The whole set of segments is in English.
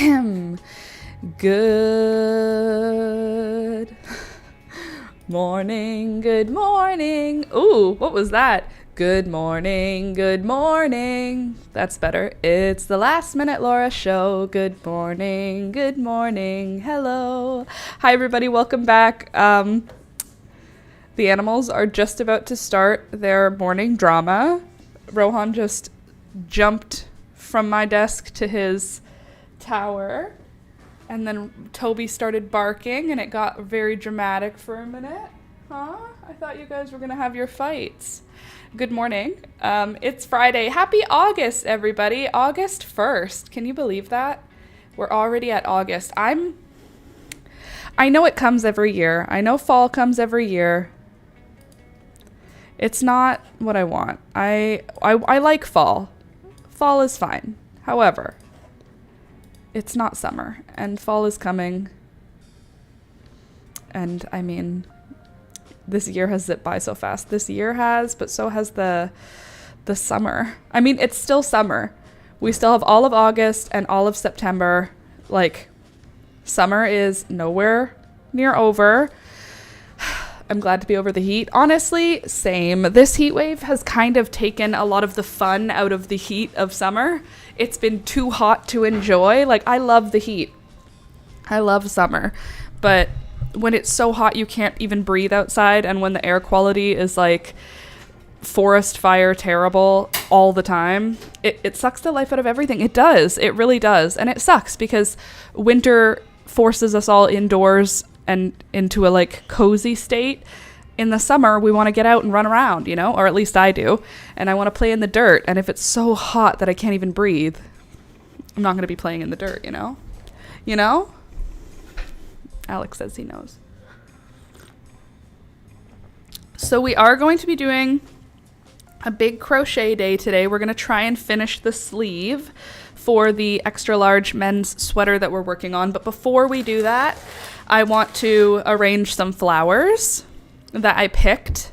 Good morning, good morning. Ooh, what was that? Good morning, good morning. That's better. It's the Last Minute Laura Show. Good morning, good morning. Hello. Hi, everybody. Welcome back. The animals are just about to start their morning drama. Rohan just jumped from my desk to his tower. And then Toby started barking, and it got very dramatic for a minute. Huh? I thought you guys were going to have your fights. Good morning. It's Friday. Happy August, everybody. August 1st. Can you believe that? We're already at August. I know it comes every year. I know fall comes every year. It's not what I want. I like fall. Fall is fine. However, it's not summer, and fall is coming. And I mean, this year has zipped by so fast. This year has, but so has the summer. I mean, it's still summer. We still have all of August and all of September. Like, summer is nowhere near over. I'm glad to be over the heat. Honestly, same. This heat wave has kind of taken a lot of the fun out of the heat of summer. It's been too hot to enjoy. Like, I love the heat. I love summer. But when it's so hot you can't even breathe outside, and when the air quality is like forest fire terrible all the time, it sucks the life out of everything. It does. It really does. And it sucks because winter forces us all indoors and into a like cozy state. In the summer, we want to get out and run around, you know, or at least I do. And I want to play in the dirt. And if it's so hot that I can't even breathe, I'm not going to be playing in the dirt, you know? You know? Alex says he knows. So we are going to be doing a big crochet day today. We're going to try and finish the sleeve for the extra large men's sweater that we're working on. But before we do that, I want to arrange some flowers that I picked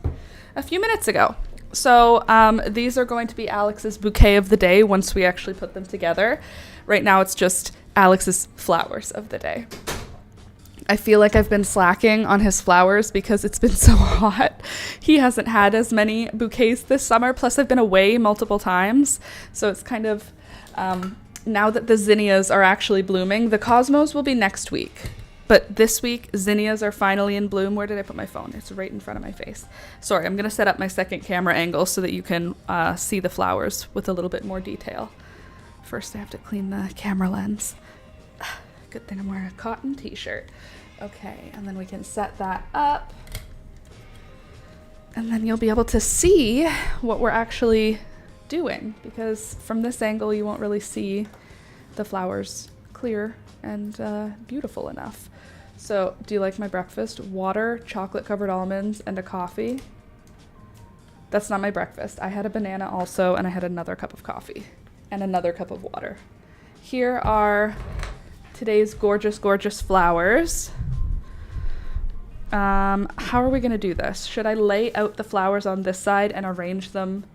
a few minutes ago. So these are going to be Alex's bouquet of the day once we actually put them together. Right now it's just Alex's flowers of the day. I feel like I've been slacking on his flowers because it's been so hot. He hasn't had as many bouquets this summer, plus I've been away multiple times. So it's kind of, now that the zinnias are actually blooming, the cosmos will be next week. But this week, zinnias are finally in bloom. Where did I put my phone? It's right in front of my face. Sorry, I'm going to set up my second camera angle so that you can see the flowers with a little bit more detail. First, I have to clean the camera lens. Good thing I'm wearing a cotton t-shirt. Okay, and then we can set that up. And then you'll be able to see what we're actually doing, because from this angle, you won't really see the flowers clear and beautiful enough. So, do you like my breakfast? Water, chocolate-covered almonds, and a coffee. That's not my breakfast. I had a banana also, and I had another cup of coffee and another cup of water. Here are today's gorgeous, gorgeous flowers. How are we going to do this? Should I lay out the flowers on this side and arrange them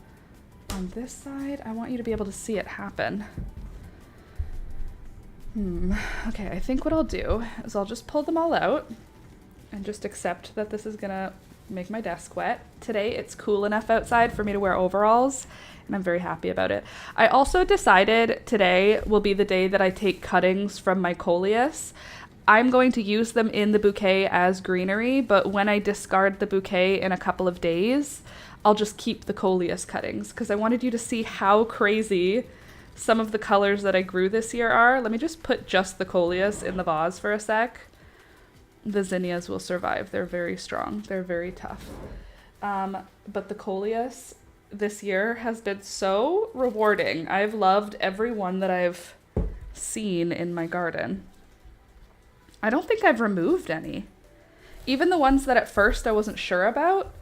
on this side? I want you to be able to see it happen. Okay, I think what I'll do is I'll just pull them all out and just accept that this is gonna make my desk wet. Today it's cool enough outside for me to wear overalls, and I'm very happy about it. I also decided today will be the day that I take cuttings from my coleus. I'm going to use them in the bouquet as greenery, but when I discard the bouquet in a couple of days, I'll just keep the coleus cuttings, because I wanted you to see how crazy some of the colors that I grew this year are. Let me just put just the coleus in the vase for a sec. The zinnias will survive. They're very strong. They're very tough. But the coleus this year has been so rewarding. I've loved every one that I've seen in my garden. I don't think I've removed any. Even the ones that at first I wasn't sure about,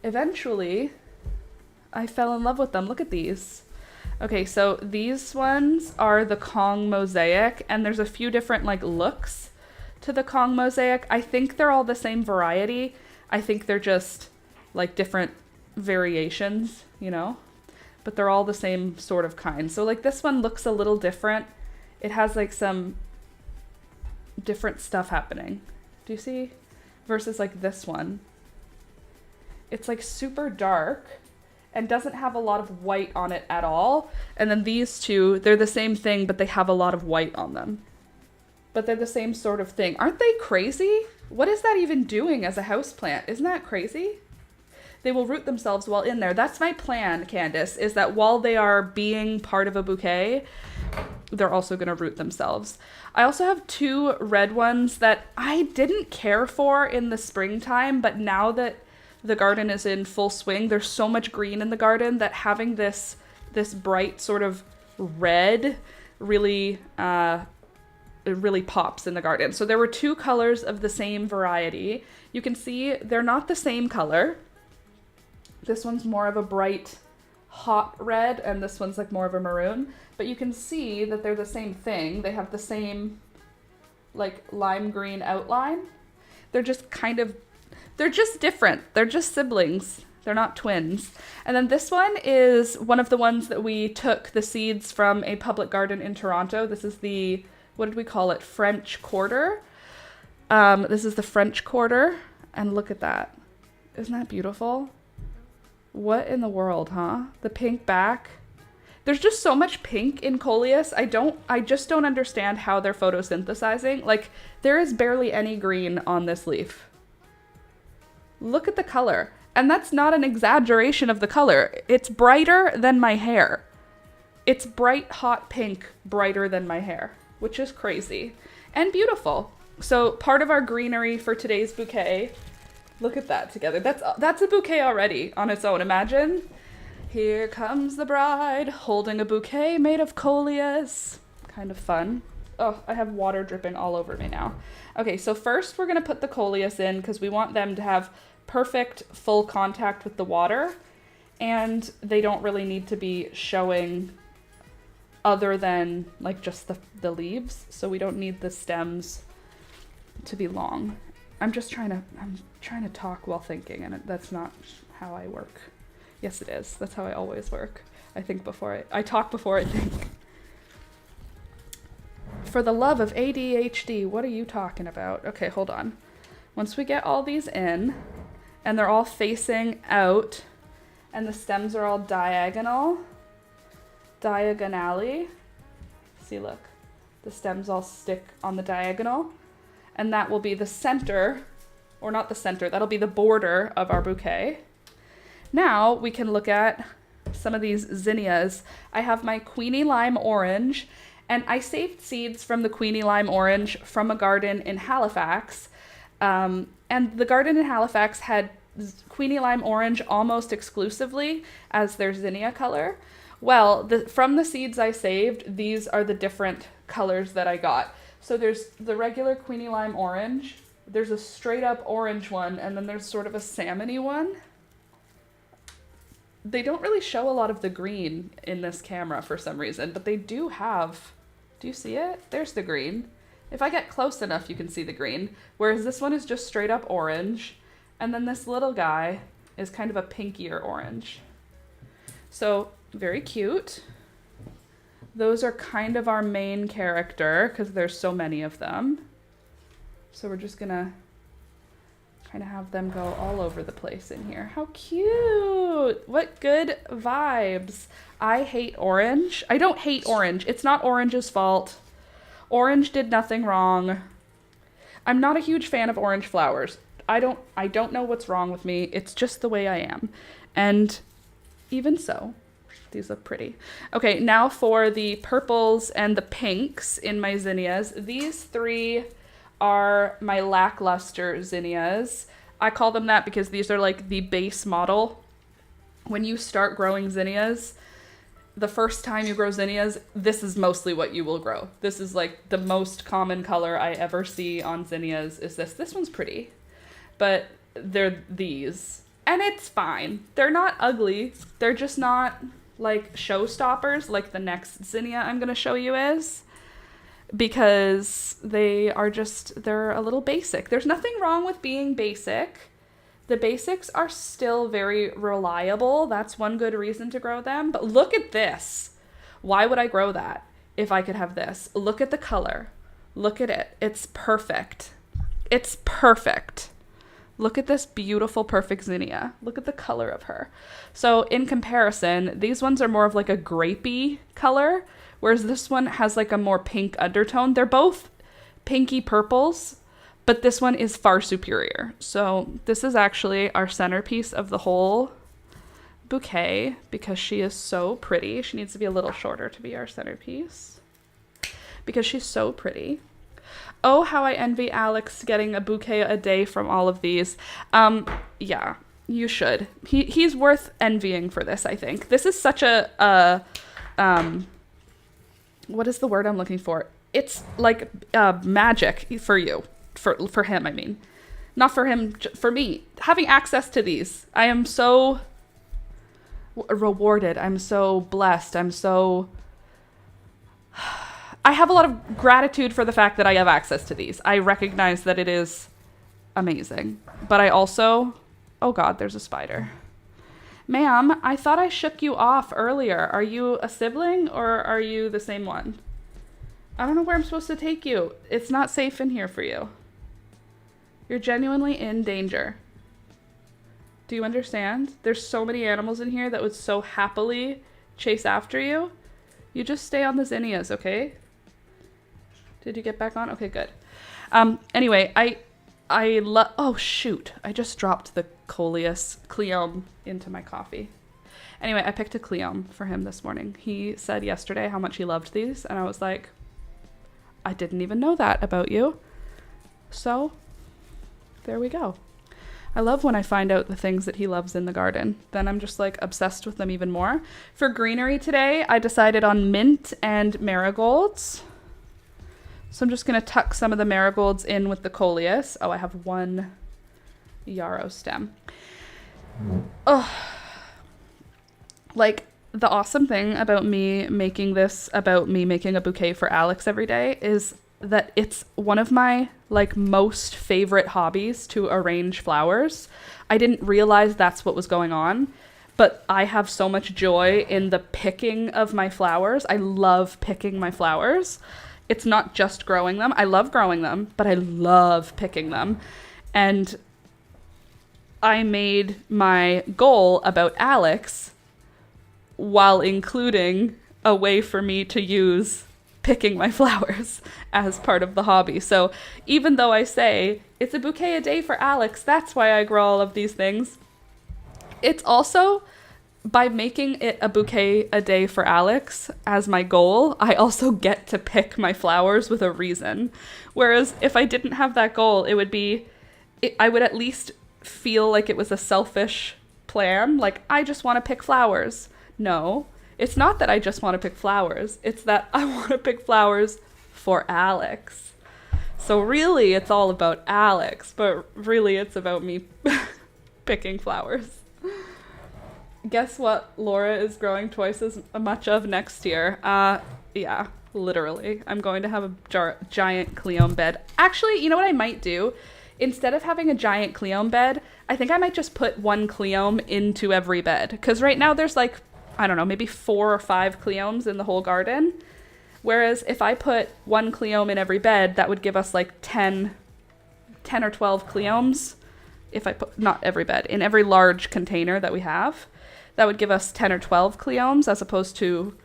eventually I fell in love with them. Look at these. Okay, so these ones are the Kong mosaic, and there's a few different like looks to the Kong mosaic. I think they're all the same variety. I think they're just like different variations, you know, but they're all the same sort of kind. So like this one looks a little different. it has like some different stuff happening. Do you see? Versus like this one. It's like super dark and doesn't have a lot of white on it at all. And then these two, they're the same thing, but they have a lot of white on them. But they're the same sort of thing. Aren't they crazy? What is that even doing as a houseplant? Isn't that crazy? They will root themselves while in there. That's my plan, Candace, is that while they are being part of a bouquet, they're also going to root themselves. I also have 2 red ones that I didn't care for in the springtime, but now that the garden is in full swing, there's so much green in the garden that having this bright sort of red really it really pops in the garden. So there were 2 colors of the same variety. You can see they're not the same color. This one's more of a bright hot red and this one's like more of a maroon, but you can see that they're the same thing. They have the same like lime green outline. They're just they're just different. They're just siblings. They're not twins. And then this one is one of the ones that we took the seeds from a public garden in Toronto. This is the, what did we call it? French Quarter. This is the French Quarter. And look at that. Isn't that beautiful? What in the world, huh? The pink back. There's just so much pink in Coleus. I just don't understand how they're photosynthesizing. Like, there is barely any green on this leaf. Look at the color. And that's not an exaggeration of the color. It's brighter than my hair. It's bright, hot pink, brighter than my hair, which is crazy and beautiful. So part of our greenery for today's bouquet, look at that together. That's a bouquet already on its own. Imagine, here comes the bride holding a bouquet made of coleus. Kind of fun. Oh, I have water dripping all over me now. Okay, so first we're gonna put the coleus in because we want them to have perfect full contact with the water, and they don't really need to be showing other than like just the leaves, so we don't need the stems to be long. I'm trying to talk while thinking, and that's not how I work. Yes, it is. That's how I always work. I think before I talk before I think. For the love of ADHD, what are you talking about? Okay, hold on. Once we get all these in, and they're all facing out, and the stems are all diagonally. See, look, the stems all stick on the diagonal, and that will be the center, or not the center, that'll be the border of our bouquet. Now we can look at some of these zinnias. I have my Queenie Lime Orange, and I saved seeds from the Queenie Lime Orange from a garden in Halifax. And the garden in Halifax had Queenie Lime Orange almost exclusively as their zinnia color. Well, from the seeds I saved, these are the different colors that I got. So there's the regular Queenie Lime Orange, there's a straight up orange one, and then there's sort of a salmon-y one. They don't really show a lot of the green in this camera for some reason, but they do have, do you see it? There's the green. If I get close enough, you can see the green. Whereas this one is just straight up orange. And then this little guy is kind of a pinkier orange. So very cute. Those are kind of our main character because there's so many of them. So we're just gonna kind of have them go all over the place in here. How cute! What good vibes. I hate orange. I don't hate orange. It's not orange's fault. Orange did nothing wrong. I'm not a huge fan of orange flowers. I don't know what's wrong with me. It's just the way I am. And even so, these look pretty. Okay, now for the purples and the pinks in my zinnias. These 3 are my lackluster zinnias. I call them that because these are like the base model. When you start growing zinnias, the first time you grow zinnias, this is mostly what you will grow. This is like the most common color I ever see on zinnias is this. This one's pretty, but they're these. And it's fine. They're not ugly. They're just not like showstoppers like the next zinnia I'm going to show you is, because they're a little basic. There's nothing wrong with being basic. The basics are still very reliable. That's one good reason to grow them. But look at this. Why would I grow that? if I could have this. Look at the color. Look at it. It's perfect. It's perfect. Look at this beautiful, perfect zinnia. Look at the color of her. So in comparison, these ones are more of like a grapey color, whereas this one has like a more pink undertone. They're both pinky purples, but this one is far superior. So this is actually our centerpiece of the whole bouquet because she is so pretty. She needs to be a little shorter to be our centerpiece because she's so pretty. Oh, how I envy Alex getting a bouquet a day from all of these. Yeah, you should. He's worth envying for this, I think. This is such a what is the word I'm looking for? It's like magic for you. For him, I mean. Not for him, for me. Having access to these. I am so rewarded. I'm so blessed. I have a lot of gratitude for the fact that I have access to these. I recognize that it is amazing. But I also... Oh God, there's a spider. Ma'am, I thought I shook you off earlier. Are you a sibling or are you the same one? I don't know where I'm supposed to take you. It's not safe in here for you. You're genuinely in danger. Do you understand? There's so many animals in here that would so happily chase after you. You just stay on the zinnias, okay? Did you get back on? Okay, good. Anyway, I love... Oh, shoot. I just dropped the Coleus Cleome into my coffee. Anyway, I picked a Cleome for him this morning. He said yesterday how much he loved these, and I was like, I didn't even know that about you. So, there we go. I love when I find out the things that he loves in the garden. Then I'm just like obsessed with them even more. For greenery today, I decided on mint and marigolds. So I'm just going to tuck some of the marigolds in with the coleus. Oh, I have one yarrow stem. Oh, like the awesome thing about me making a bouquet for Alex every day is that it's one of my like most favorite hobbies to arrange flowers. I didn't realize that's what was going on, but I have so much joy in the picking of my flowers. I love picking my flowers. It's not just growing them. I love growing them, but I love picking them. And I made my goal about Alex while including a way for me to use picking my flowers as part of the hobby. So even though I say it's a bouquet a day for Alex, that's why I grow all of these things. It's also by making it a bouquet a day for Alex as my goal, I also get to pick my flowers with a reason. Whereas if I didn't have that goal, I would at least feel like it was a selfish plan. Like, I just want to pick flowers. No, it's not that I just want to pick flowers. It's that I want to pick flowers for Alex. So really, it's all about Alex, but really it's about me picking flowers. Guess what Laura is growing twice as much of next year? Yeah, literally. I'm going to have a giant Cleome bed. Actually, you know what I might do? Instead of having a giant Cleome bed, I think I might just put one Cleome into every bed. Because right now there's like, I don't know, maybe 4 or 5 Cleomes in the whole garden. Whereas if I put one Cleome in every bed, that would give us like 10 or 12 Cleomes. If I put, not every bed, in every large container that we have. That would give us 10 or 12 Cleomes as opposed to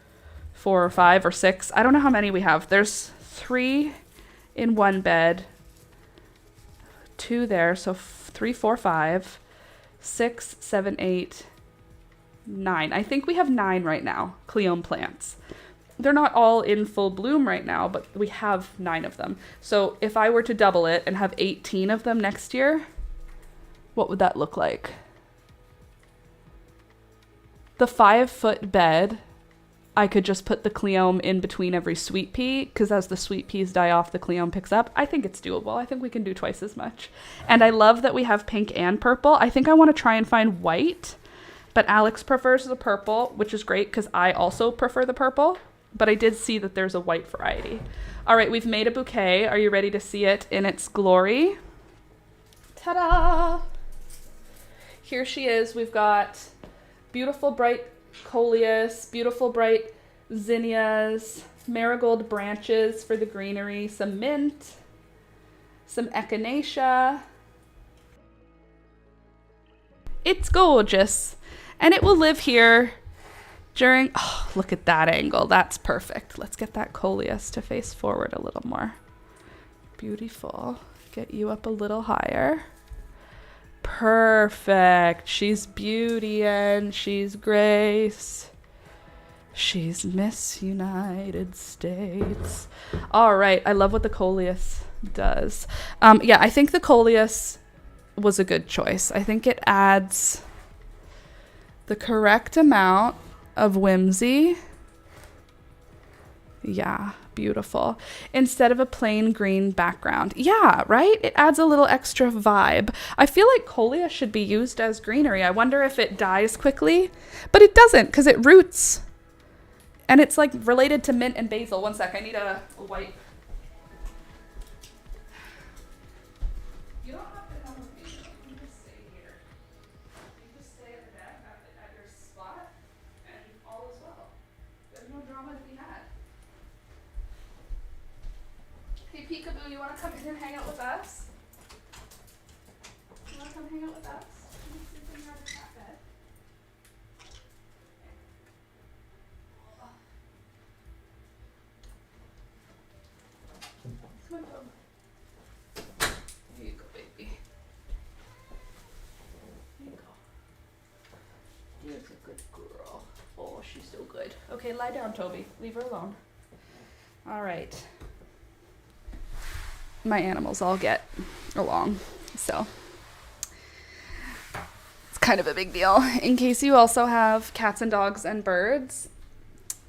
4 or 5 or 6. I don't know how many we have. There's 3 in one bed, 2 there, so 3, 4, 5, 6, 7, 8, 9. I think we have 9 right now, Cleome plants. They're not all in full bloom right now, but we have 9 of them. So if I were to double it and have 18 of them next year, what would that look like? The 5-foot bed, I could just put the Cleome in between every sweet pea, because as the sweet peas die off, the Cleome picks up. I think it's doable. I think we can do twice as much. And I love that we have pink and purple. I think I want to try and find white, but Alex prefers the purple, which is great because I also prefer the purple, but I did see that there's a white variety. All right, we've made a bouquet. Are you ready to see it in its glory? Ta-da! Here she is. We've got beautiful bright coleus, beautiful bright zinnias, marigold branches for the greenery, some mint, some echinacea. It's gorgeous, and it will live here during, oh, look at that angle. That's perfect. Let's get that coleus to face forward a little more. Beautiful. Get you up a little higher. Perfect. She's beauty and she's grace. She's Miss United States. All right. I love what the coleus does. Yeah, I think the coleus was a good choice. I think it adds the correct amount of whimsy. Yeah, beautiful. Instead of a plain green background. Yeah, right? It adds a little extra vibe. I feel like coleus should be used as greenery. I wonder if it dies quickly, but it doesn't because it roots. And it's like related to mint and basil. One sec, I need a wipe. You don't have to come with me. You can just stay here. You just stay at the deck at your spot, and all is well. There's no drama to be had. Hey, Peekaboo, you want to come in and hang out with us? You want to come hang out with us? You can sleep in your other cat bed. Come on, Toby. Here you go, baby. Here you go. You're a good girl. Oh, she's so good. Okay, lie down, Toby. Leave her alone. All right. My animals all get along, so it's kind of a big deal. In case you also have cats and dogs and birds,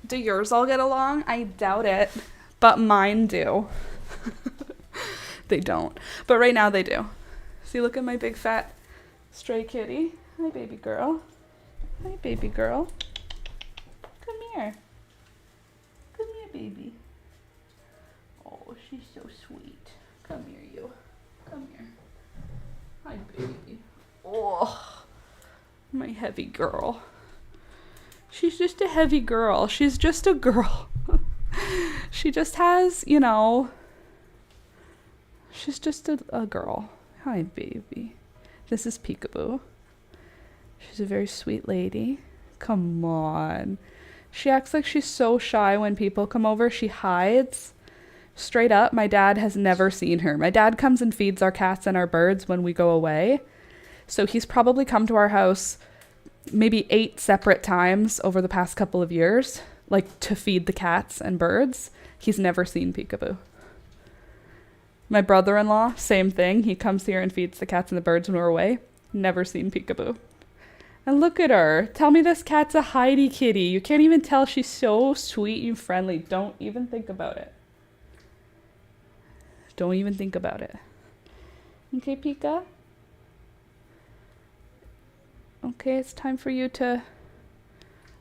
do yours all get along? I doubt it, but mine do. They don't, but right now they do. See, look at my big fat stray kitty. Hi, baby girl. Hi, baby girl. Come here. Come here, baby. Oh, she's so sweet. Come here, you. Come here. Hi, baby. Oh, my heavy girl. She's just a heavy girl. She's just a girl. She just has, you know, she's just a girl. Hi, baby. This is Peekaboo. She's a very sweet lady. Come on. She acts like she's so shy when people come over. She hides. Straight up, my dad has never seen her. My dad comes and feeds our cats and our birds when we go away. So he's probably come to our house maybe 8 separate times over the past couple of years, like to feed the cats and birds. He's never seen Peekaboo. My brother-in-law, same thing. He comes here and feeds the cats and the birds when we're away. Never seen Peekaboo. And look at her. Tell me this cat's a hidey kitty. You can't even tell she's so sweet and friendly. Don't even think about it. Don't even think about it. Okay, Pika? Okay, it's time for you to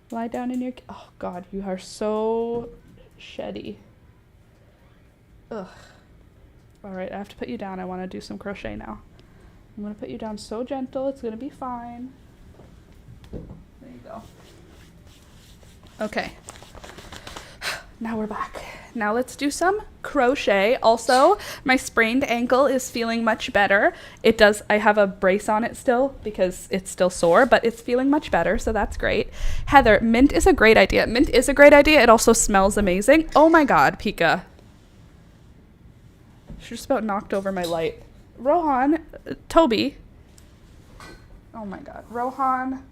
lie down in your... Oh, God, you are so sheddy. Ugh. All right, I have to put you down. I want to do some crochet now. I'm going to put you down so gentle. It's going to be fine. There you go. Okay. Now we're back. Now let's do some crochet. Also, my sprained ankle is feeling much better. It does, I have a brace on it still because it's still sore, but it's feeling much better, so that's great. Heather, mint is a great idea. Mint is a great idea. It also smells amazing. Oh my God, Pika. She just about knocked over my light. Rohan, Toby. Oh my God, Rohan.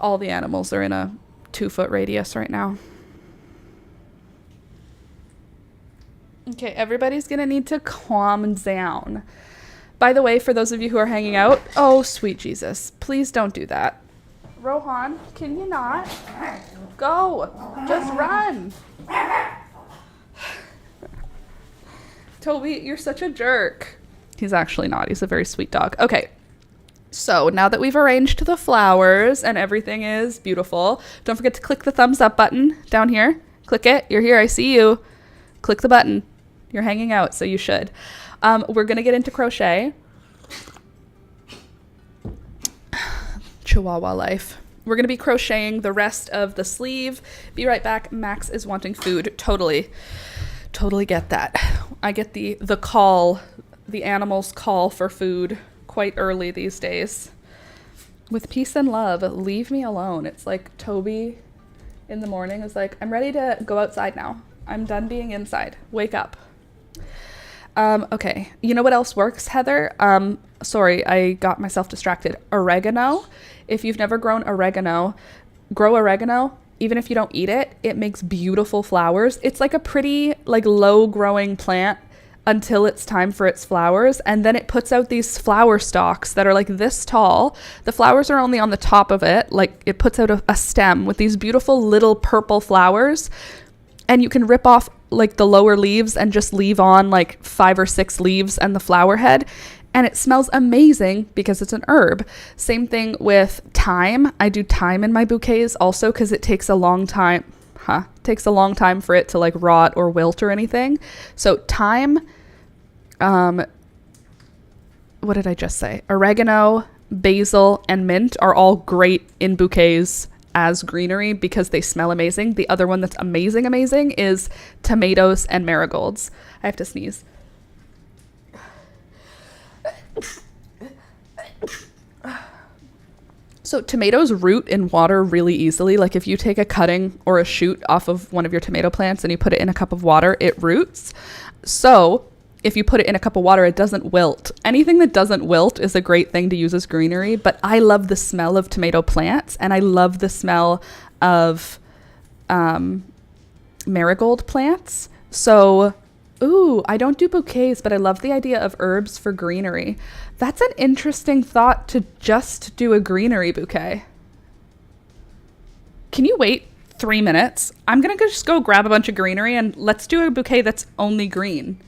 All the animals are in a 2-foot radius right now. Okay, everybody's gonna need to calm down. By the way, for those of you who are hanging out, oh, sweet Jesus, please don't do that. Rohan, can you not? Go, just run. Toby, you're such a jerk. He's actually not, he's a very sweet dog. Okay, so now that we've arranged the flowers and everything is beautiful, don't forget to click the thumbs up button down here. Click it, you're here, I see you. Click the button. You're hanging out, so you should. We're gonna get into crochet. Chihuahua life. We're going to be crocheting the rest of the sleeve. Be right back. Max is wanting food. Totally get that. I get the call, the animals call for food quite early these days. With peace and love, leave me alone. It's like Toby in the morning is like, I'm ready to go outside now. I'm done being inside. Wake up. Okay. You know what else works, Heather? Sorry, I got myself distracted. Oregano. If you've never grown oregano, grow oregano. Even if you don't eat it, it makes beautiful flowers. It's like a pretty, like, low growing plant until it's time for its flowers. And then it puts out these flower stalks that are like this tall. The flowers are only on the top of it. Like, it puts out a stem with these beautiful little purple flowers. And you can rip off like the lower leaves and just leave on like 5 or 6 leaves and the flower head. And it smells amazing because it's an herb. Same thing with thyme. I do thyme in my bouquets also because it takes a long time. Takes a long time for it to like rot or wilt or anything. So thyme, what did I just say? Oregano, basil, and mint are all great in bouquets as greenery because they smell amazing. The other one that's amazing is tomatoes and marigolds. I have to sneeze. So tomatoes root in water really easily. Like if you take a cutting or a shoot off of one of your tomato plants and you put it in a cup of water, it roots. So if you put it in a cup of water, it doesn't wilt. Anything that doesn't wilt is a great thing to use as greenery, but I love the smell of tomato plants and I love the smell of marigold plants. So, ooh, I don't do bouquets, but I love the idea of herbs for greenery. That's an interesting thought, to just do a greenery bouquet. Can you wait 3 minutes? I'm going to just go grab a bunch of greenery and let's do a bouquet that's only green.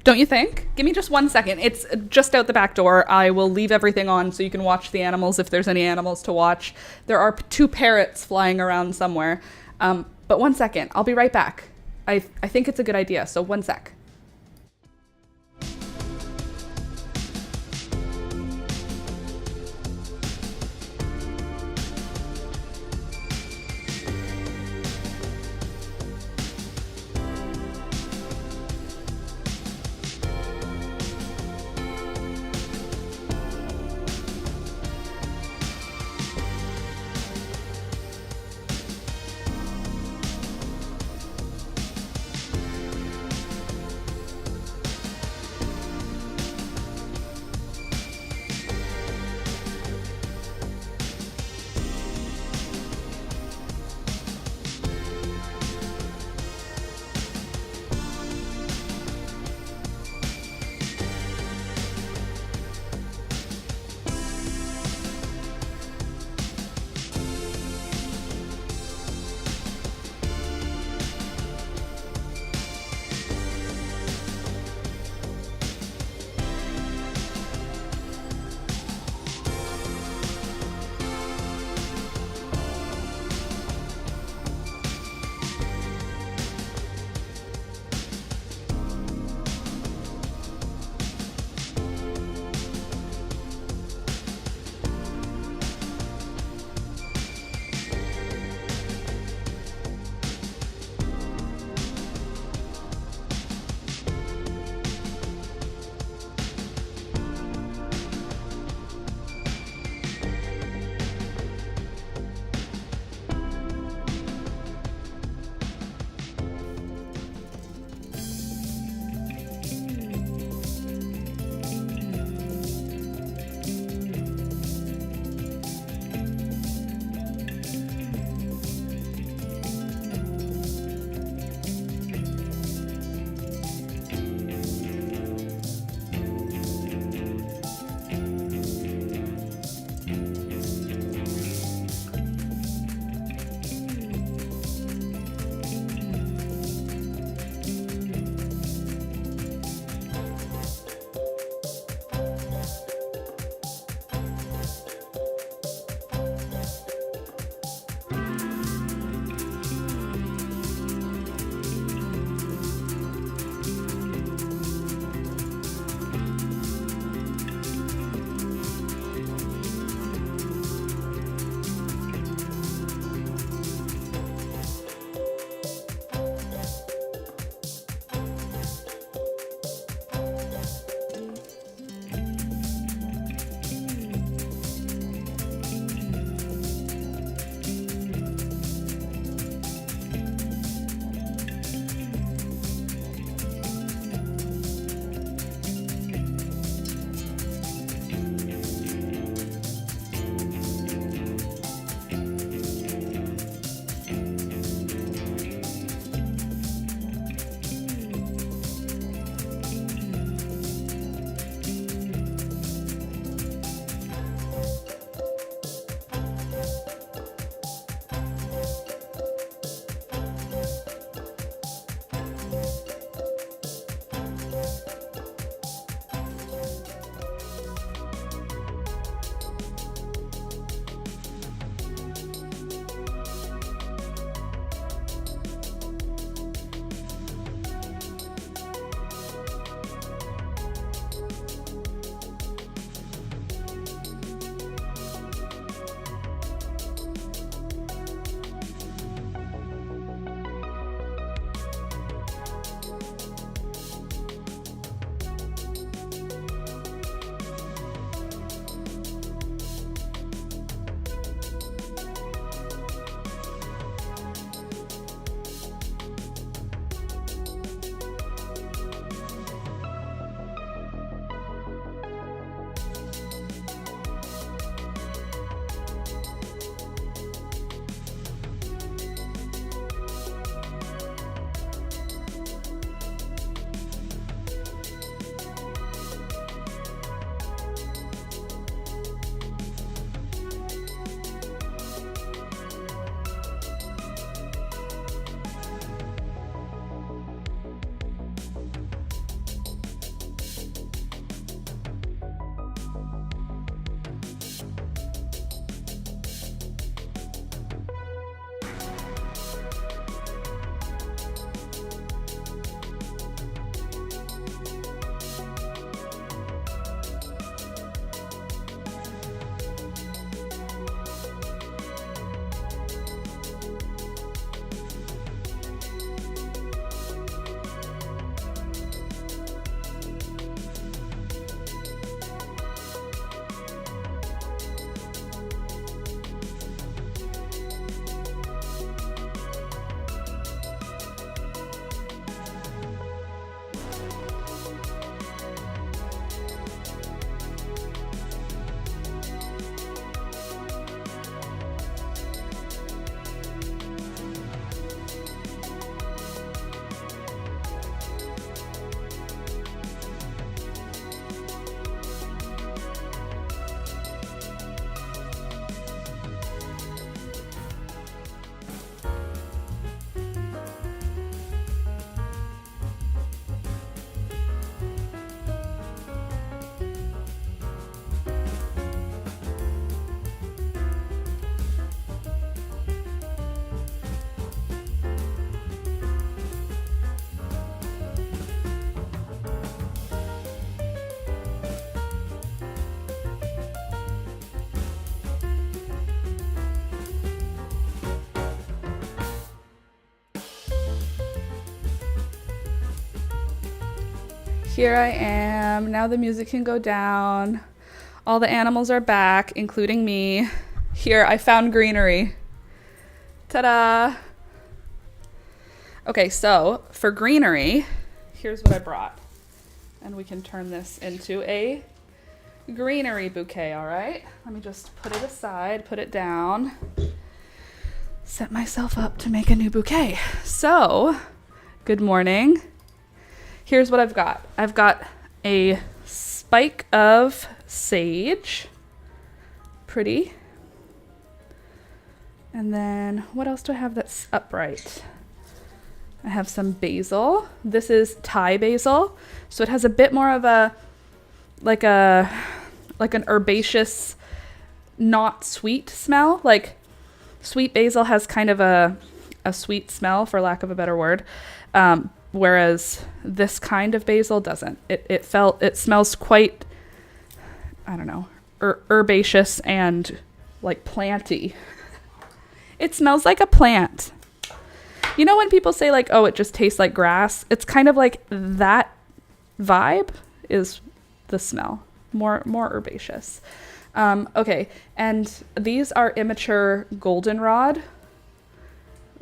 Don't you think? Give me just 1 second. It's just out the back door. I will leave everything on so you can watch the animals if there's any animals to watch. There are 2 parrots flying around somewhere. But 1 second. I'll be right back. I think it's a good idea, so 1 sec. Here I am. Now the music can go down. All the animals are back, including me. Here, I found greenery. Ta-da! Okay, so for greenery, here's what I brought. And we can turn this into a greenery bouquet, all right? Let me just put it aside, put it down, set myself up to make a new bouquet. So, good morning. Here's what I've got. I've got a spike of sage. Pretty. And then what else do I have that's upright? I have some basil. This is Thai basil. So it has a bit more of a like an herbaceous, not sweet smell. Like sweet basil has kind of a sweet smell, for lack of a better word. Whereas this kind of basil doesn't. It smells quite, I don't know, herbaceous and like planty. It smells like a plant. You know when people say like, oh, it just tastes like grass? It's kind of like that vibe is the smell. More herbaceous. Okay, and these are immature goldenrod.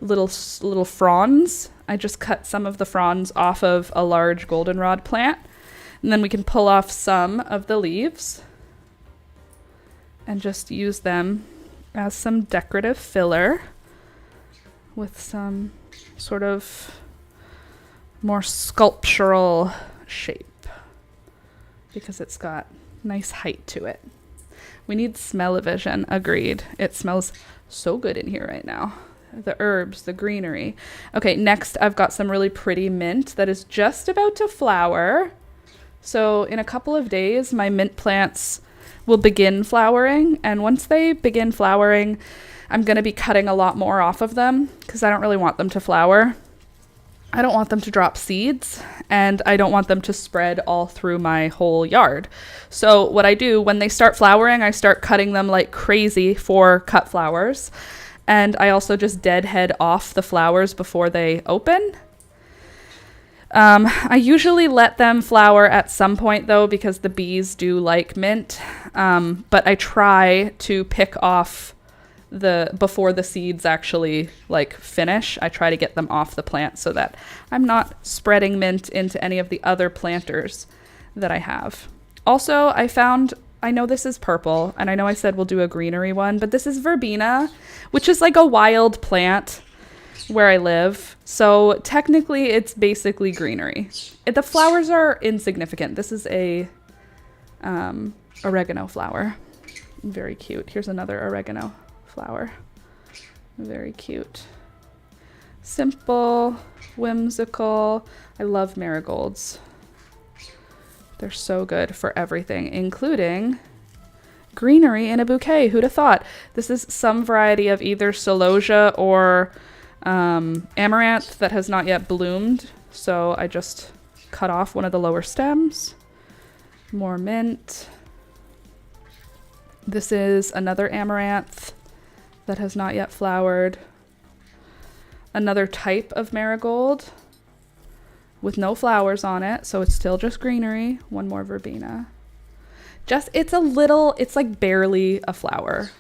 Little fronds. I just cut some of the fronds off of a large goldenrod plant. And then we can pull off some of the leaves and just use them as some decorative filler with some sort of more sculptural shape because it's got nice height to it. We need smell-o-vision, agreed. It smells so good in here right now. The herbs, the greenery. Okay, next I've got some really pretty mint that is just about to flower. So in a couple of days, my mint plants will begin flowering. And once they begin flowering, I'm going to be cutting a lot more off of them because I don't really want them to flower. I don't want them to drop seeds, and I don't want them to spread all through my whole yard. So what I do when they start flowering, I start cutting them like crazy for cut flowers. And I also just deadhead off the flowers before they open. I usually let them flower at some point though, because the bees do like mint. But I try to pick off before the seeds actually like finish. I try to get them off the plant so that I'm not spreading mint into any of the other planters that I have. Also, I know this is purple, and I know I said we'll do a greenery one, but this is verbena, which is like a wild plant where I live. So technically it's basically greenery. The flowers are insignificant. This is a oregano flower. Very cute. Here's another oregano flower. Very cute. Simple, whimsical. I love marigolds. They're so good for everything, including greenery in a bouquet. Who'd have thought? This is some variety of either celosia or amaranth that has not yet bloomed. So I just cut off one of the lower stems. More mint. This is another amaranth that has not yet flowered. Another type of marigold with no flowers on it, so it's still just greenery. One more verbena. It's like barely a flower.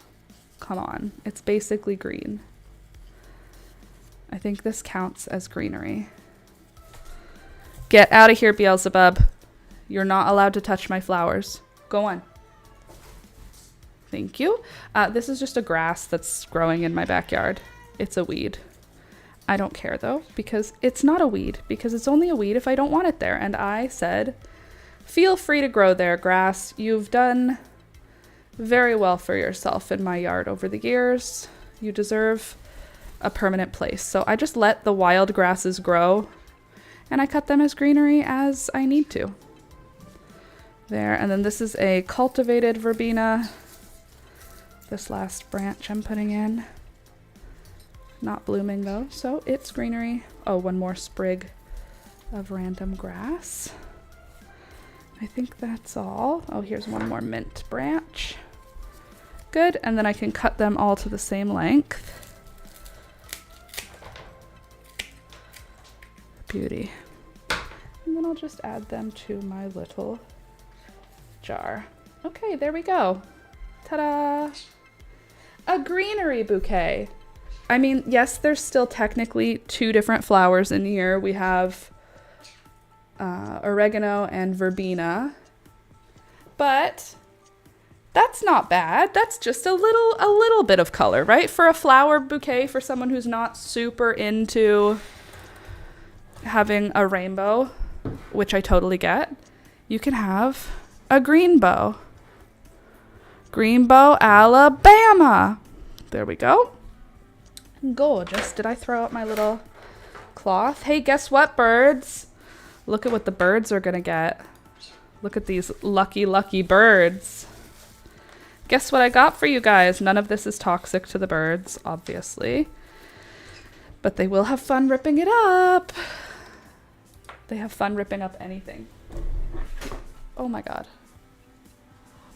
Come on, it's basically green. I think this counts as greenery. Get out of here, Beelzebub. You're not allowed to touch my flowers. Go on. Thank you. This is just a grass that's growing in my backyard. It's a weed. I don't care though, because it's not a weed, because it's only a weed if I don't want it there. And I said, feel free to grow there, grass. You've done very well for yourself in my yard over the years. You deserve a permanent place. So I just let the wild grasses grow, and I cut them as greenery as I need to. There, and then this is a cultivated verbena. This last branch I'm putting in. Not blooming though, so it's greenery. Oh, one more sprig of random grass. I think that's all. Oh, here's one more mint branch. Good, and then I can cut them all to the same length. Beauty. And then And I'll just add them to my little jar. Okay, there we go. Ta-da! A greenery bouquet. I mean, yes, there's still technically 2 different flowers in here. We have oregano and verbena, but that's not bad. That's just a little bit of color, right? For a flower bouquet, for someone who's not super into having a rainbow, which I totally get, you can have a green bow. Greenbow, Alabama. There we go. Gorgeous. Did I throw out my little cloth? Hey, guess what, birds? Look at what the birds are gonna get. Look at these lucky, lucky birds. Guess what I got for you guys? None of this is toxic to the birds, obviously. But they will have fun ripping it up. They have fun ripping up anything. Oh my god.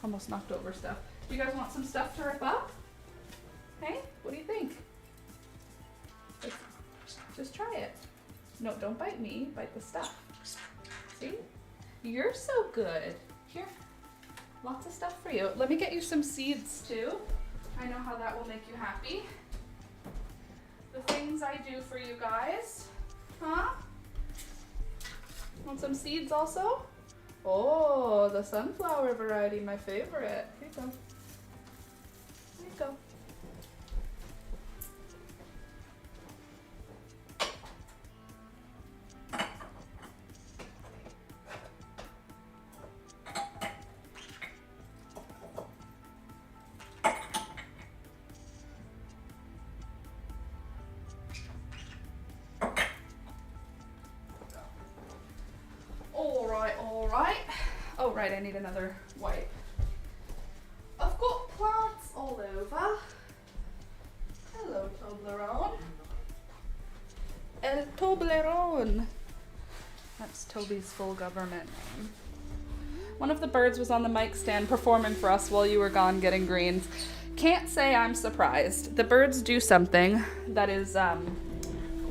Almost knocked over stuff. Do you guys want some stuff to rip up? Hey, what do you think? Just try it. No, don't bite me, bite the stuff. See? You're so good. Here, lots of stuff for you. Let me get you some seeds too. I know how that will make you happy. The things I do for you guys. Huh? Want some seeds also? Oh, the sunflower variety, my favorite. Here you go. Here you go. All right. Oh, right, I need another wipe. I've got plants all over. Hello, Toblerone. El Toblerone. That's Toby's full government name. One of the birds was on the mic stand performing for us while you were gone getting greens. Can't say I'm surprised. The birds do something that is,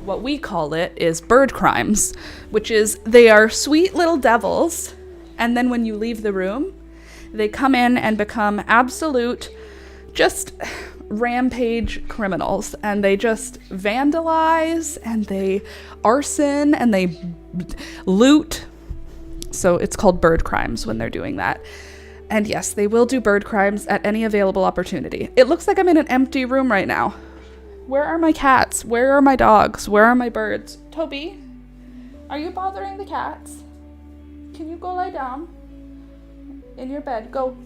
what we call it is bird crimes, which is they are sweet little devils, and then when you leave the room, they come in and become absolute, just rampage criminals, and they just vandalize, and they arson, and they loot. So it's called bird crimes when they're doing that. And yes, they will do bird crimes at any available opportunity. It looks like I'm in an empty room right now. Where are my cats? Where are my dogs? Where are my birds? Toby, are you bothering the cats? Can you go lie down in your bed? Go.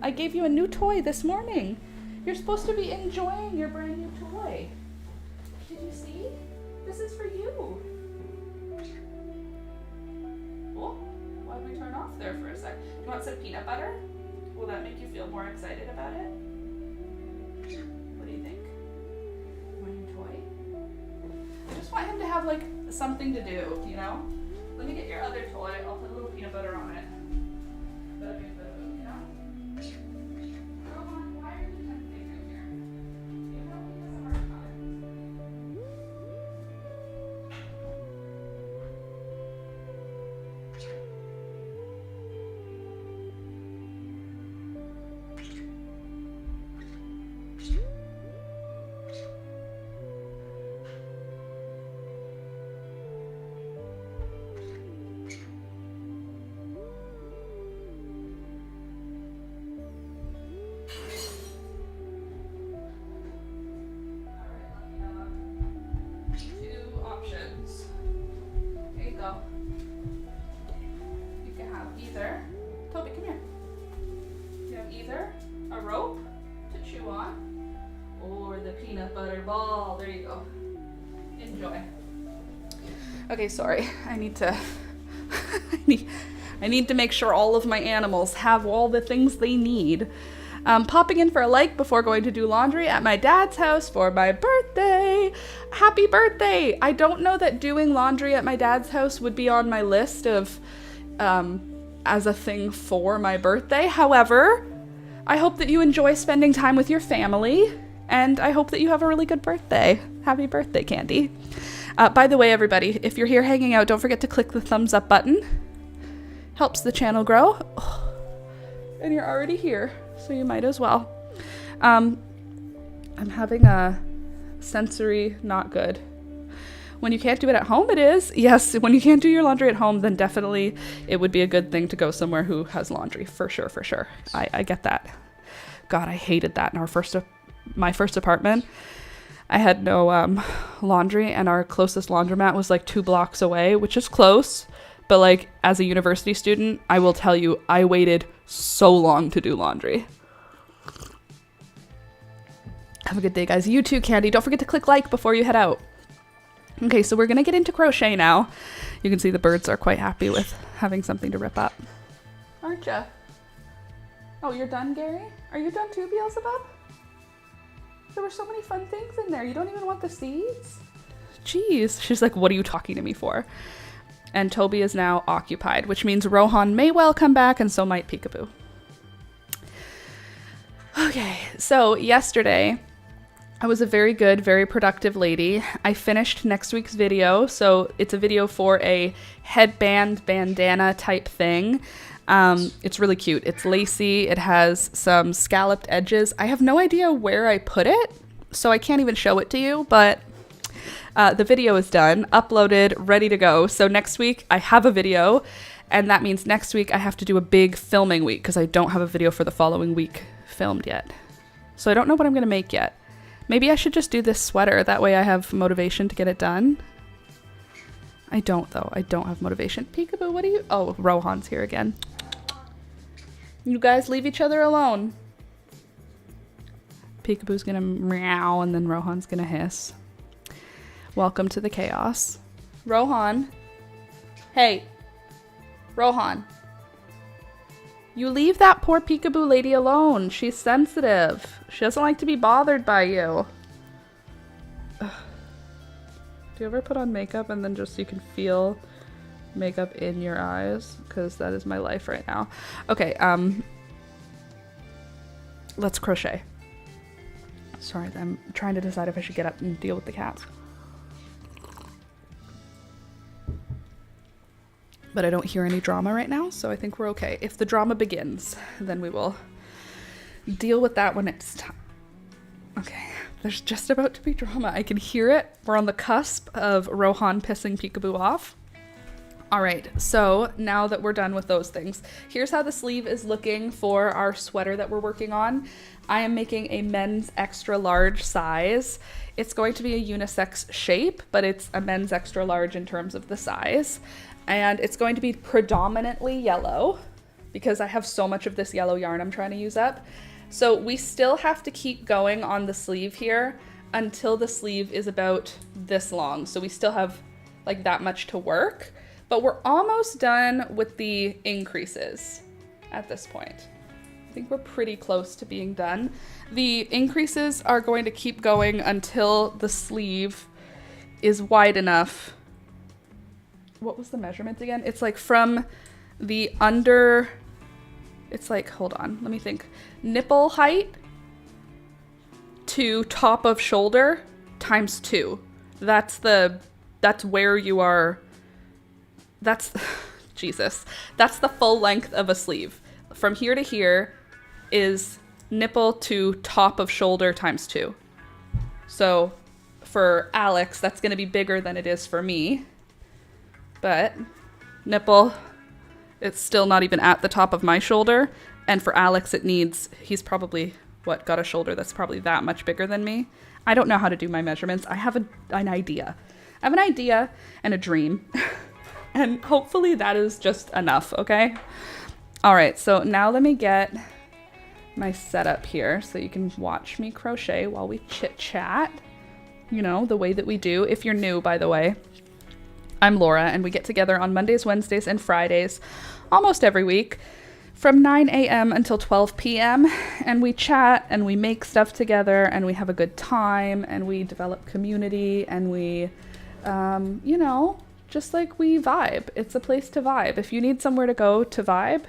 I gave you a new toy this morning. You're supposed to be enjoying your brand new toy. Did you see? This is for you. Oh, why did we turn off there for a sec? Do you want some peanut butter? Will that make you feel more excited about it? What do you think? My new toy? I just want him to have like something to do, you know? Let me get your other toy. I'll put a little peanut butter on it. That'll be a bit of a, you know? Come on, why are you tempting him here? You know, he has a hard time. You can have either, Toby, come here. You have either a rope to chew on or the peanut butter ball. There you go. Enjoy. Okay, sorry. I need to I need to make sure all of my animals have all the things they need. Popping in for a like before going to do laundry at my dad's house for my birthday. Happy birthday! I don't know that doing laundry at my dad's house would be on my list of as a thing for my birthday. However, I hope that you enjoy spending time with your family, and I hope that you have a really good birthday. Happy birthday, Candy. By the way, everybody, if you're here hanging out, don't forget to click the thumbs up button. Helps the channel grow. Oh, and you're already here, so you might as well. I'm having a sensory not good. When you can't do it at home, it is. Yes, when you can't do your laundry at home, then definitely it would be a good thing to go somewhere who has laundry. For sure, for sure. I get that. God, I hated that in my first apartment. I had no laundry, and our closest laundromat was like 2 blocks away, which is close. But like, as a university student, I will tell you, I waited so long to do laundry. Have a good day, guys. You too, Candy. Don't forget to click like before you head out. Okay, so we're going to get into crochet now. You can see the birds are quite happy with having something to rip up. Aren't ya? Oh, you're done, Gary? Are you done too, Beelzebub? There were so many fun things in there. You don't even want the seeds? Jeez. She's like, what are you talking to me for? And Toby is now occupied, which means Rohan may well come back, and so might Peekaboo. Okay, so yesterday, I was a very good, very productive lady. I finished next week's video, so it's a video for a headband bandana type thing. It's really cute. It's lacy. It has some scalloped edges. I have no idea where I put it, so I can't even show it to you, but the video is done, uploaded, ready to go. So next week I have a video, and that means next week I have to do a big filming week because I don't have a video for the following week filmed yet. So I don't know what I'm going to make yet. Maybe I should just do this sweater. That way I have motivation to get it done. I don't, though. I don't have motivation. Peekaboo, what are you... Oh, Rohan's here again. You guys leave each other alone. Peekaboo's gonna meow, and then Rohan's gonna hiss. Welcome to the chaos. Rohan. Hey. Rohan. You leave that poor Peekaboo lady alone. She's sensitive. She doesn't like to be bothered by you. Ugh. Do you ever put on makeup and then just you can feel makeup in your eyes? Because that is my life right now. Okay, let's crochet. Sorry, I'm trying to decide if I should get up and deal with the cats. But I don't hear any drama right now, so I think we're okay. If the drama begins, then we will deal with that when it's time. Okay, there's just about to be drama. I can hear it. We're on the cusp of Rohan pissing Peekaboo off. All right, so now that we're done with those things, here's how the sleeve is looking for our sweater that we're working on. I am making a men's extra large size. It's going to be a unisex shape, but it's a men's extra large in terms of the size. And it's going to be predominantly yellow because I have so much of this yellow yarn I'm trying to use up. So we still have to keep going on the sleeve here until the sleeve is about this long. So we still have like that much to work, but we're almost done with the increases at this point. I think we're pretty close to being done. The increases are going to keep going until the sleeve is wide enough. What was the measurement again? It's like from the under, it's like, hold on, let me think. Nipple height to top of shoulder times 2. That's where you are, Jesus. That's the full length of a sleeve. From here to here is nipple to top of shoulder times 2. So for Alex, that's gonna be bigger than it is for me. But nipple, it's still not even at the top of my shoulder. And for Alex, he's probably, got a shoulder that's probably that much bigger than me. I don't know how to do my measurements. I have an idea. I have an idea and a dream. And hopefully that is just enough, okay? All right, so now let me get my setup here so you can watch me crochet while we chit-chat. You know, the way that we do. If you're new, by the way. I'm Laura, and we get together on Mondays, Wednesdays, and Fridays almost every week from 9 a.m. until 12 p.m. And we chat and we make stuff together and we have a good time and we develop community and we, you know, just like we vibe. It's a place to vibe. If you need somewhere to go to vibe,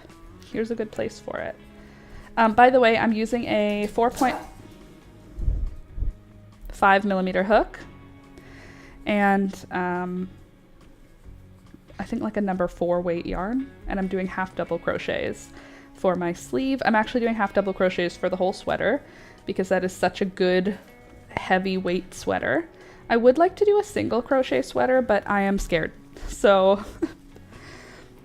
here's a good place for it. By the way, I'm using a 4.5 millimeter hook. and I think like a number 4 weight yarn, and I'm doing half double crochets for my sleeve. I'm actually doing half double crochets for the whole sweater because that is such a good heavy weight sweater. I would like to do a single crochet sweater, but I am scared. So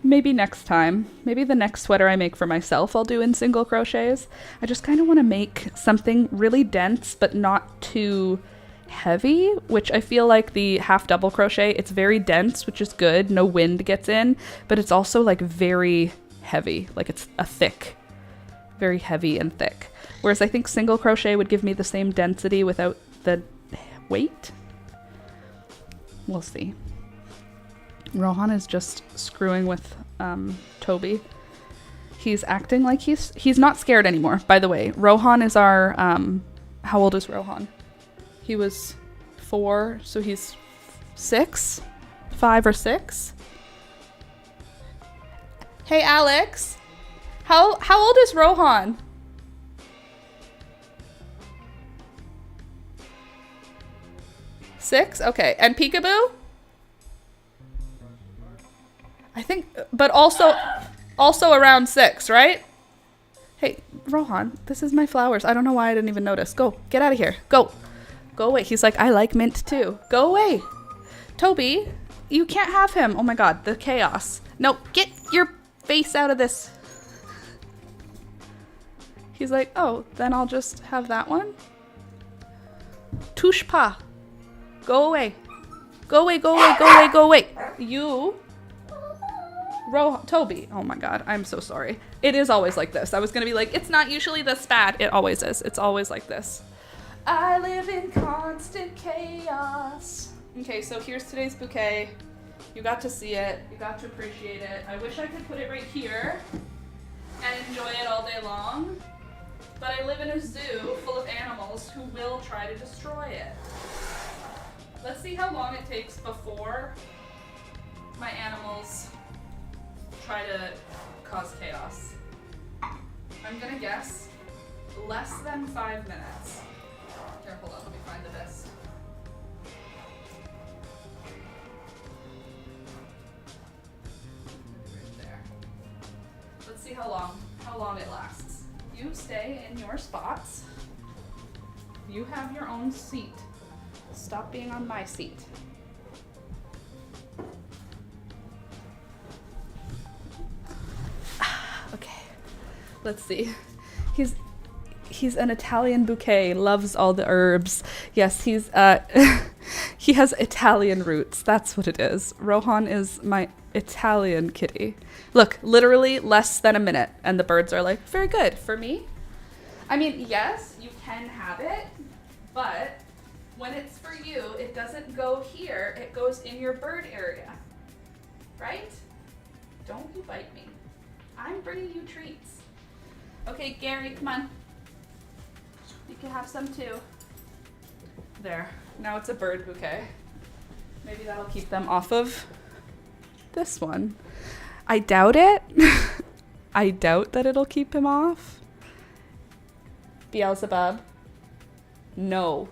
maybe next time, maybe the next sweater I make for myself I'll do in single crochets. I just kind of want to make something really dense but not too heavy, which I feel like the half double crochet, it's very dense, which is good. No wind gets in, but it's also like very heavy. Like it's a thick, very heavy and thick. Whereas I think single crochet would give me the same density without the weight. We'll see. Rohan is just screwing with Toby. He's acting like he's not scared anymore, by the way. Rohan is our, how old is Rohan? He was 4, so he's 6? 5 or 6? Hey, Alex. How old is Rohan? 6? Okay. And Peekaboo? I think, but also around 6, right? Hey, Rohan, this is my flowers. I don't know why I didn't even notice. Go, get out of here. Go. Go away. He's like, I like mint too. Go away. Toby, you can't have him. Oh my God, the chaos. No, get your face out of this. He's like, oh, then I'll just have that one. Touche pas. Go away. Go away, go away, go away, go away. You. Toby. Oh my God, I'm so sorry. It is always like this. I was gonna be like, it's not usually this bad. It always is. It's always like this. I live in constant chaos. Okay, so here's today's bouquet. You got to see it. You got to appreciate it. I wish I could put it right here and enjoy it all day long. But I live in a zoo full of animals who will try to destroy it. Let's see how long it takes before my animals try to cause chaos. I'm gonna guess less than 5 minutes. Here, hold on, let me find the best. Right there. Let's see how long it lasts. You stay in your spots. You have your own seat. Stop being on my seat. Okay, let's see. He's an Italian bouquet, loves all the herbs. Yes, he's he has Italian roots. That's what it is. Rohan is my Italian kitty. Look, literally less than a minute, and the birds are like, very good for me. I mean, yes, you can have it, but when it's for you, it doesn't go here. It goes in your bird area, right? Don't you bite me. I'm bringing you treats. Okay, Gary, come on. You can have some too. There. Now it's a bird bouquet. Maybe that'll keep them off of this one. I doubt it. I doubt that it'll keep him off. Beelzebub. No.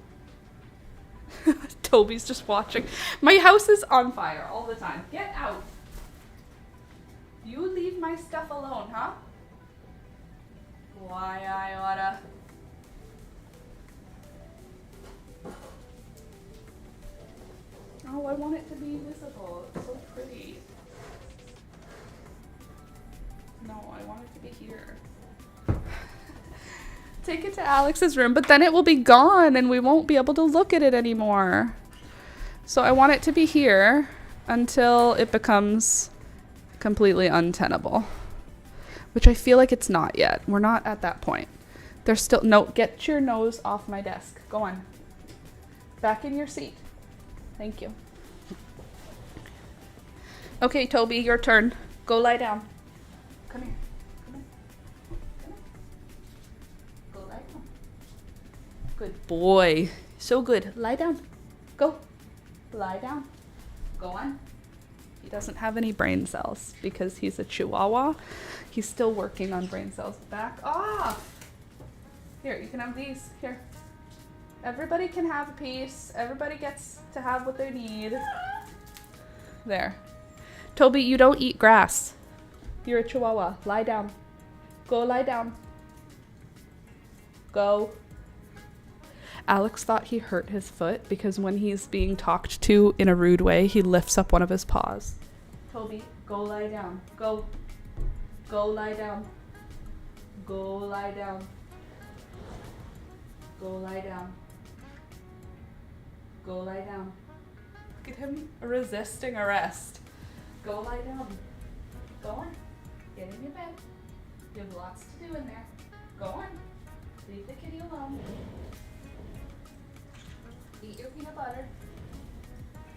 Toby's just watching. My house is on fire all the time. Get out. You leave my stuff alone, huh? Why I oughta. Oh, I want it to be visible. It's so pretty. No, I want it to be here. Take it to Alex's room, but then it will be gone and we won't be able to look at it anymore. So I want it to be here until it becomes completely untenable, which I feel like it's not yet. We're not at that point. There's still, no, get your nose off my desk. Go on. Back in your seat. Thank you. Okay, Toby, your turn. Go lie down. Come here. Come here. Come here. Go lie down. Good boy. So good. Lie down. Go. Lie down. Go on. He doesn't have any brain cells because he's a Chihuahua. He's still working on brain cells. Back off. Here, you can have these. Here. Everybody can have a piece. Everybody gets to have what they need. There. Toby, you don't eat grass. You're a chihuahua. Lie down. Go lie down. Go. Alex thought he hurt his foot because when he's being talked to in a rude way, he lifts up one of his paws. Toby, go lie down. Go. Go lie down. Go lie down. Go lie down. Go lie down. Look at him resisting arrest. Go lie down. Go on. Get in your bed. You have lots to do in there. Go on. Leave the kitty alone. Eat your peanut butter.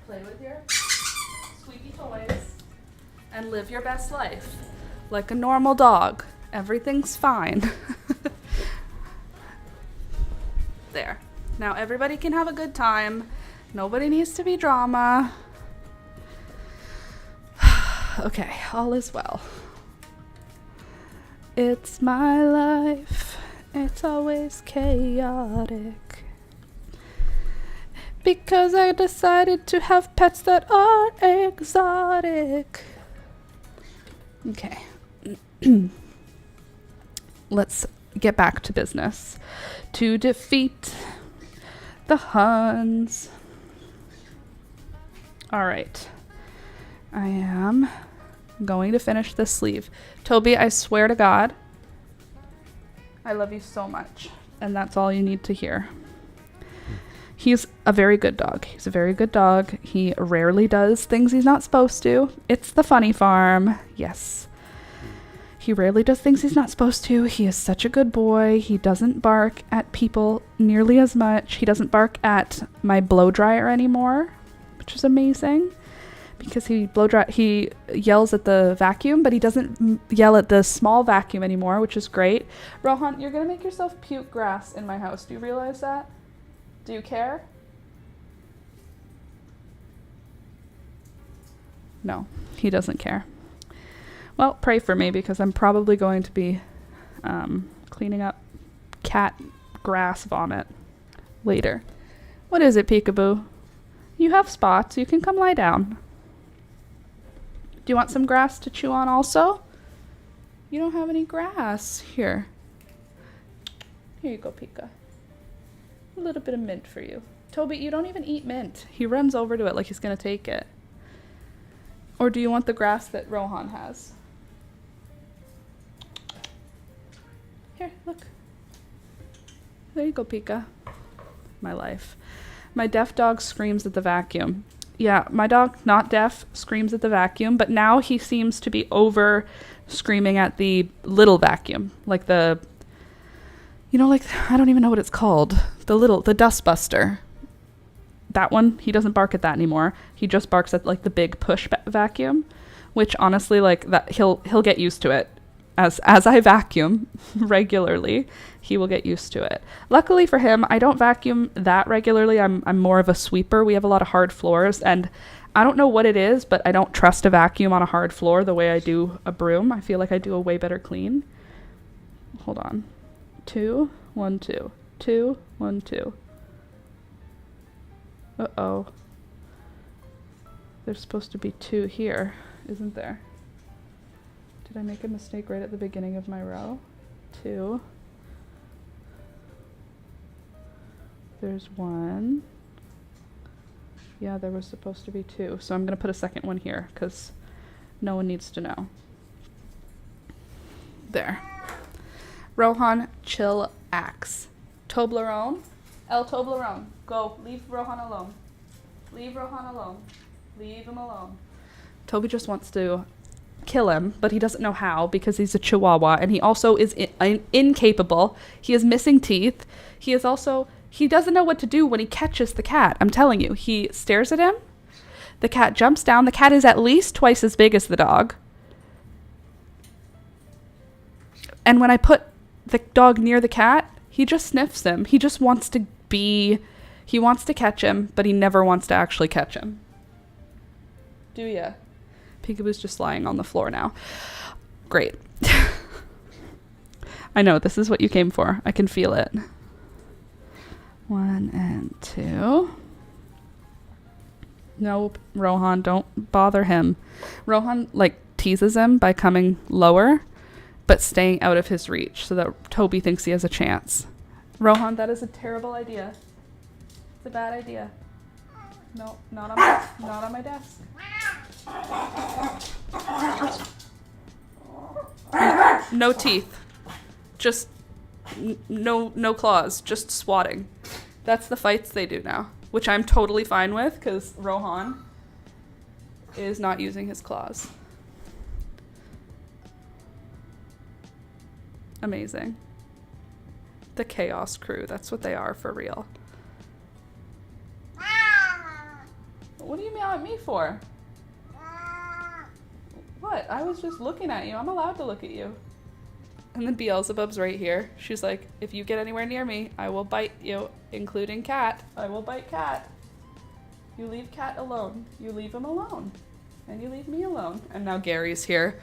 Play with your squeaky toys. And live your best life. Like a normal dog. Everything's fine. There. Now everybody can have a good time. Nobody needs to be drama. Okay, all is well. It's my life. It's always chaotic. Because I decided to have pets that are exotic. Okay. Let's get back to business. To defeat the Huns. All right. I am going to finish this sleeve. Toby, I swear to God, I love you so much. And that's all you need to hear. He's a very good dog. He's a very good dog. He rarely does things he's not supposed to. It's the funny farm. Yes. He rarely does things he's not supposed to. He is such a good boy. He doesn't bark at people nearly as much. He doesn't bark at my blow dryer anymore, which is amazing because he yells at the vacuum, but he doesn't yell at the small vacuum anymore, which is great. Rohan, you're going to make yourself puke grass in my house. Do you realize that? Do you care? No, he doesn't care. Well, pray for me because I'm probably going to be cleaning up cat grass vomit later. What is it, Peekaboo? You have spots. You can come lie down. Do you want some grass to chew on also? You don't have any grass. Here. Here you go, Pika. A little bit of mint for you. Toby, you don't even eat mint. He runs over to it like he's going to take it. Or do you want the grass that Rohan has? Here, look. There you go, Pika. My life. My deaf dog screams at the vacuum. Yeah, my dog, not deaf, screams at the vacuum, but now he seems to be over screaming at the little vacuum. Like the, you know, like, I don't even know what it's called. The dustbuster. That one, he doesn't bark at that anymore. He just barks at like the big push vacuum, which honestly, like that, he'll get used to it. As I vacuum regularly, he will get used to it. Luckily for him, I don't vacuum that regularly. I'm more of a sweeper. We have a lot of hard floors, and I don't know what it is, but I don't trust a vacuum on a hard floor the way I do a broom. I feel like I do a way better clean. Hold on. 2, 1, 2. 2, 1, 2. Uh-oh. There's supposed to be 2 here, isn't there? Did I make a mistake right at the beginning of my row? 2. There's 1. Yeah, there was supposed to be 2. So I'm going to put a second one here because no one needs to know. There. Rohan, chill axe. Toblerone. El Toblerone. Go. Leave Rohan alone. Leave Rohan alone. Leave him alone. Toby just wants to kill him, but he doesn't know how because he's a chihuahua, and he also is incapable. He is missing teeth. He doesn't know what to do when he catches the cat. I'm telling you, he stares at him. The cat jumps down. The cat is at least twice as big as the dog. And when I put the dog near the cat, he just sniffs him. He just wants to he wants to catch him, but he never wants to actually catch him. Do ya? Peekaboo's just lying on the floor now. Great. I know, this is what you came for. I can feel it. 1 and 2. Nope, Rohan, don't bother him. Rohan like teases him by coming lower, but staying out of his reach so that Toby thinks he has a chance. Rohan, that is a terrible idea. It's a bad idea. No, not on my desk. No teeth. Just no claws, just swatting. That's the fights they do now, which I'm totally fine with because Rohan is not using his claws. Amazing. The Chaos Crew, that's what they are for real. What do you meow at me for? What? I was just looking at you. I'm allowed to look at you. And then Beelzebub's right here. She's like, if you get anywhere near me, I will bite you, including Cat. I will bite Cat. You leave Cat alone. You leave him alone. And you leave me alone. And now Gary's here.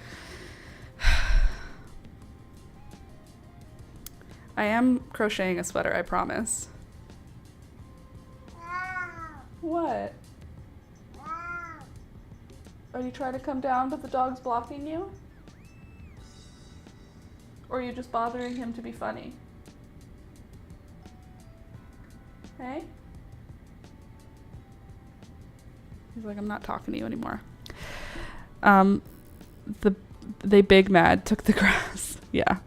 I am crocheting a sweater, I promise. What? Are you trying to come down but the dog's blocking you? Or are you just bothering him to be funny? Hey? He's like, I'm not talking to you anymore. They big mad took the grass. Yeah,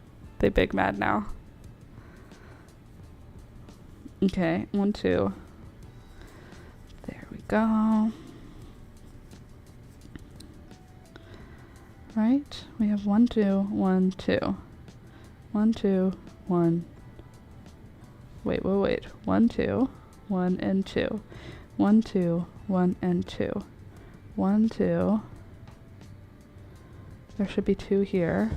they big mad now. Okay, 1, 2. There we go. Right? We have 1, 2, 1, 2. 1, 2, 1. Wait. 1, 2, 1 and 2. 1, 2, 1 and 2. 1, 2. There should be 2 here.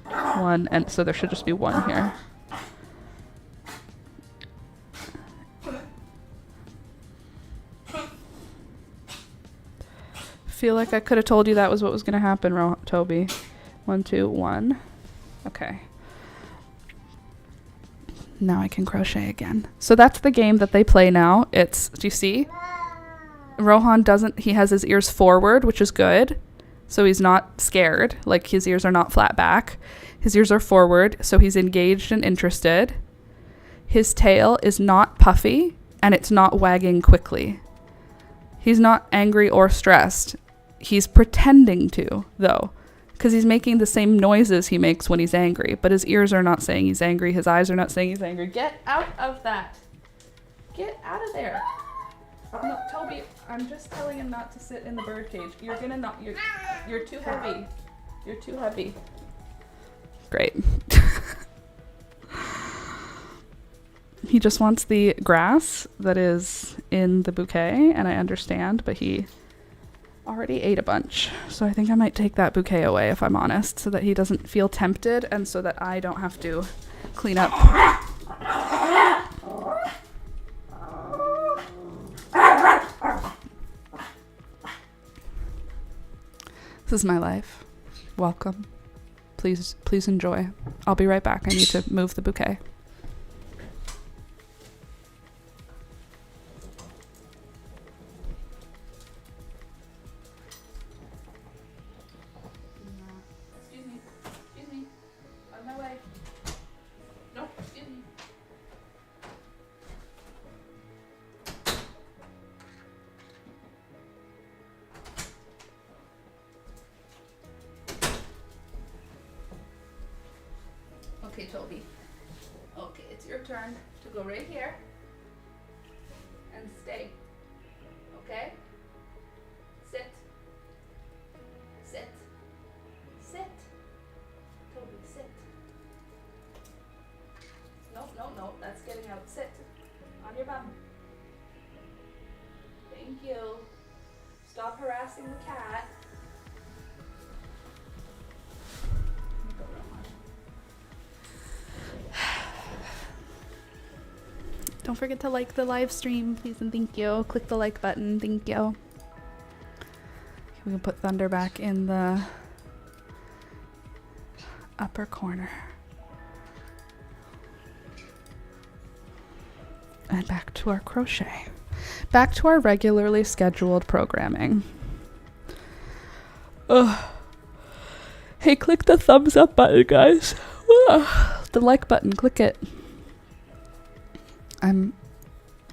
1 and so there should just be 1 here. Feel like I could have told you that was what was going to happen, Toby. 1, 2, 1. Okay. Now I can crochet again. So that's the game that they play now. It's, do you see? Rohan doesn't, he has his ears forward, which is good. So he's not scared. Like his ears are not flat back. His ears are forward, so he's engaged and interested. His tail is not puffy, and it's not wagging quickly. He's not angry or stressed. He's pretending to, though, because he's making the same noises he makes when he's angry, but his ears are not saying he's angry. His eyes are not saying he's angry. Get out of that. Get out of there. No, Toby, I'm just telling him not to sit in the bird cage. You're gonna not, you're too heavy. You're too heavy. Great. He just wants the grass that is in the bouquet, and I understand, but he already ate a bunch. So I think I might take that bouquet away, if I'm honest, so that he doesn't feel tempted and so that I don't have to clean up. This is my life. Welcome. Please enjoy. I'll be right back. I need to move the bouquet. Excuse me. On my way. No, excuse me. Okay, Toby. Okay, it's your turn to go right here and stay. Okay? Sit. Sit. Sit. Toby, sit. No, that's getting out. Sit. On your bum. Thank you. Stop harassing the cat. Don't forget to like the live stream, please and thank you. Click the like button, thank you. We can put Thunder back in the upper corner. And back to our crochet. Back to our regularly scheduled programming. Ugh. Hey, click the thumbs up button, guys. Ugh. The like button, click it. I'm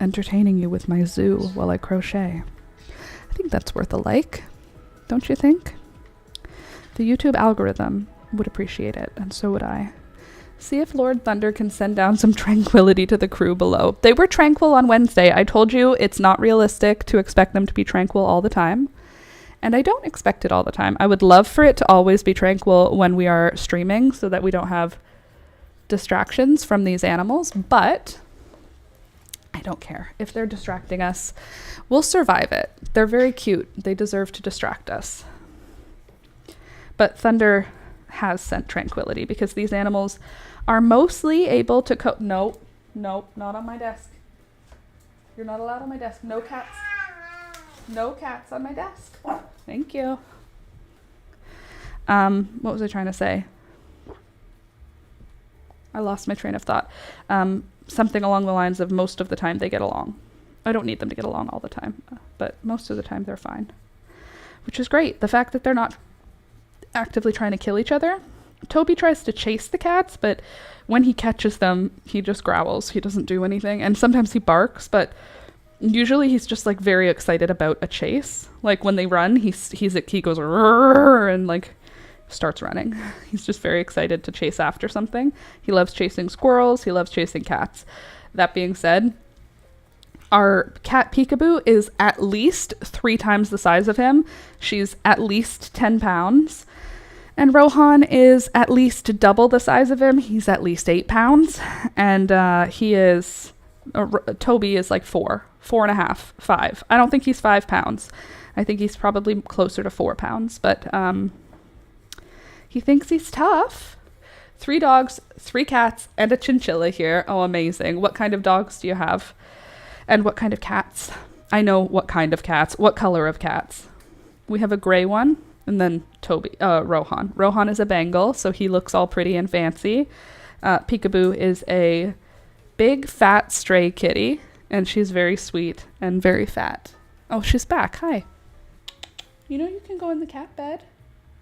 entertaining you with my zoo while I crochet. I think that's worth a like, don't you think? The YouTube algorithm would appreciate it, and so would I. See if Lord Thunder can send down some tranquility to the crew below. They were tranquil on Wednesday. I told you it's not realistic to expect them to be tranquil all the time. And I don't expect it all the time. I would love for it to always be tranquil when we are streaming so that we don't have distractions from these animals, but I don't care. If they're distracting us, we'll survive it. They're very cute. They deserve to distract us. But Thunder has sent tranquility because these animals are mostly able to no, not on my desk. You're not allowed on my desk. No cats. No cats on my desk. Thank you. What was I trying to say? I lost my train of thought. Something along the lines of most of the time they get along. I don't need them to get along all the time, but most of the time they're fine, which is great. The fact that they're not actively trying to kill each other. Toby tries to chase the cats, but when he catches them, he just growls. He doesn't do anything, and sometimes he barks, but usually he's just like very excited about a chase. Like when they run, he goes "Rrrr," and like starts running. He's just very excited to chase after something. He loves chasing squirrels. He loves chasing cats. That being said, our cat Peekaboo is at least 3 times the size of him. She's at least 10 pounds. And Rohan is at least double the size of him. He's at least 8 pounds. And Toby is like 4.5, 5. I don't think he's 5 pounds. I think he's probably closer to 4 pounds. But he thinks he's tough. 3 dogs, 3 cats, and a chinchilla here. Oh, amazing. What kind of dogs do you have? And what kind of cats? I know what kind of cats. What color of cats? We have a gray one, and then Rohan. Rohan is a Bengal, so he looks all pretty and fancy. Peekaboo is a big, fat, stray kitty, and she's very sweet and very fat. Oh, she's back. Hi. You know you can go in the cat bed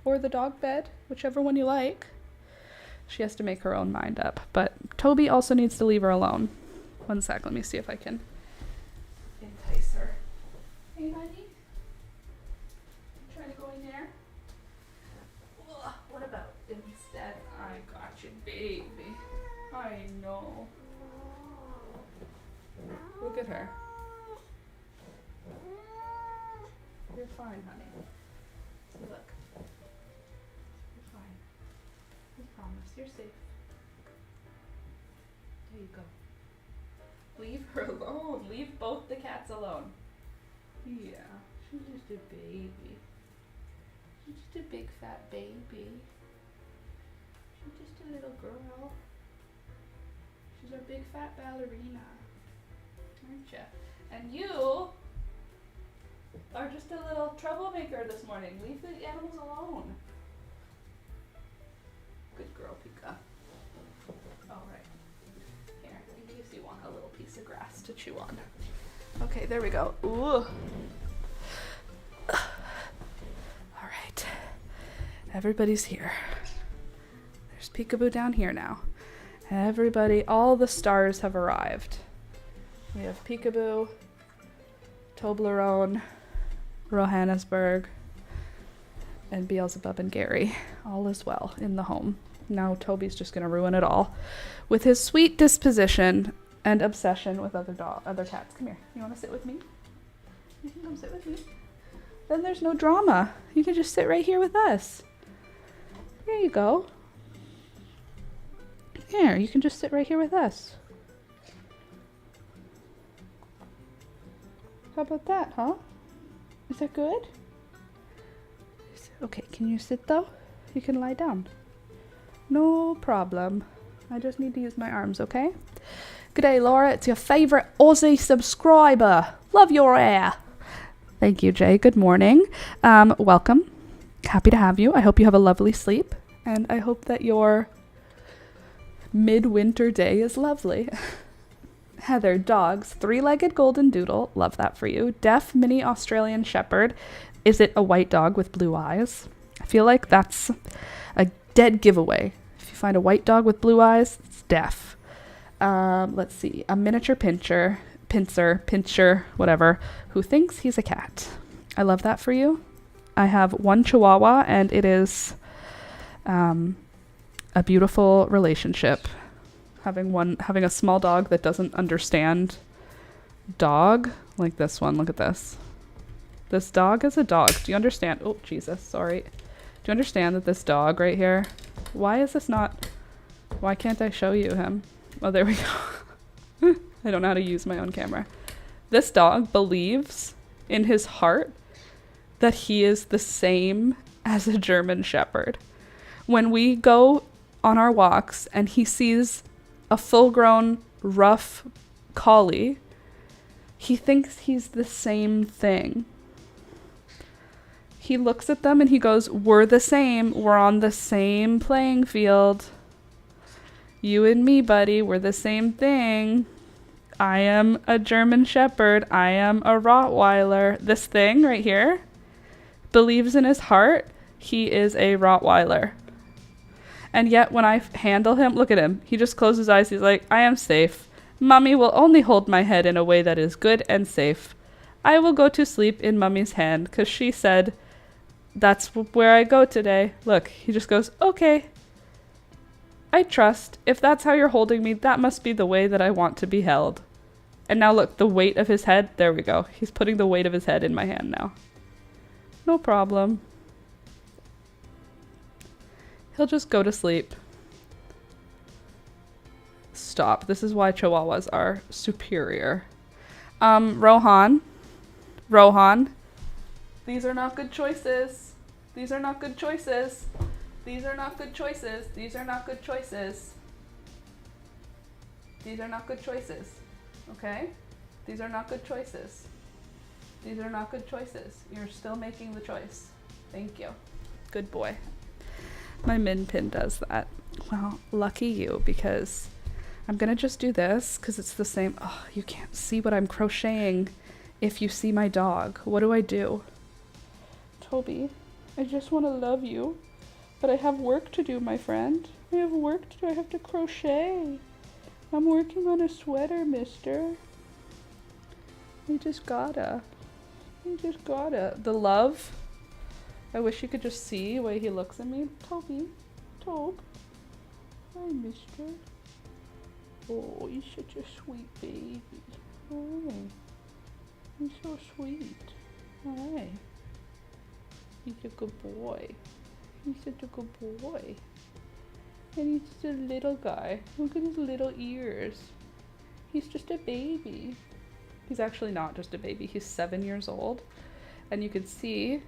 or the dog bed, whichever one you like. She has to make her own mind up, but Toby also needs to leave her alone. One sec, let me see if I can entice her. Hey, honey. You trying to go in there? Ugh, what about instead? I got you, baby. I know. Look at her. You're fine, honey. Look. You're fine. I promise. You're safe. There you go. Leave her alone. Leave both the cats alone. Yeah, she's just a baby. She's just a big fat baby. She's just a little girl. She's a big fat ballerina. Aren't ya? And you are just a little troublemaker this morning. Leave the animals alone. Good girl, Pika. All right. Here, in case you want a little piece of grass to chew on. Okay, there we go. Ooh. All right. Everybody's here. There's Peekaboo down here now. Everybody, all the stars have arrived. We have Peekaboo, Toblerone, Johannesburg, and Beelzebub and Gary. All is well in the home. Now Toby's just going to ruin it all with his sweet disposition and obsession with other cats. Come here. You want to sit with me? You can come sit with me. Then there's no drama. You can just sit right here with us. There you go. Here, you can just sit right here with us. How about that, huh? Is that good? Okay, can you sit though? You can lie down. No problem. I just need to use my arms, okay? G'day, Laura. It's your favourite Aussie subscriber. Love your hair. Thank you, Jay. Good morning. Welcome. Happy to have you. I hope you have a lovely sleep. And I hope that your midwinter day is lovely. Heather, dogs, three-legged golden doodle, love that for you. Deaf mini Australian shepherd. Is it a white dog with blue eyes? I feel like that's a dead giveaway. If you find a white dog with blue eyes, it's deaf. Let's see. A miniature pincher, whatever, who thinks he's a cat. I love that for you. I have one Chihuahua, and it is a beautiful relationship. Having a small dog that doesn't understand dog, like this one. Look at this. This dog is a dog. Do you understand? Oh, Jesus, sorry. Do you understand that this dog right here? Why can't I show you him? Oh, there we go. I don't know how to use my own camera. This dog believes in his heart that he is the same as a German Shepherd. When we go on our walks and he sees a full-grown rough collie, he thinks he's the same thing. He looks at them and he goes, we're the same. We're on the same playing field. You and me, buddy, we're the same thing. I am a German Shepherd. I am a Rottweiler. This thing right here believes in his heart he is a Rottweiler. And yet when I handle him, look at him. He just closes his eyes. He's like, I am safe. Mummy will only hold my head in a way that is good and safe. I will go to sleep in Mummy's hand because she said that's where I go today. Look, he just goes, okay. I trust. If that's how you're holding me, that must be the way that I want to be held. And now look, the weight of his head. There we go. He's putting the weight of his head in my hand now. No problem. He'll just go to sleep. Stop. This is why Chihuahuas are superior. Rohan. These are not good choices. These are not good choices. These are not good choices. These are not good choices. These are not good choices. Okay? These are not good choices. These are not good choices. You're still making the choice. Thank you. Good boy. My min pin does that. Well, lucky you, because I'm gonna just do this because it's the same. Oh, you can't see what I'm crocheting if you see my dog. What do I do? Toby, I just want to love you, but I have work to do, my friend. I have work to do. I have to crochet. I'm working on a sweater, mister. You just gotta. The love. I wish you could just see the way he looks at me. Toby. Hi, mister. Oh, you're such a sweet baby. Hi. You're so sweet. Hi. He's a good boy. He's such a good boy. And he's just a little guy. Look at his little ears. He's just a baby. He's actually not just a baby. He's 7 years old. And you can see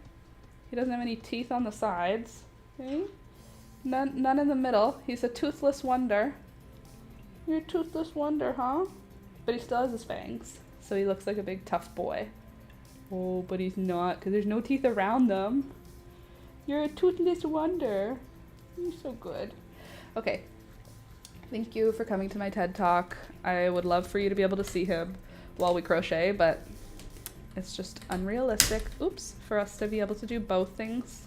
he doesn't have any teeth on the sides. Okay? None in the middle. He's a toothless wonder. You're a toothless wonder, huh? But he still has his fangs. So he looks like a big tough boy. Oh, but he's not, because there's no teeth around them. You're a toothless wonder. You're so good. Okay. Thank you for coming to my TED Talk. I would love for you to be able to see him while we crochet, but it's just unrealistic, for us to be able to do both things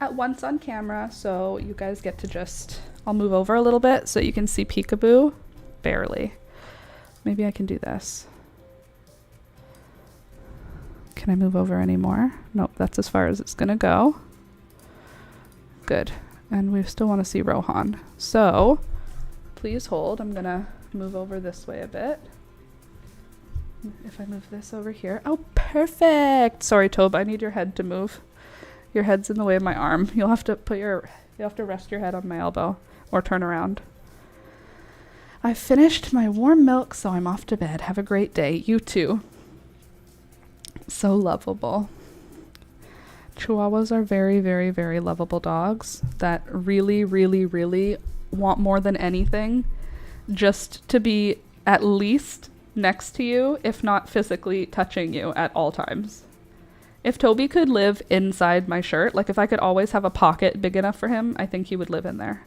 at once on camera. So you guys get to just, I'll move over a little bit so you can see peekaboo. Barely. Maybe I can do this. Can I move over any more? Nope, that's as far as it's gonna go. Good. And we still want to see Rohan. So please hold. I'm gonna move over this way a bit. If I move this over here. Oh, perfect. Sorry, Tobe, I need your head to move. Your head's in the way of my arm. You'll have to rest your head on my elbow or turn around. I finished my warm milk, so I'm off to bed. Have a great day. You too. So lovable. Chihuahuas are very, very, very lovable dogs that really, really, really want more than anything just to be at least next to you, if not physically touching you at all times. If Toby could live inside my shirt, like if I could always have a pocket big enough for him, I think he would live in there.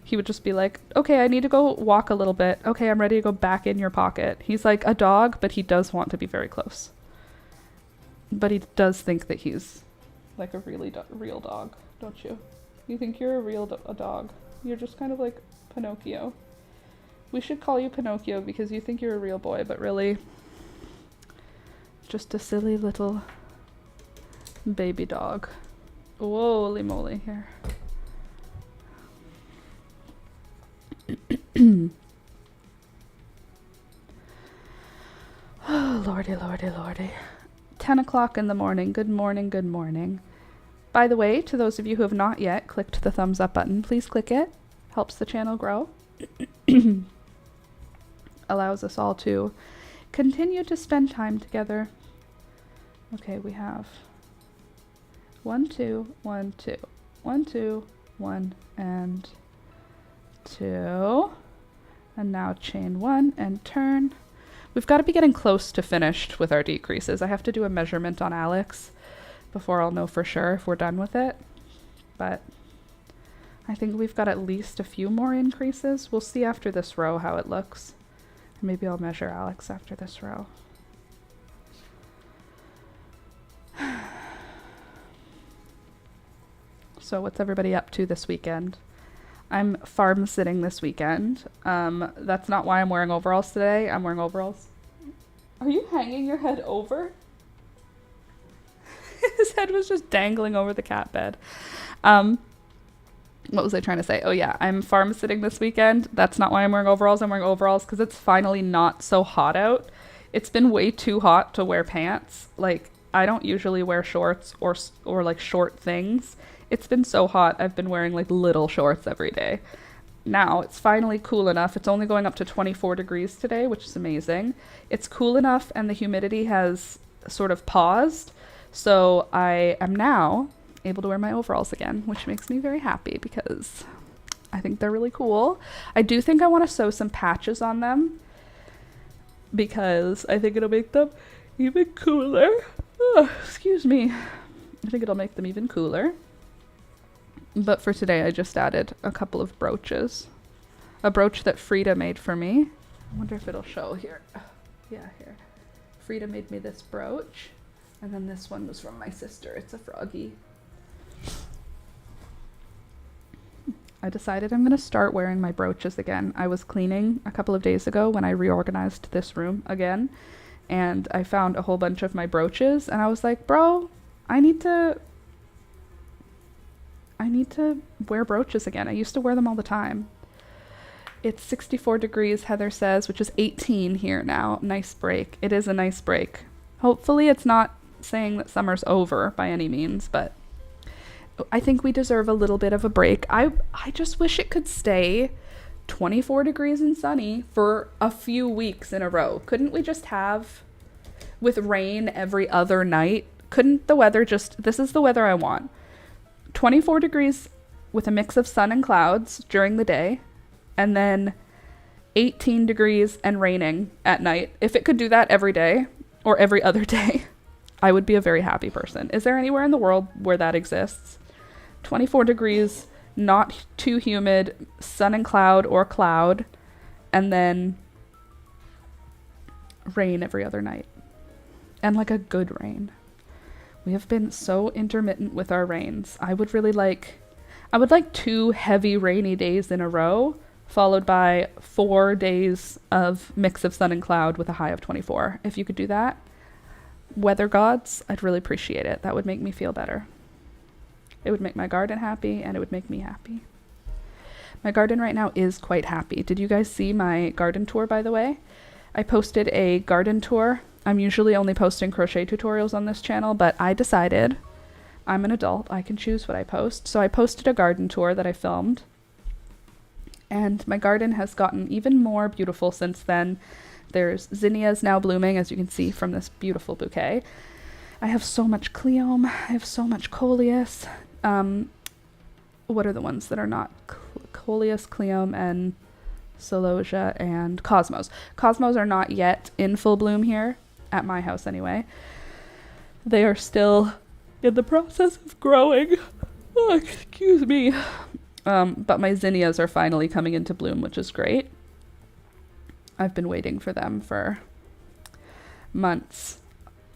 He would just be like, okay, I need to go walk a little bit. Okay, I'm ready to go back in your pocket. He's like a dog, but he does want to be very close. But he does think that he's like a really real dog, don't you? You think you're a real dog. You're just kind of like Pinocchio. We should call you Pinocchio because you think you're a real boy, but really just a silly little baby dog. Holy moly here. Oh, lordy, lordy, lordy. 10 o'clock in the morning. Good morning, good morning. By the way, to those of you who have not yet clicked the thumbs up button, please click it. Helps the channel grow. Allows us all to continue to spend time together. Okay, we have 1, 2, 1, 2, 1, 2, 1, and 2. And now chain 1 and turn. We've got to be getting close to finished with our decreases. I have to do a measurement on Alex before I'll know for sure if we're done with it. But I think we've got at least a few more increases. We'll see after this row how it looks. Maybe I'll measure Alex after this row. So what's everybody up to this weekend? I'm farm sitting this weekend. That's not why I'm wearing overalls today. I'm wearing overalls. Are you hanging your head over? His head was just dangling over the cat bed. What was I trying to say? Oh yeah, I'm farm sitting this weekend. That's not why I'm wearing overalls. I'm wearing overalls because it's finally not so hot out. It's been way too hot to wear pants. Like, I don't usually wear shorts or like short things. It's been so hot, I've been wearing like little shorts every day. Now, it's finally cool enough. It's only going up to 24 degrees today, which is amazing. It's cool enough and the humidity has sort of paused. So I am now able to wear my overalls again, which makes me very happy because I think they're really cool. I do think I want to sew some patches on them because I think it'll make them even cooler. Oh, excuse me. I think it'll make them even cooler. But for today, I just added a couple of brooches. A brooch that Frida made for me. I wonder if it'll show here. Yeah, here. Frida made me this brooch. And then this one was from my sister. It's a froggy. I decided I'm going to start wearing my brooches again. I was cleaning a couple of days ago when I reorganized this room again. And I found a whole bunch of my brooches. And I was like, bro, I need to wear brooches again. I used to wear them all the time. It's 64 degrees, Heather says, which is 18 here now. Nice break. It is a nice break. Hopefully it's not saying that summer's over by any means, but I think we deserve a little bit of a break. I just wish it could stay 24 degrees and sunny for a few weeks in a row. Couldn't we just have, with rain every other night, couldn't the weather just, this is the weather I want. 24 degrees with a mix of sun and clouds during the day, and then 18 degrees and raining at night. If it could do that every day or every other day, I would be a very happy person. Is there anywhere in the world where that exists? 24 degrees, not too humid, sun and cloud or cloud, and then rain every other night. And like a good rain. We have been so intermittent with our rains. I would like 2 heavy rainy days in a row, followed by 4 days of mix of sun and cloud with a high of 24. If you could do that, weather gods, I'd really appreciate it. That would make me feel better. It would make my garden happy, and it would make me happy. My garden right now is quite happy. Did you guys see my garden tour, by the way? I posted a garden tour. I'm usually only posting crochet tutorials on this channel, but I decided I'm an adult. I can choose what I post. So I posted a garden tour that I filmed. And my garden has gotten even more beautiful since then. There's zinnias now blooming, as you can see from this beautiful bouquet. I have so much cleome. I have so much coleus. What are the ones that are not coleus, cleome, and celosia, and cosmos? Cosmos are not yet in full bloom here. At my house anyway. They are still in the process of growing. Oh, excuse me. But my zinnias are finally coming into bloom, which is great. I've been waiting for them for months.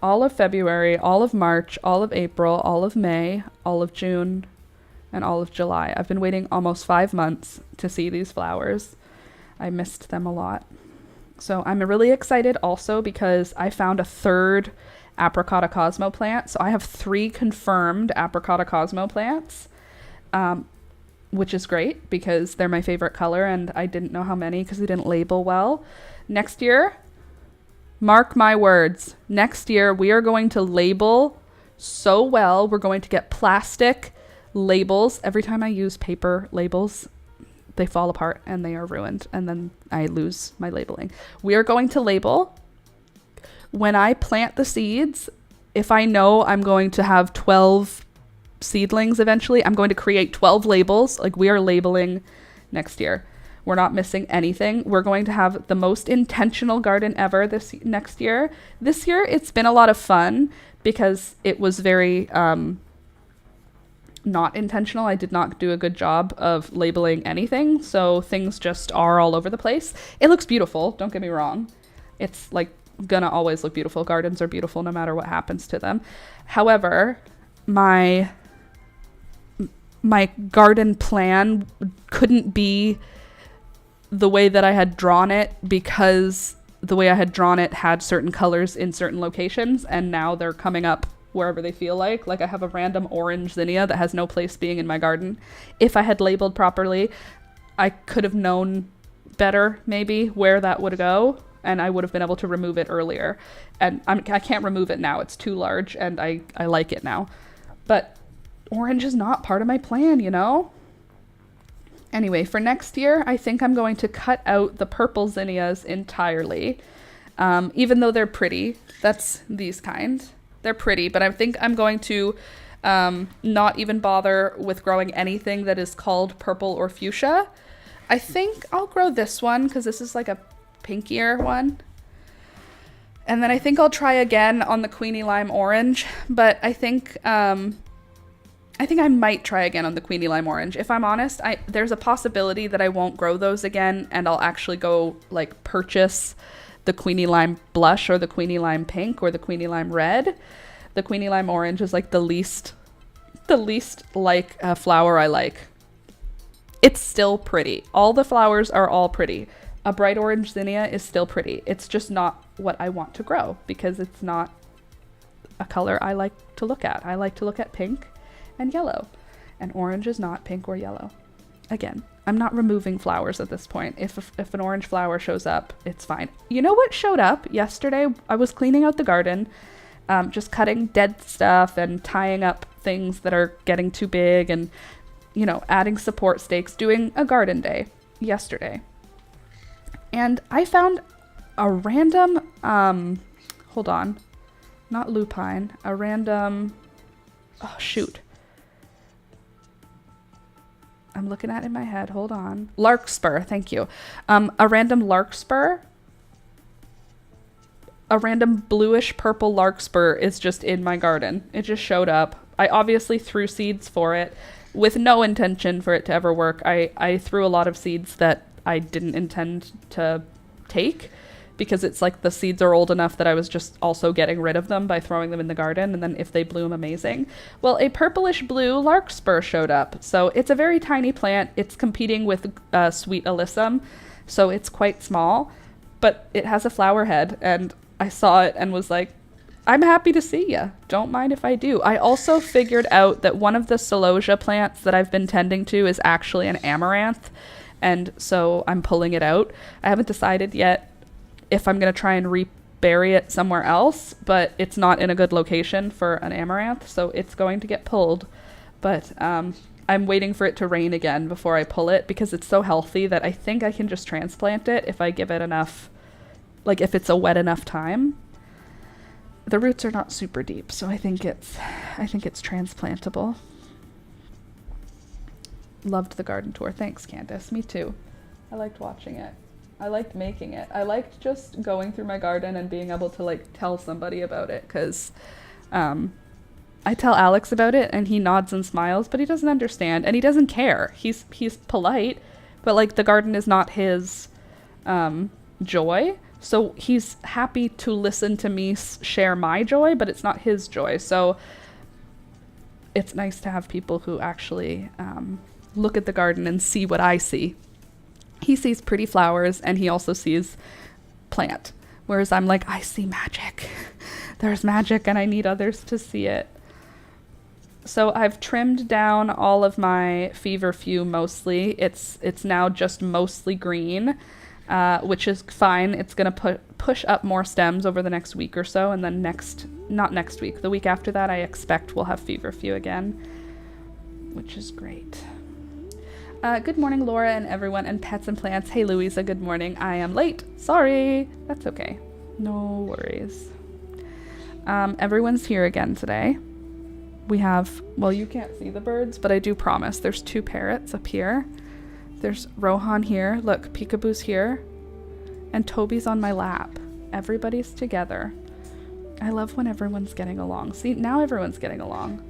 All of February, all of March, all of April, all of May, all of June, and all of July. I've been waiting almost 5 months to see these flowers. I missed them a lot. So I'm really excited also because I found a third Apricota Cosmo plant. So I have 3 confirmed Apricota Cosmo plants, which is great because they're my favorite color, and I didn't know how many because they didn't label well. Next year, mark my words, next year we are going to label so well. We're going to get plastic labels. Every time I use paper labels, they fall apart and they are ruined, and then I lose my labeling. We are going to label. When I plant the seeds, if I know I'm going to have 12 seedlings eventually, I'm going to create 12 labels. Like, we are labeling next year. We're not missing anything. We're going to have the most intentional garden ever next year. This year, it's been a lot of fun because it was very not intentional. I did not do a good job of labeling anything, so things just are all over the place. It looks beautiful, don't get me wrong. It's like gonna always look beautiful. Gardens are beautiful no matter what happens to them. However, my garden plan couldn't be the way that I had drawn it because the way I had drawn it had certain colors in certain locations, and now they're coming up wherever they feel like. Like, I have a random orange zinnia that has no place being in my garden. If I had labeled properly, I could have known better maybe where that would go, and I would have been able to remove it earlier. And I can't remove it now. It's too large, and I like it now. But orange is not part of my plan, you know? Anyway, for next year, I think I'm going to cut out the purple zinnias entirely. Even though they're pretty. That's these kind. They're pretty, but I think I'm going to not even bother with growing anything that is called purple or fuchsia. I think I'll grow this one because this is like a pinkier one. And then I think I'll try again on the Queenie Lime Orange, but I think I might try again on the Queenie Lime Orange. If I'm honest, there's a possibility that I won't grow those again, and I'll actually go like purchase the Queenie Lime Blush or the Queenie Lime Pink or the Queenie Lime Red. The Queenie Lime Orange is like the least like flower I like. It's still pretty. All the flowers are all pretty. A bright orange zinnia is still pretty. It's just not what I want to grow because it's not a color I like to look at. I like to look at pink and yellow, and orange is not pink or yellow. Again, I'm not removing flowers at this point. If an orange flower shows up, it's fine. You know what showed up yesterday? I was cleaning out the garden, just cutting dead stuff and tying up things that are getting too big and, you know, adding support stakes, doing a garden day yesterday. And I found a random, hold on, not lupine, a random, oh shoot. I'm looking at it in my head, hold on. Larkspur, thank you. A random larkspur, a random bluish purple larkspur is just in my garden. It just showed up. I obviously threw seeds for it with no intention for it to ever work. I threw a lot of seeds that I didn't intend to take because it's like the seeds are old enough that I was just also getting rid of them by throwing them in the garden, and then if they bloom, amazing. Well, a purplish blue larkspur showed up. So it's a very tiny plant. It's competing with sweet alyssum, so it's quite small, but it has a flower head, and I saw it and was like, I'm happy to see ya. Don't mind if I do. I also figured out that one of the celosia plants that I've been tending to is actually an amaranth, and so I'm pulling it out. I haven't decided yet if I'm going to try and rebury it somewhere else, but it's not in a good location for an amaranth, so it's going to get pulled. But I'm waiting for it to rain again before I pull it because it's so healthy that I think I can just transplant it if I give it enough, like if it's a wet enough time. The roots are not super deep, so I think it's transplantable. Loved the garden tour. Thanks, Candace. Me too. I liked watching it. I liked making it. I liked just going through my garden and being able to like tell somebody about it because I tell Alex about it and he nods and smiles, but he doesn't understand and he doesn't care. He's polite, but like the garden is not his joy. So he's happy to listen to me share my joy, but it's not his joy. So it's nice to have people who actually look at the garden and see what I see. He sees pretty flowers and he also sees plant. Whereas I'm like, I see magic. There's magic and I need others to see it. So I've trimmed down all of my feverfew mostly. It's now just mostly green, which is fine. It's going to push up more stems over the next week or so. And then not next week, the week after that, I expect we'll have feverfew again, which is great. Good morning, Laura and everyone and pets and plants. Hey, Louisa, good morning. I am late. Sorry. That's okay. No worries. Everyone's here again today. We have, well, you can't see the birds, but I do promise there's 2 parrots up here. There's Rohan here. Look, Peekaboo's here. And Toby's on my lap. Everybody's together. I love when everyone's getting along. See, now everyone's getting along.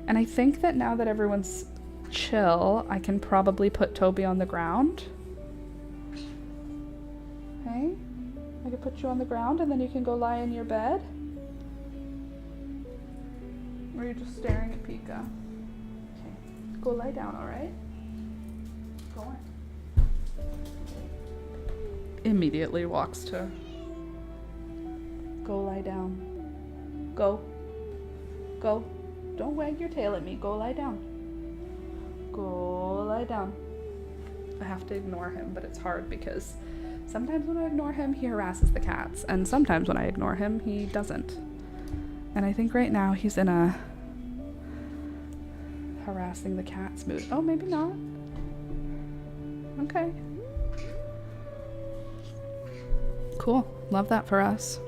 And I think that now that everyone's chill, I can probably put Toby on the ground. Hey? I can put you on the ground and then you can go lie in your bed. Or are you just staring at Pika? Okay. Go lie down, alright? Go on. Immediately walks to... Go lie down. Go. Go. Don't wag your tail at me. Go lie down. Go lie down. I have to ignore him, but it's hard because sometimes when I ignore him, he harasses the cats. And sometimes when I ignore him, he doesn't. And I think right now he's in a harassing the cats mood. Oh, maybe not. Okay. Cool. Love that for us.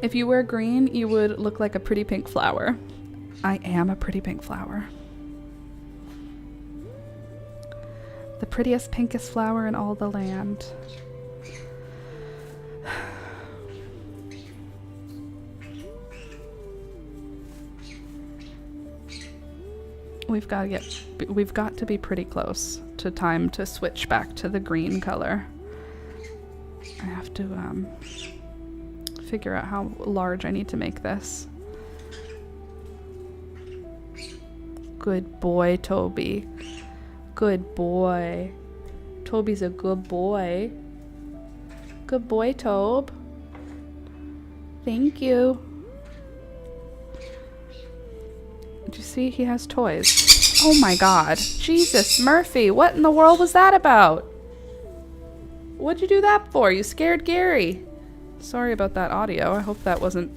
If you wear green, you would look like a pretty pink flower. I am a pretty pink flower. The prettiest, pinkest flower in all the land. We've got to be pretty close to time to switch back to the green color. I have to figure out how large I need to make this. Good boy, Toby. Good boy. Toby's a good boy. Good boy, Tobe. Thank you. Did you see? He has toys. Oh my god. Jesus, Murphy, what in the world was that about? What'd you do that for? You scared Gary. Sorry about that audio. I hope that wasn't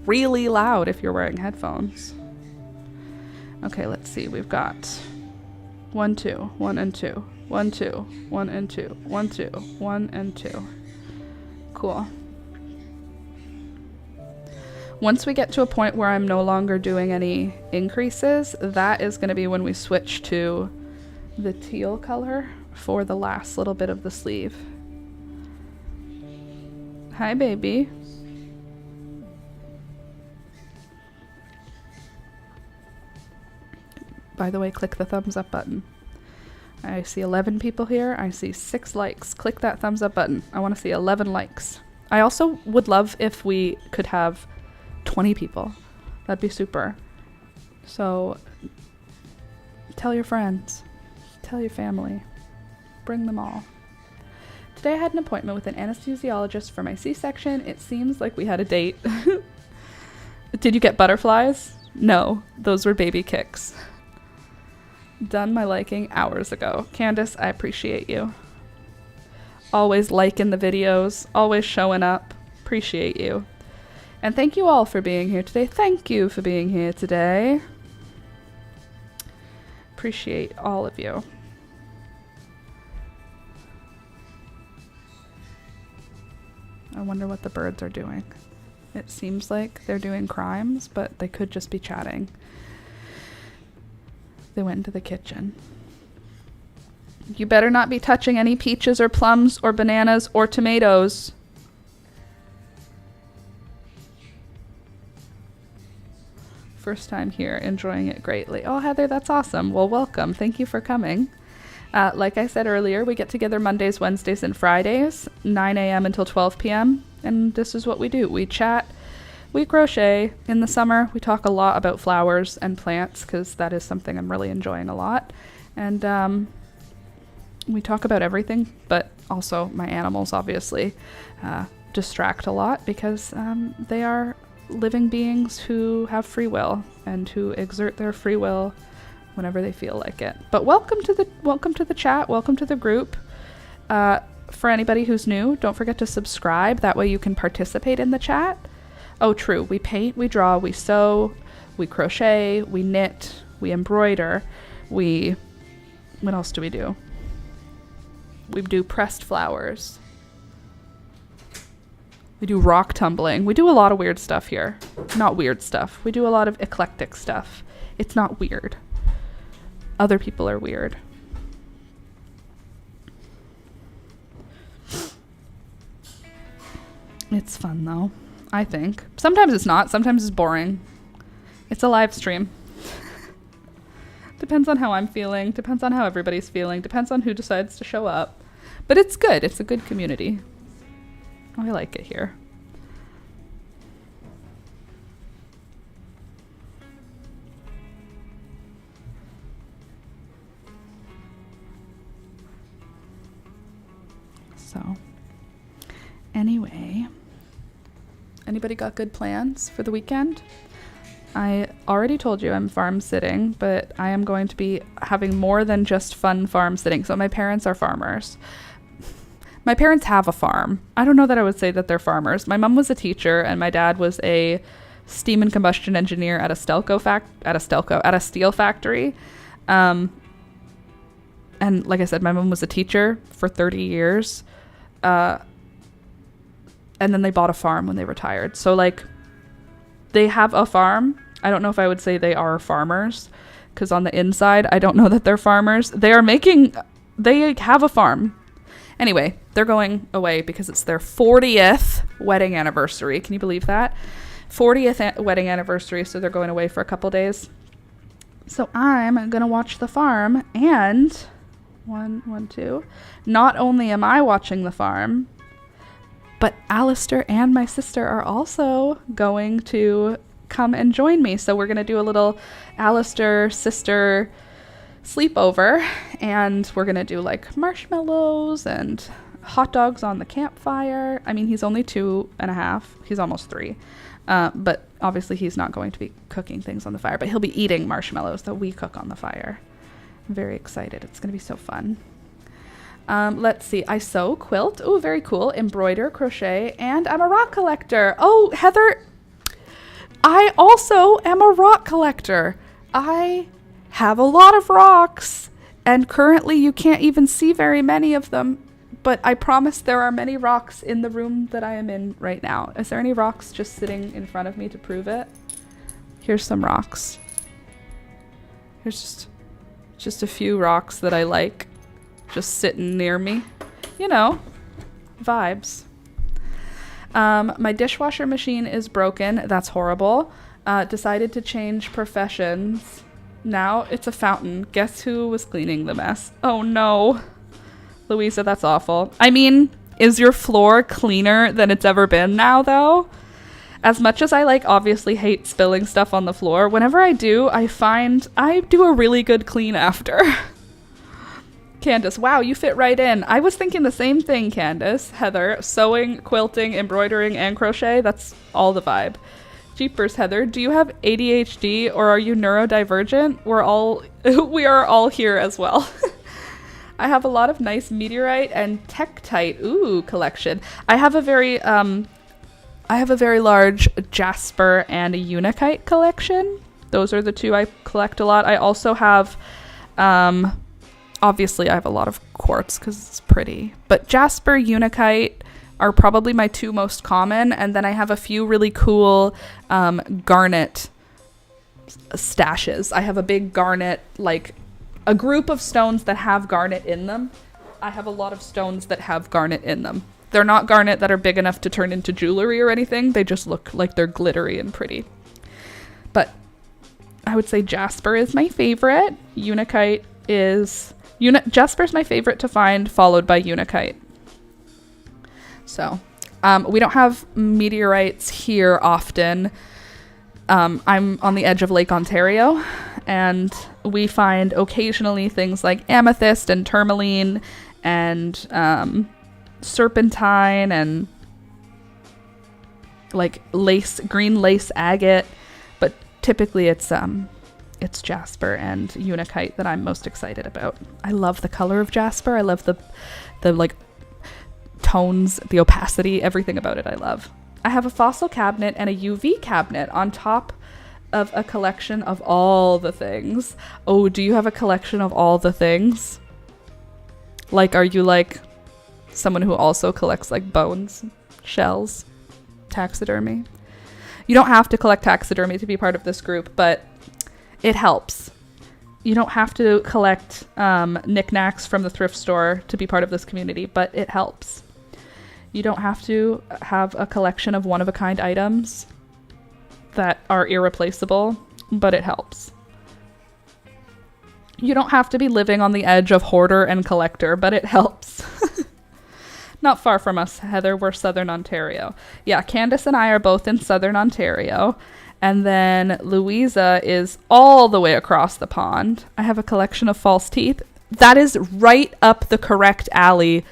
really loud if you're wearing headphones. Okay, let's see. We've got 1, 2, 1 and 2, 1, 2, 1 and 2, 1, 2, 1 and 2. Cool. Once we get to a point where I'm no longer doing any increases, that is going to be when we switch to the teal color for the last little bit of the sleeve. Hi, baby. By the way, click the thumbs up button. I see 11 people here. I see 6 likes. Click that thumbs up button. I want to see 11 likes. I also would love if we could have 20 people. That'd be super. So tell your friends, tell your family, bring them all. Today I had an appointment with an anesthesiologist for my C-section. It seems like we had a date. Did you get butterflies? No, those were baby kicks. Done my liking hours ago. Candace, I appreciate you. Always liking the videos, always showing up. Appreciate you. And thank you all for being here today. Thank you for being here today. Appreciate all of you. I wonder what the birds are doing. It seems like they're doing crimes, but they could just be chatting. They went into the kitchen. You better not be touching any peaches or plums or bananas or tomatoes. First time here, enjoying it greatly. Oh, Heather, that's awesome. Well, welcome. Thank you for coming. Like I said earlier, we get together Mondays, Wednesdays, and Fridays, 9 a.m. until 12 p.m. And this is what we do. We chat, we crochet. In the summer, we talk a lot about flowers and plants because that is something I'm really enjoying a lot. And we talk about everything, but also my animals obviously distract a lot because they are living beings who have free will and who exert their free will whenever they feel like it. But welcome to the chat, welcome to the group. For anybody who's new, don't forget to subscribe. That way you can participate in the chat. Oh, true. We paint, we draw, we sew, we crochet, we knit, we embroider, what else do we do? We do pressed flowers. We do rock tumbling. We do a lot of weird stuff here. Not weird stuff. We do a lot of eclectic stuff. It's not weird. Other people are weird. It's fun though, I think. Sometimes it's not. Sometimes it's boring. It's a live stream. Depends on how I'm feeling. Depends on how everybody's feeling. Depends on who decides to show up. But it's good. It's a good community. I like it here. So, anyway, anybody got good plans for the weekend? I already told you I'm farm sitting, but I am going to be having more than just fun farm sitting. So my parents are farmers. My parents have a farm. I don't know that I would say that they're farmers. My mom was a teacher and my dad was a steam and combustion engineer at a steel factory. And like I said, my mom was a teacher for 30 years. And then they bought a farm when they retired. So like they have a farm. I don't know if I would say they are farmers because on the inside, I don't know that they're farmers. They have a farm. Anyway, they're going away because it's their 40th wedding anniversary. Can you believe that? 40th wedding anniversary, so they're going away for a couple days. So I'm going to watch the farm, and not only am I watching the farm, but Alistair and my sister are also going to come and join me. So we're going to do a little Alistair sister sleepover, and we're gonna do like marshmallows and hot dogs on the campfire. I mean, he's only 2.5, he's almost 3, but obviously he's not going to be cooking things on the fire, but he'll be eating marshmallows that we cook on the fire. I'm very excited. It's gonna be so fun. Let's see. I sew, quilt. Oh, very cool. Embroider, crochet, and I'm a rock collector. Oh, Heather, I also am a rock collector. I have a lot of rocks, and currently you can't even see very many of them, but I promise there are many rocks in the room that I am in right now. Is there any rocks just sitting in front of me to prove it? Here's some rocks. Here's just a few rocks that I like just sitting near me. You know, vibes. My dishwasher machine is broken. That's horrible. Decided to change professions. Now it's a fountain. Guess who was cleaning the mess? Oh no. Louisa, that's awful. I mean, is your floor cleaner than it's ever been now, though? As much as I obviously hate spilling stuff on the floor, whenever I do, I find I do a really good clean after. Candace, wow, you fit right in. I was thinking the same thing, Candace. Heather, sewing, quilting, embroidering, and crochet, that's all the vibe. Jeepers, Heather, do you have ADHD or are you neurodivergent? We are all here as well. I have a lot of nice meteorite and tektite collection. I have a very large jasper and a unakite collection. Those are the two I collect a lot. I also have obviously I have a lot of quartz because it's pretty, but jasper, unakite are probably my two most common, and then I have a few really cool garnet stashes. I have a big garnet, a group of stones that have garnet in them. I have a lot of stones that have garnet in them. They're not garnet that are big enough to turn into jewelry or anything. They just look like they're glittery and pretty. But I would say Jasper is my favorite. Unakite is... Jasper's my favorite to find, followed by Unakite. So, we don't have meteorites here often. I'm on the edge of Lake Ontario, and we find occasionally things like amethyst and tourmaline and serpentine and like green lace agate, but typically it's jasper and unakite that I'm most excited about. I love the color of jasper. I love the like tones, the opacity, everything about it I love. I have a fossil cabinet and a UV cabinet on top of a collection of all the things. Oh, do you have a collection of all the things? Like, are you like someone who also collects like bones, shells, taxidermy? You don't have to collect taxidermy to be part of this group, but it helps. You don't have to collect knickknacks from the thrift store to be part of this community, but it helps. You don't have to have a collection of one-of-a-kind items that are irreplaceable, but it helps. You don't have to be living on the edge of hoarder and collector, but it helps. Not far from us, Heather. We're Southern Ontario. Yeah, Candace and I are both in Southern Ontario. And then Louisa is all the way across the pond. I have a collection of false teeth. That is right up the correct alley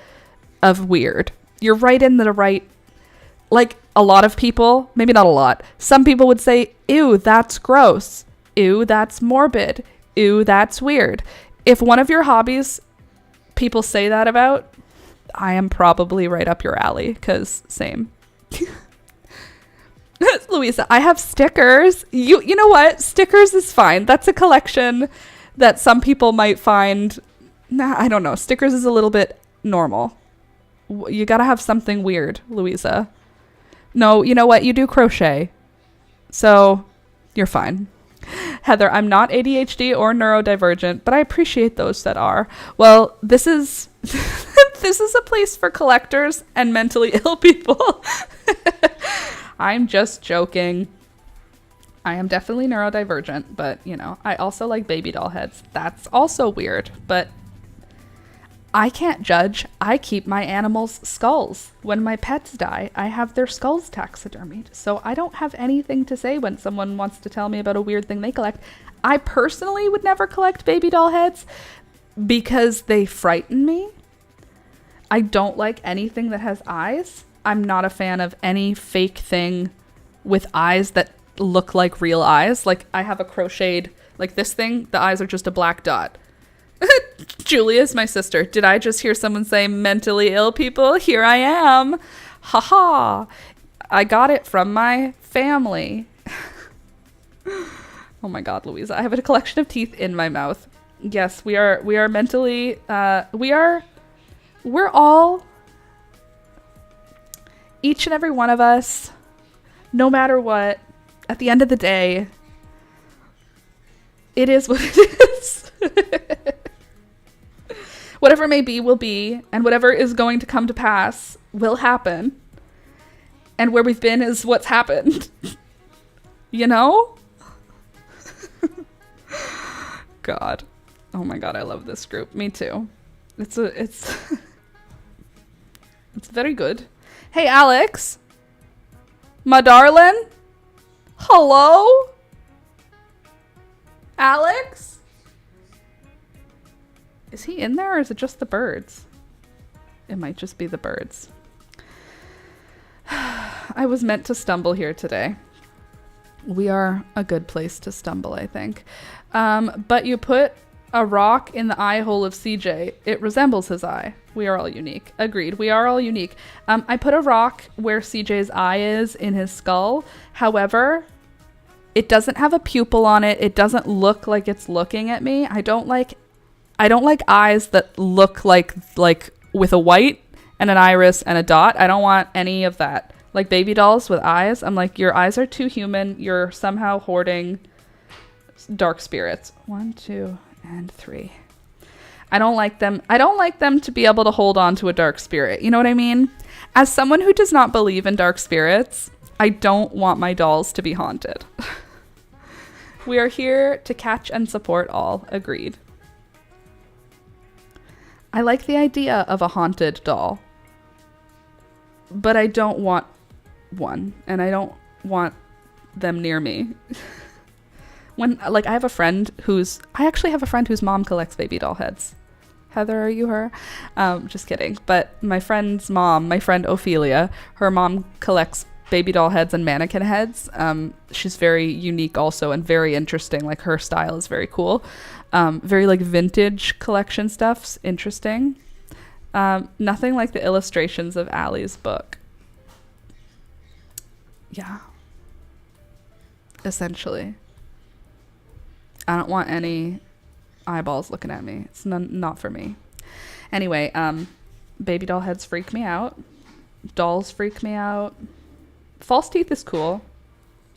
of weird. You're right in the right... Like, a lot of people, maybe not a lot, some people would say, ew, that's gross. Ew, that's morbid. Ew, that's weird. If one of your hobbies people say that about, I am probably right up your alley, because same. Louisa, I have stickers. You know what? Stickers is fine. That's a collection that some people might find... Nah, I don't know. Stickers is a little bit normal. You gotta have something weird, Louisa. No, you know what? You do crochet. So, you're fine. Heather, I'm not ADHD or neurodivergent, but I appreciate those that are. Well, this is this is a place for collectors and mentally ill people. I'm just joking. I am definitely neurodivergent, but, you know, I also like baby doll heads. That's also weird, but I can't judge. I keep my animals' skulls. When my pets die, I have their skulls taxidermied. So I don't have anything to say when someone wants to tell me about a weird thing they collect. I personally would never collect baby doll heads because they frighten me. I don't like anything that has eyes. I'm not a fan of any fake thing with eyes that look like real eyes. Like, I have a crocheted, like this thing, the eyes are just a black dot. Julia's my sister. Did I just hear someone say mentally ill people? Here I am. Haha. I got it from my family. Oh my God, Louisa. I have a collection of teeth in my mouth. Yes, we are mentally, we're all, each and every one of us, no matter what, at the end of the day, it is what it is. Whatever may be will be, and whatever is going to come to pass will happen. And where we've been is what's happened. You know? God. Oh my God, I love this group. Me too. It's very good. Hey, Alex. My darling. Hello? Alex? Is he in there or is it just the birds? It might just be the birds. I was meant to stumble here today. We are a good place to stumble, I think. But you put a rock in the eye hole of CJ. It resembles his eye. We are all unique. Agreed. We are all unique. I put a rock where CJ's eye is in his skull. However, it doesn't have a pupil on it. It doesn't look like it's looking at me. I don't like eyes that look like with a white and an iris and a dot. I don't want any of that. Like baby dolls with eyes. I'm like, your eyes are too human. You're somehow hoarding dark spirits. 1, 2, and 3. I don't like them. I don't like them to be able to hold on to a dark spirit. You know what I mean? As someone who does not believe in dark spirits, I don't want my dolls to be haunted. We are here to catch and support all. Agreed. I like the idea of a haunted doll, but I don't want one, and I don't want them near me. I actually have a friend whose mom collects baby doll heads. Heather, are you her? Just kidding. But my friend's mom, my friend Ophelia, her mom collects baby doll heads and mannequin heads. She's very unique also and very interesting. Like, her style is very cool. Very like vintage collection stuff's interesting. Nothing like the illustrations of Allie's book. Yeah. Essentially. I don't want any eyeballs looking at me. It's not for me. Anyway, baby doll heads freak me out. Dolls freak me out. False teeth is cool.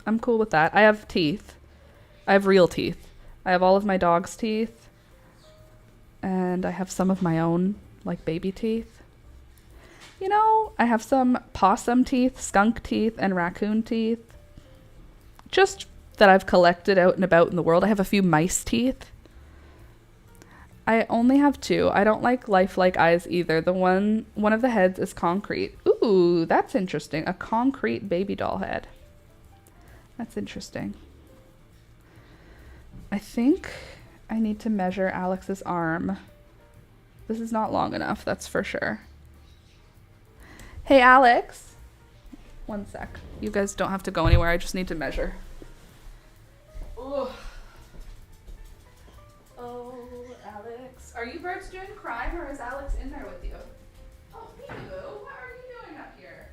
I'm cool with that. I have teeth. I have real teeth. I have all of my dog's teeth. And I have some of my own, like, baby teeth. You know, I have some possum teeth, skunk teeth, and raccoon teeth. Just that I've collected out and about in the world. I have a few mice teeth. I only have 2. I don't like lifelike eyes either. One of the heads is concrete. Ooh, that's interesting. A concrete baby doll head. That's interesting. I think I need to measure Alex's arm. This is not long enough, that's for sure. Hey, Alex. One sec. You guys don't have to go anywhere. I just need to measure. Ugh. Oh, Alex. Are you birds doing crime, or is Alex in there with you? Oh, Peekaboo, what are you doing up here?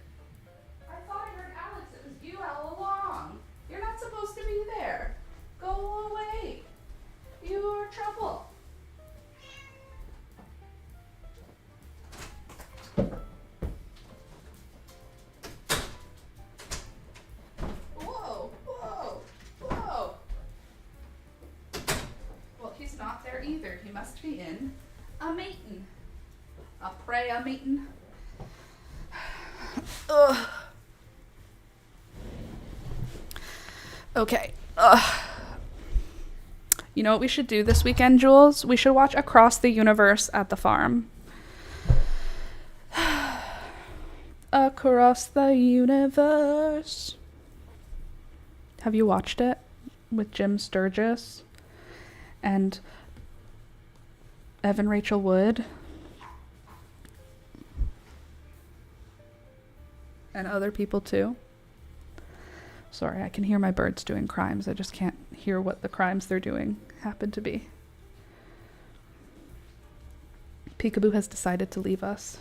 I thought I heard Alex. It was you all along. You're not supposed to be there. Go away. You are trouble. Whoa, whoa, whoa. Well, he's not there either. He must be in a meeting. A prayer meeting. Ugh. Okay. Ugh. You know what we should do this weekend, Jules? We should watch Across the Universe at the farm. Across the Universe. Have you watched it? With Jim Sturgis and Evan Rachel Wood and other people too. Sorry, I can hear my birds doing crimes. I just can't hear what the crimes they're doing happen to be. Peekaboo has decided to leave us.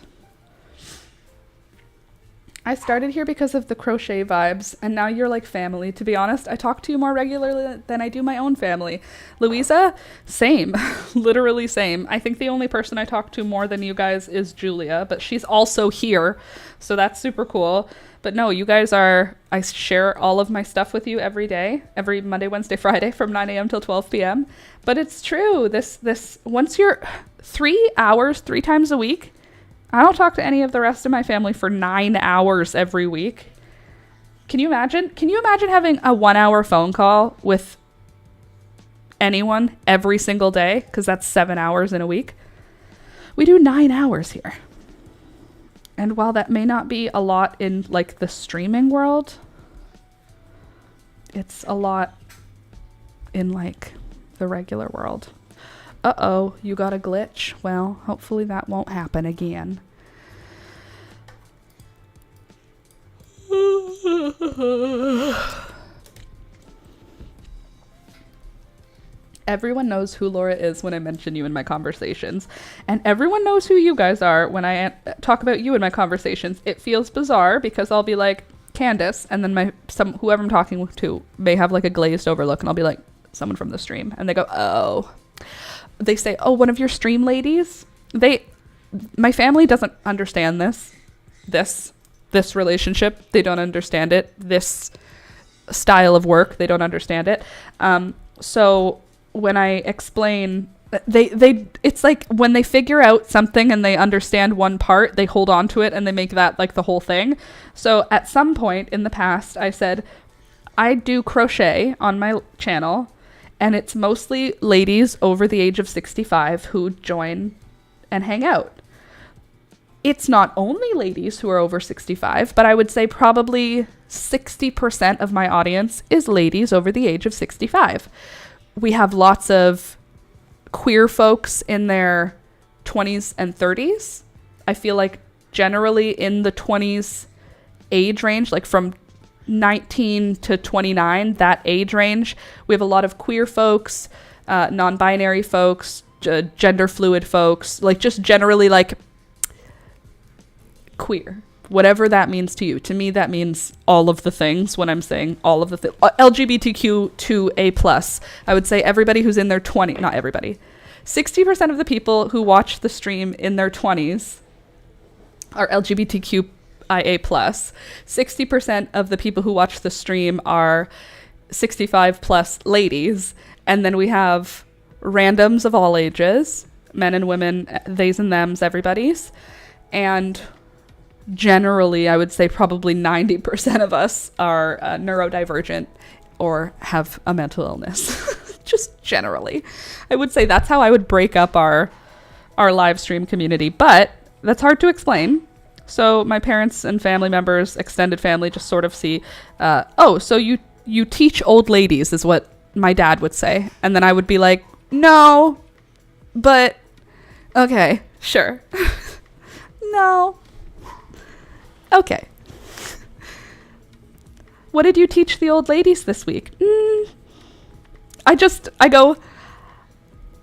I started here because of the crochet vibes, and now you're like family. To be honest, I talk to you more regularly than I do my own family. Louisa, same. Literally same. I think the only person I talk to more than you guys is Julia, but she's also here, so that's super cool. But no, you guys are, I share all of my stuff with you every day, every Monday, Wednesday, Friday from 9 a.m. till 12 p.m. But it's true. Once you're 3 hours, 3 times a week, I don't talk to any of the rest of my family for 9 hours every week. Can you imagine? Can you imagine having a 1-hour phone call with anyone every single day? Because that's 7 hours in a week. We do 9 hours here. And while that may not be a lot in like the streaming world, it's a lot in like the regular world. Uh-oh, you got a glitch? Well, hopefully that won't happen again. Everyone knows who Laura is when I mention you in my conversations. And everyone knows who you guys are when I talk about you in my conversations. It feels bizarre because I'll be like, Candace, and then whoever I'm talking to may have like a glazed over look, and I'll be like, someone from the stream. And they go, oh. They say, oh, one of your stream ladies? My family doesn't understand this relationship. They don't understand it. This style of work, they don't understand it. So when I explain, it's like when they figure out something and they understand one part, they hold on to it and they make that like the whole thing. So at some point in the past, I said, I do crochet on my channel, And it's mostly ladies over the age of 65 who join and hang out. It's not only ladies who are over 65, but I would say probably 60% of my audience is ladies over the age of 65. We have lots of queer folks in their 20s and 30s. I feel like generally in the 20s age range, like from 19 to 29, that age range, we have a lot of queer folks, non-binary folks, gender fluid folks, like just generally like queer, whatever that means to you. To me, that means all of the things. When I'm saying all of the things, LGBTQ2A+, I would say everybody who's in their 20s, not everybody, 60% of the people who watch the stream in their 20s are LGBTQIA+. 60% of the people who watch the stream are 65 plus ladies. And then we have randoms of all ages, men and women, theys and thems, everybody's. And generally, I would say probably 90% of us are neurodivergent or have a mental illness. Just generally. I would say that's how I would break up our live stream community. But that's hard to explain. So my parents and family members, extended family, just sort of see, so you teach old ladies is what my dad would say. And then I would be like, no, but okay, sure. No. Okay. What did you teach the old ladies this week? I go,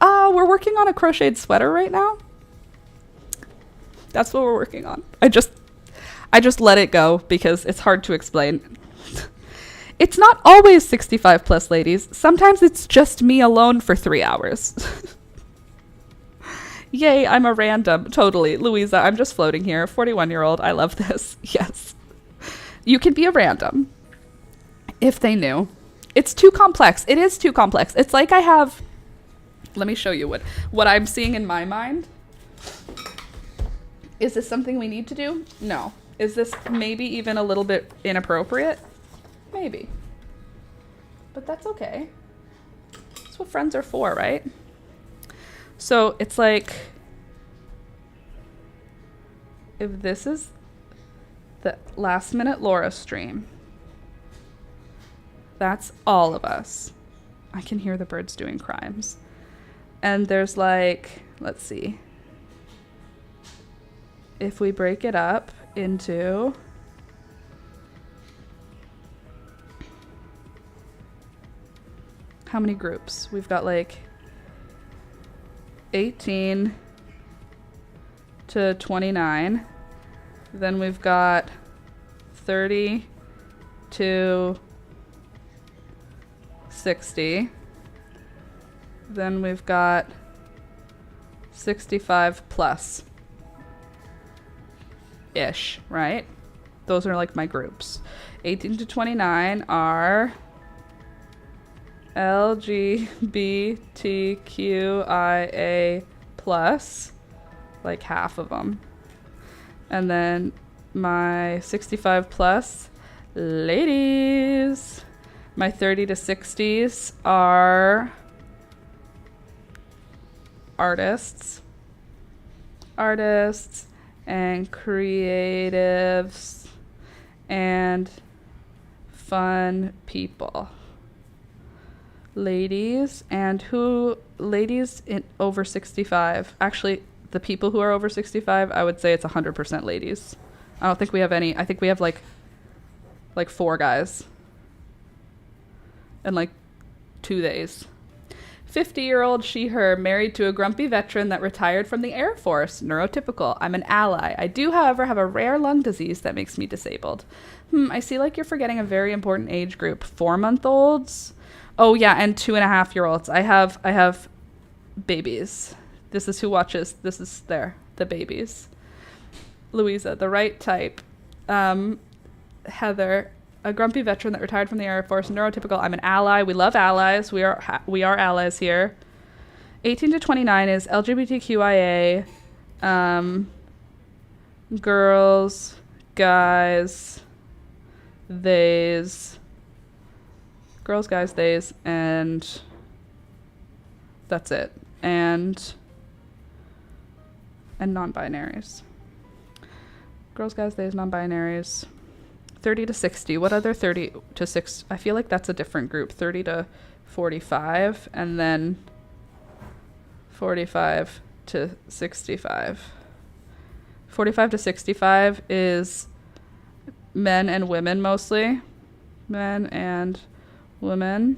we're working on a crocheted sweater right now. That's what we're working on. I just let it go because it's hard to explain. It's not always 65 plus ladies. Sometimes it's just me alone for 3 hours. Yay, I'm a random. Totally. Louisa, I'm just floating here. 41-year-old. I love this. Yes. You can be a random. If they knew. It's too complex. It is too complex. It's like let me show you what I'm seeing in my mind. Is this something we need to do? No. Is this maybe even a little bit inappropriate? Maybe. But that's okay. That's what friends are for, right? So it's like, if this is the last minute Laura stream, that's all of us. I can hear the birds doing crimes. And there's like, let's see. If we break it up into how many groups? We've got like 18 to 29. Then we've got 30 to 60. Then we've got 65 plus. Ish, right? Those are like my groups. 18 to 29 are LGBTQIA plus, like half of them. And then my 65 plus ladies. My 30 to 60s are artists and creatives and fun people. Ladies in over 65. Actually, the people who are over 65, I would say it's 100% ladies. I don't think we have any. I think we have like 4 guys and like 2 days. 50-year-old she, her, married to a grumpy veteran that retired from the Air Force. Neurotypical. I'm an ally. I do, however, have a rare lung disease that makes me disabled. I see like you're forgetting a very important age group. 4-month-olds. Oh, yeah, and 2.5-year-olds. I have babies. This is who watches. This is the babies. Louisa, the right type. Heather, a grumpy veteran that retired from the Air Force, neurotypical. I'm an ally. We love allies. We are allies here. 18 to 29 is LGBTQIA, girls, guys, theys, and That's it. And non-binaries. Girls, guys, days, non-binaries. 30 to 60. What other 30 to 6? I feel like that's a different group. 30 to 45, and then 45 to 65. 45 to 65 is men and women mostly. Men and women.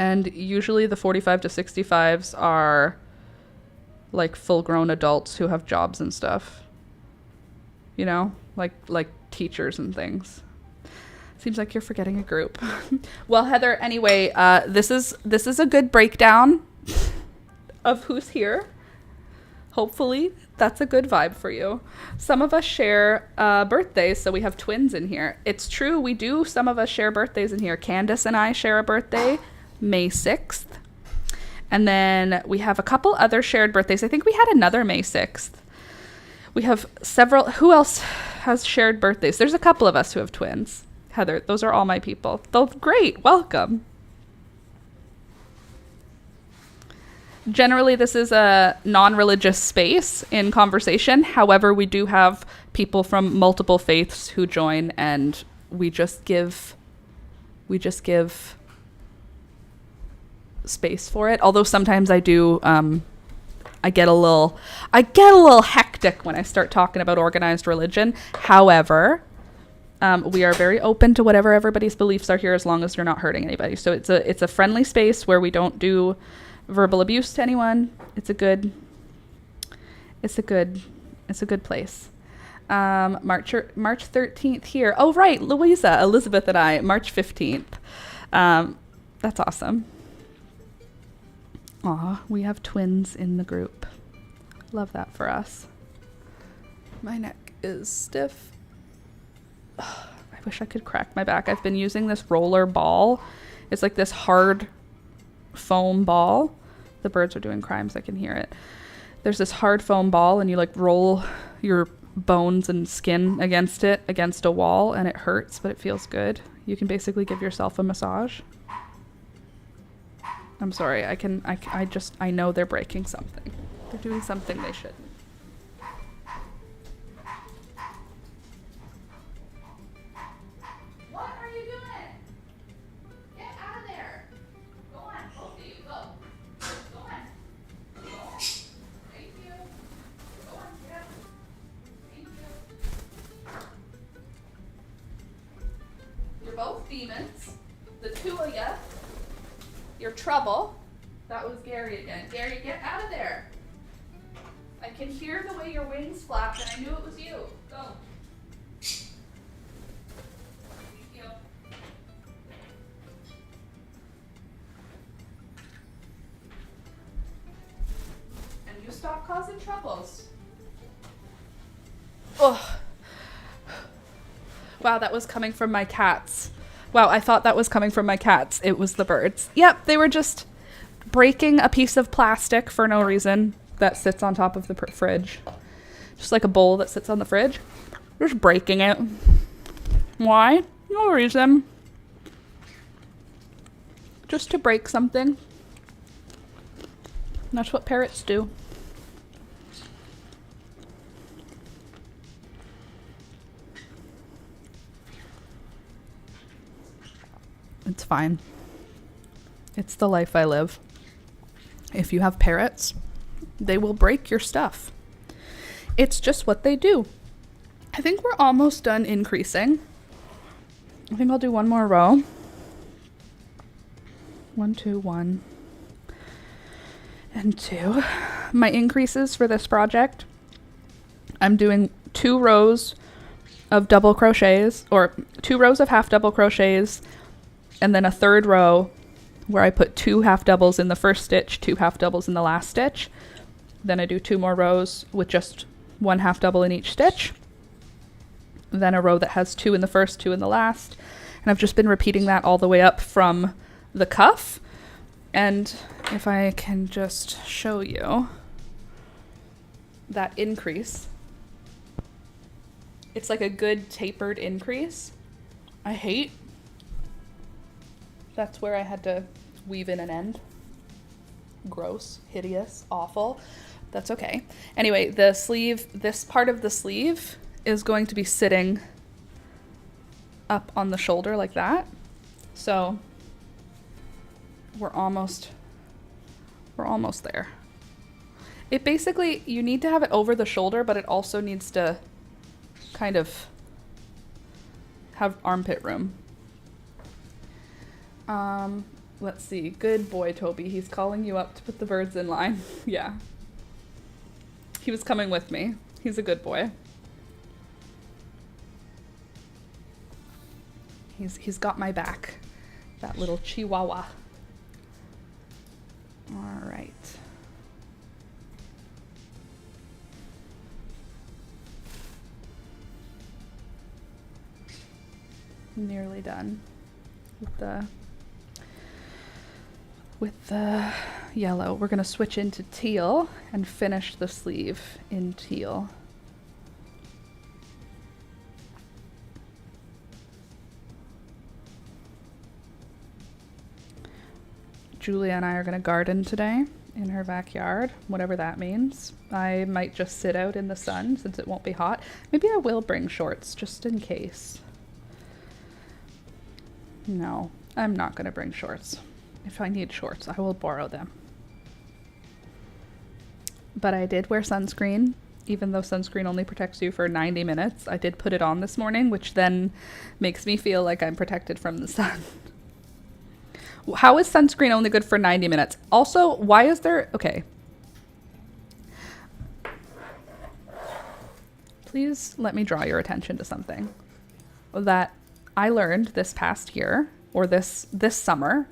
And usually the 45 to 65s are like full-grown adults who have jobs and stuff. You know, like teachers and things. Seems like you're forgetting a group. Well, Heather, anyway, this is a good breakdown of who's here. Hopefully that's a good vibe for you. Some of us share birthdays, so we have twins in here. It's true, we do. Some of us share birthdays in here. Candace and I share a birthday, May 6th. And then we have a couple other shared birthdays. I think we had another May 6th. We have several. Who else has shared birthdays? There's a couple of us who have twins. Heather, those are all my people. Great, welcome. Generally, this is a non-religious space in conversation. However, we do have people from multiple faiths who join, and we just give space for it. Although sometimes I do, I get a little hectic when I start talking about organized religion. However, we are very open to whatever everybody's beliefs are here, as long as you're not hurting anybody. So it's a friendly space where we don't do verbal abuse to anyone. It's a good place. March 13th here. Oh, right. Louisa, Elizabeth, and I, March 15th. That's awesome. Aw, we have twins in the group. Love that for us. My neck is stiff. Ugh, I wish I could crack my back. I've been using this roller ball. It's like this hard foam ball. The birds are doing crimes. I can hear it. There's this hard foam ball, and you like roll your bones and skin against a wall, and it hurts, but it feels good. You can basically give yourself a massage. I'm sorry. I know they're breaking something. They're doing something they shouldn't. What are you doing? Get out of there. Go on, both of you, go. Go on. Go on. Thank you. Go on, get out. Thank you. You're both demons. The two of you. You're trouble. That was Gary again. Gary, get out of there. I can hear the way your wings flap, and I knew it was you. Go. Thank you. And you stop causing troubles. Oh. Wow, that was coming from my cats. Wow, I thought that was coming from my cats. It was the birds. Yep, they were just breaking a piece of plastic for no reason that sits on top of the fridge. Just like a bowl that sits on the fridge. Just breaking it. Why? No reason. Just to break something. That's what parrots do. It's fine. It's the life I live. If you have parrots, they will break your stuff. It's just what they do. I think we're almost done increasing. I think I'll do one more row. 1, 2, 1, and 2. My increases for this project, I'm doing 2 rows of double crochets, or 2 rows of half double crochets, and then a third row where I put 2 half doubles in the first stitch, 2 half doubles in the last stitch. Then I do 2 more rows with just 1 half double in each stitch. Then a row that has 2 in the first, 2 in the last. And I've just been repeating that all the way up from the cuff. And if I can just show you that increase, it's like a good tapered increase. I hate. That's where I had to weave in an end. gross, hideous, awful. That's okay. Anyway, the sleeve, this part of the sleeve is going to be sitting up on the shoulder like that. So we're almost there. It basically, you need to have it over the shoulder, but it also needs to kind of have armpit room. Let's see. Good boy, Toby. He's calling you up to put the birds in line. Yeah. He was coming with me. He's a good boy. He's got my back. That little chihuahua. All right. Nearly done with the yellow. We're going to switch into teal and finish the sleeve in teal. Julia and I are going to garden today in her backyard, whatever that means. I might just sit out in the sun since it won't be hot. Maybe I will bring shorts just in case. No, I'm not going to bring shorts. If I need shorts, I will borrow them. But I did wear sunscreen, even though sunscreen only protects you for 90 minutes. I did put it on this morning, which then makes me feel like I'm protected from the sun. How is sunscreen only good for 90 minutes? Also, why is there... Okay. Please let me draw your attention to something that I learned this past year, or this summer.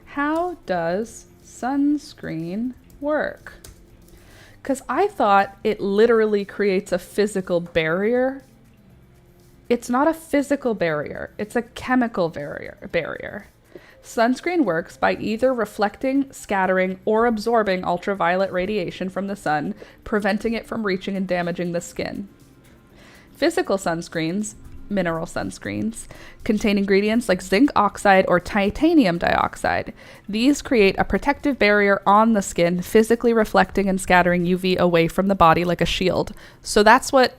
How does sunscreen work? Because I thought it literally creates a physical barrier. It's not a physical barrier. It's a chemical barrier. Sunscreen works by either reflecting, scattering, or absorbing ultraviolet radiation from the sun, preventing it from reaching and damaging the skin. Physical sunscreens, mineral sunscreens, contain ingredients like zinc oxide or titanium dioxide. These create a protective barrier on the skin, physically reflecting and scattering UV away from the body like a shield. So that's what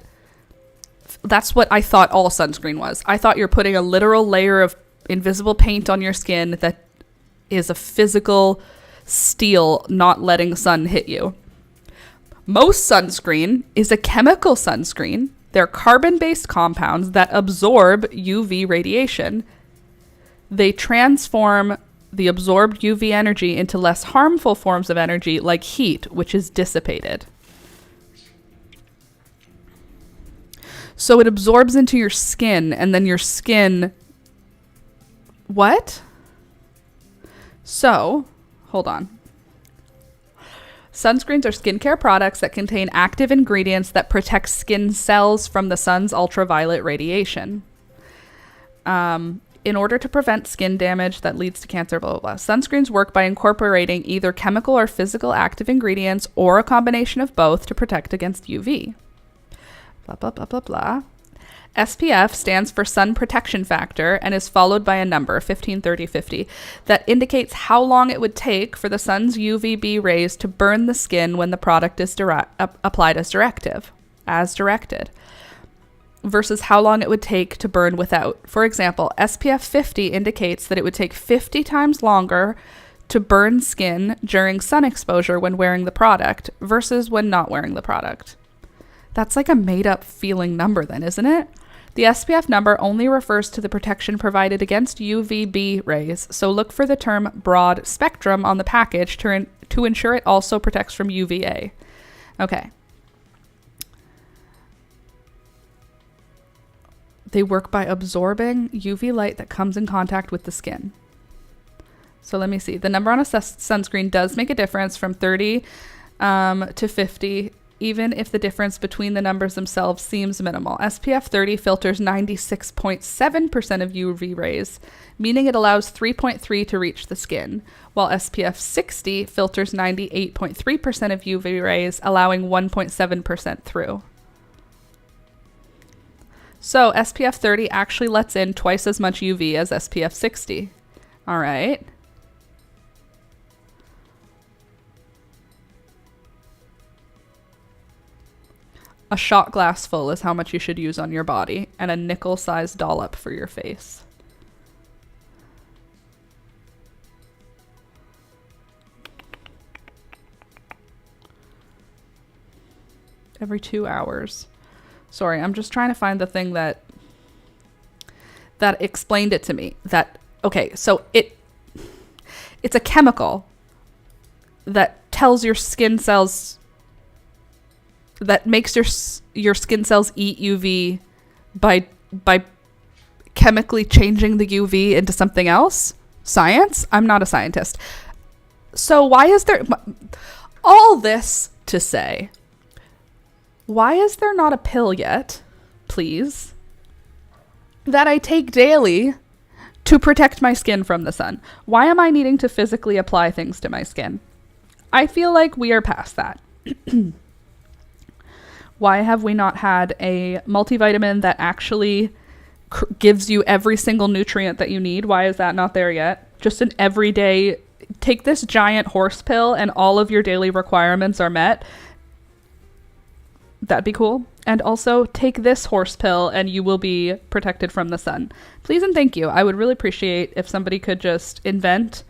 I thought all sunscreen was. I thought you're putting a literal layer of invisible paint on your skin that is a physical steel not letting sun hit you. Most sunscreen is a chemical sunscreen. They're carbon-based compounds that absorb UV radiation. They transform the absorbed UV energy into less harmful forms of energy like heat, which is dissipated. So it absorbs into your skin, and then your skin... What? So, hold on. Sunscreens are skincare products that contain active ingredients that protect skin cells from the sun's ultraviolet radiation. In order to prevent skin damage that leads to cancer, blah, blah, blah. Sunscreens work by incorporating either chemical or physical active ingredients or a combination of both to protect against UV. Blah, blah, blah, blah, blah. SPF stands for sun protection factor and is followed by a number, 15, 30, 50, that indicates how long it would take for the sun's UVB rays to burn the skin when the product is applied as directed, versus how long it would take to burn without. For example, SPF 50 indicates that it would take 50 times longer to burn skin during sun exposure when wearing the product versus when not wearing the product. That's like a made-up feeling number then, isn't it? The SPF number only refers to the protection provided against UVB rays, so look for the term broad spectrum on the package to ensure it also protects from UVA. Okay. They work by absorbing UV light that comes in contact with the skin. So let me see. The number on a sunscreen does make a difference from 30 to 50, even if the difference between the numbers themselves seems minimal. SPF 30 filters 96.7% of UV rays, meaning it allows 3.3 to reach the skin, while SPF 60 filters 98.3% of UV rays, allowing 1.7% through. So SPF 30 actually lets in twice as much UV as SPF 60. All right. A shot glass full is how much you should use on your body, and a nickel-sized dollop for your face. Every 2 hours. Sorry, I'm just trying to find the thing that explained it to me. Okay, so it's a chemical that tells your skin cells, that makes your skin cells eat UV by chemically changing the UV into something else. Science? I'm not a scientist. So why is there all this to say? Why is there not a pill yet, please, that I take daily to protect my skin from the sun? Why am I needing to physically apply things to my skin? I feel like we are past that. Why have we not had a multivitamin that actually gives you every single nutrient that you need? Why is that not there yet? Just an everyday, take this giant horse pill and all of your daily requirements are met. That'd be cool. And also take this horse pill and you will be protected from the sun. Please and thank you. I would really appreciate if somebody could just invent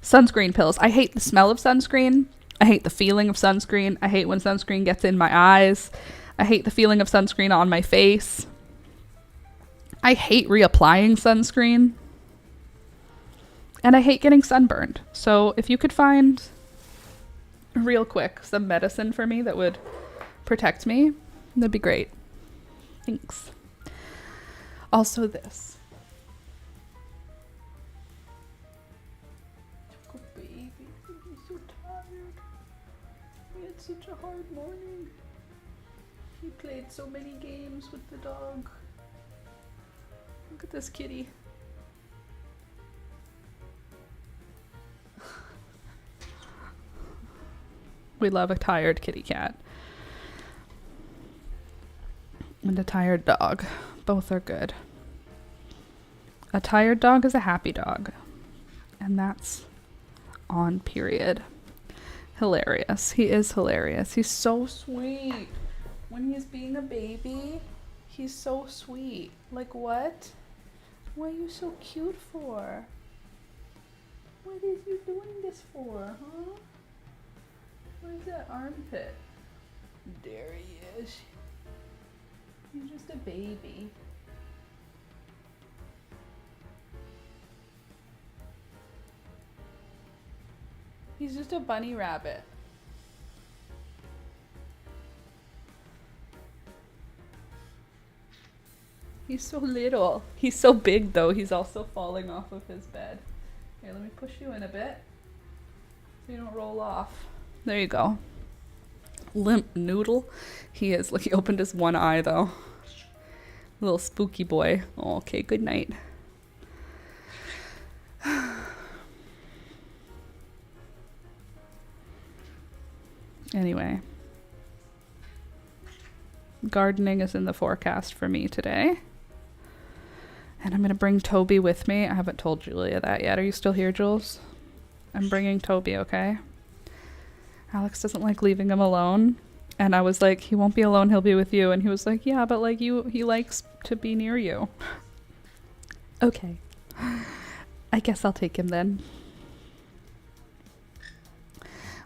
sunscreen pills. I hate the smell of sunscreen. I hate the feeling of sunscreen. I hate when sunscreen gets in my eyes. I hate the feeling of sunscreen on my face. I hate reapplying sunscreen. And I hate getting sunburned. So if you could find, real quick, some medicine for me that would protect me, that'd be great. Thanks. Also this. Oh baby, I'm so tired. We had such a hard morning. He played so many games with the dog. Look at this kitty. We love a tired kitty cat. And a tired dog. Both are good. A tired dog is a happy dog. And that's on period. Hilarious. He is hilarious. He's so sweet. When he's being a baby, he's so sweet. Like what? What are you so cute for? What is you doing this for, huh? Where's that armpit? There he is. He's just a baby. He's just a bunny rabbit. He's so little. He's so big though. He's also falling off of his bed. Here, let me push you in a bit so you don't roll off. There you go. Limp noodle. He is. Look, he opened his one eye though. Little spooky boy. Oh, okay, good night. Anyway. Gardening is in the forecast for me today. And I'm going to bring Toby with me. I haven't told Julia that yet. Are you still here, Jules? I'm bringing Toby, okay? Alex doesn't like leaving him alone. And I was like, he won't be alone, he'll be with you. And he was like, yeah, but like he likes to be near you. Okay. I guess I'll take him then.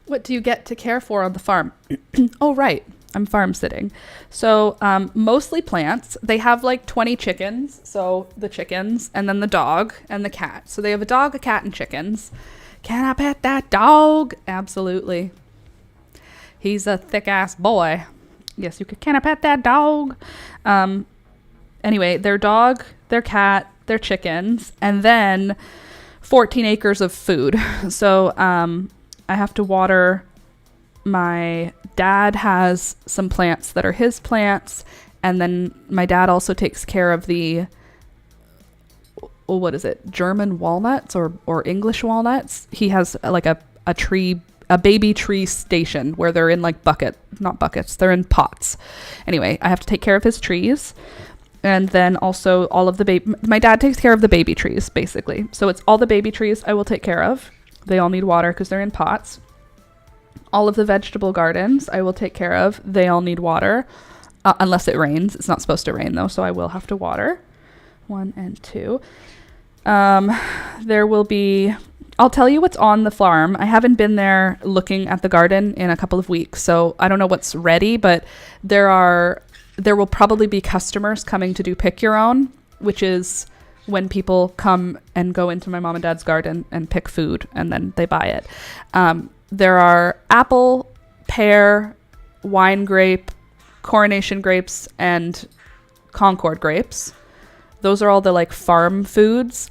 What do you get to care for on the farm? Oh, right. I'm farm sitting. So mostly plants. They have like 20 chickens. So the chickens and then the dog and the cat. So they have a dog, a cat, and chickens. Can I pet that dog? Absolutely. He's a thick ass boy. Yes, you could. Can I pet that dog? Anyway, their dog, their cat, their chickens, and then 14 acres of food. So I have to water. My dad has some plants that are his plants, and then my dad also takes care of the, what is it, German walnuts or English walnuts. He has like a baby tree station where they're in like not buckets, they're in pots. Anyway, I have to take care of his trees. And then also all of my dad takes care of the baby trees basically. So it's all the baby trees I will take care of. They all need water because they're in pots. All of the vegetable gardens I will take care of. They all need water. unless it rains. It's not supposed to rain though, so I will have to water. 1 and 2. There will be, I'll tell you what's on the farm. I haven't been there looking at the garden in a couple of weeks, so I don't know what's ready, but there will probably be customers coming to do pick your own, which is when people come and go into my mom and dad's garden and pick food and then they buy it. There are apple, pear, wine grape, coronation grapes, and Concord grapes. Those are all the like farm foods,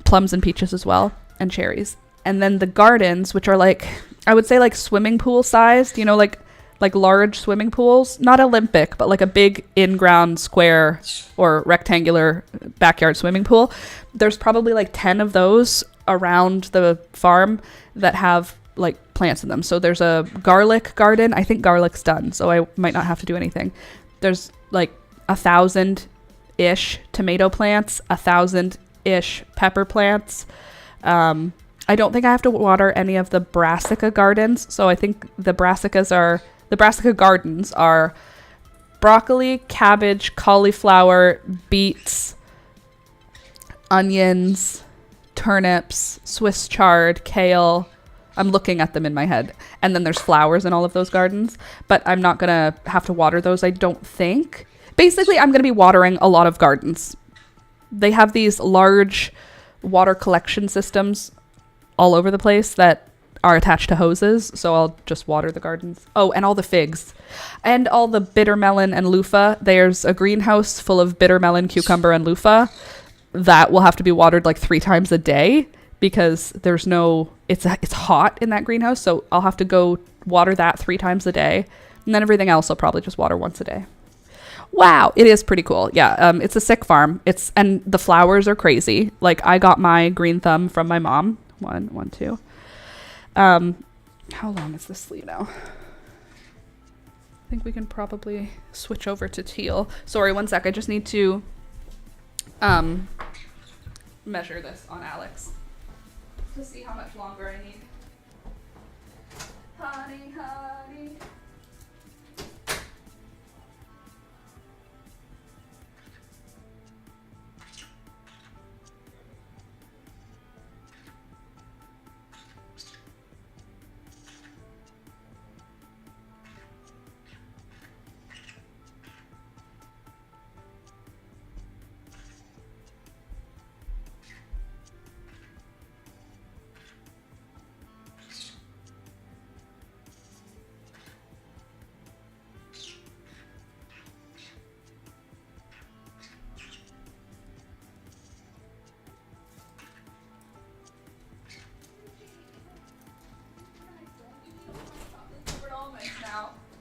plums and peaches as well, and cherries. And then the gardens, which are like, I would say like swimming pool sized, you know, like large swimming pools, not Olympic, but like a big in-ground square or rectangular backyard swimming pool. There's probably like 10 of those around the farm that have like plants in them. So there's a garlic garden. I think garlic's done, so I might not have to do anything. There's like 1,000-ish tomato plants, 1,000-ish pepper plants. I don't think I have to water any of the brassica gardens. So I think the brassica gardens are broccoli, cabbage, cauliflower, beets, onions, turnips, Swiss chard, kale. I'm looking at them in my head. And then there's flowers in all of those gardens, but I'm not going to have to water those, I don't think. Basically, I'm going to be watering a lot of gardens. They have these large water collection systems all over the place that are attached to hoses, so I'll just water the gardens. Oh, and all the figs. And all the bitter melon and loofah. There's a greenhouse full of bitter melon, cucumber, and loofah. That will have to be watered like 3 times a day because there's no... It's hot in that greenhouse, so I'll have to go water that 3 times a day. And then everything else I'll probably just water once a day. Wow, it is pretty cool. Yeah, it's a sick farm. And the flowers are crazy. Like, I got my green thumb from my mom. 1, 2. How long is this sleeve now? I think we can probably switch over to teal. Sorry, 1 sec. I just need to measure this on Alex to see how much longer I need. Honey, honey.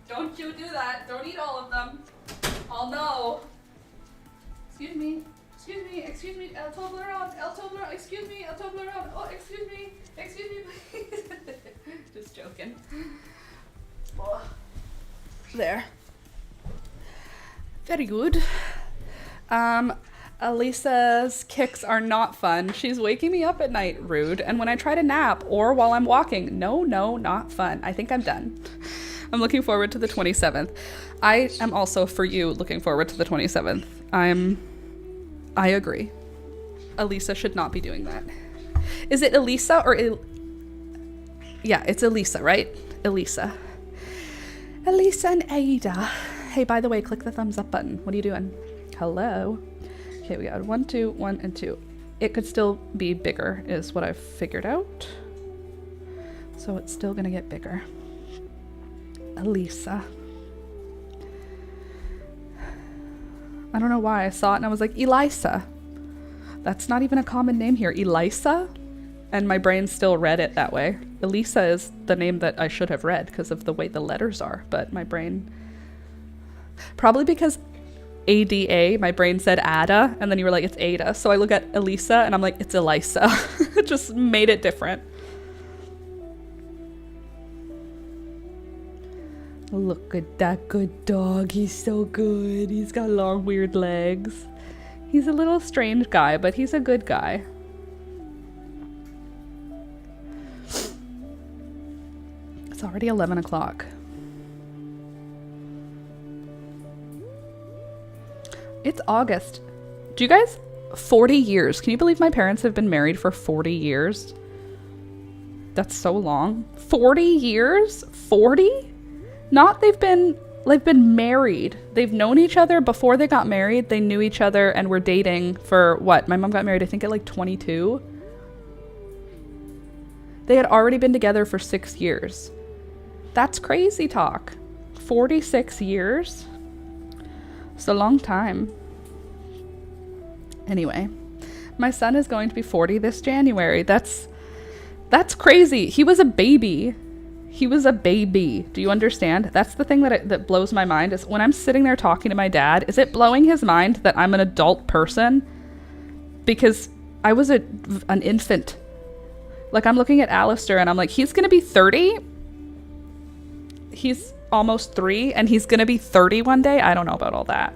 Don't you do that. Don't eat all of them. Oh no. Excuse me. Excuse me. Excuse me. El Toblerone. El Toblerone. Excuse me. El Toblerone. Oh, excuse me. Excuse me, please. Just joking. Oh. There. Very good. Elisa's kicks are not fun. She's waking me up at night, rude. And when I try to nap or while I'm walking, no, not fun. I think I'm done. I'm looking forward to the 27th. I am also, for you, looking forward to the 27th. I agree. Elisa should not be doing that. Is it Elisa or yeah, it's Elisa, right? Elisa. Elisa and Ada. Hey, by the way, click the thumbs up button. What are you doing? Hello. Okay, we got 1, 2, 1, and 2. It could still be bigger, is what I've figured out. So it's still gonna get bigger. Elisa. I don't know why I saw it and I was like, Elisa. That's not even a common name here. Elisa? And my brain still read it that way. Elisa is the name that I should have read because of the way the letters are, but my brain... Probably because ADA, my brain said Ada, and then you were like, it's Ada. So I look at Elisa and I'm like, it's Elisa. It just made it different. Look at that good dog. He's so good. He's got long, weird legs. He's a little strange guy, but he's a good guy. It's already 11 o'clock. It's August. Do you guys, 40 years. Can you believe my parents have been married for 40 years? That's so long. 40 years? 40? Not they've been married. They've known each other before they got married. They knew each other and were dating for what? My mom got married, I think, at like 22. They had already been together for 6 years. That's crazy talk. 46 years? It's a long time. Anyway, my son is going to be 40 this January. That's crazy. He was a baby. He was a baby. Do you understand? That's the thing that blows my mind is when I'm sitting there talking to my dad, is it blowing his mind that I'm an adult person? Because I was an infant. Like, I'm looking at Alistair and I'm like, he's going to be 30. He's almost 3 and he's going to be 30 one day. I don't know about all that.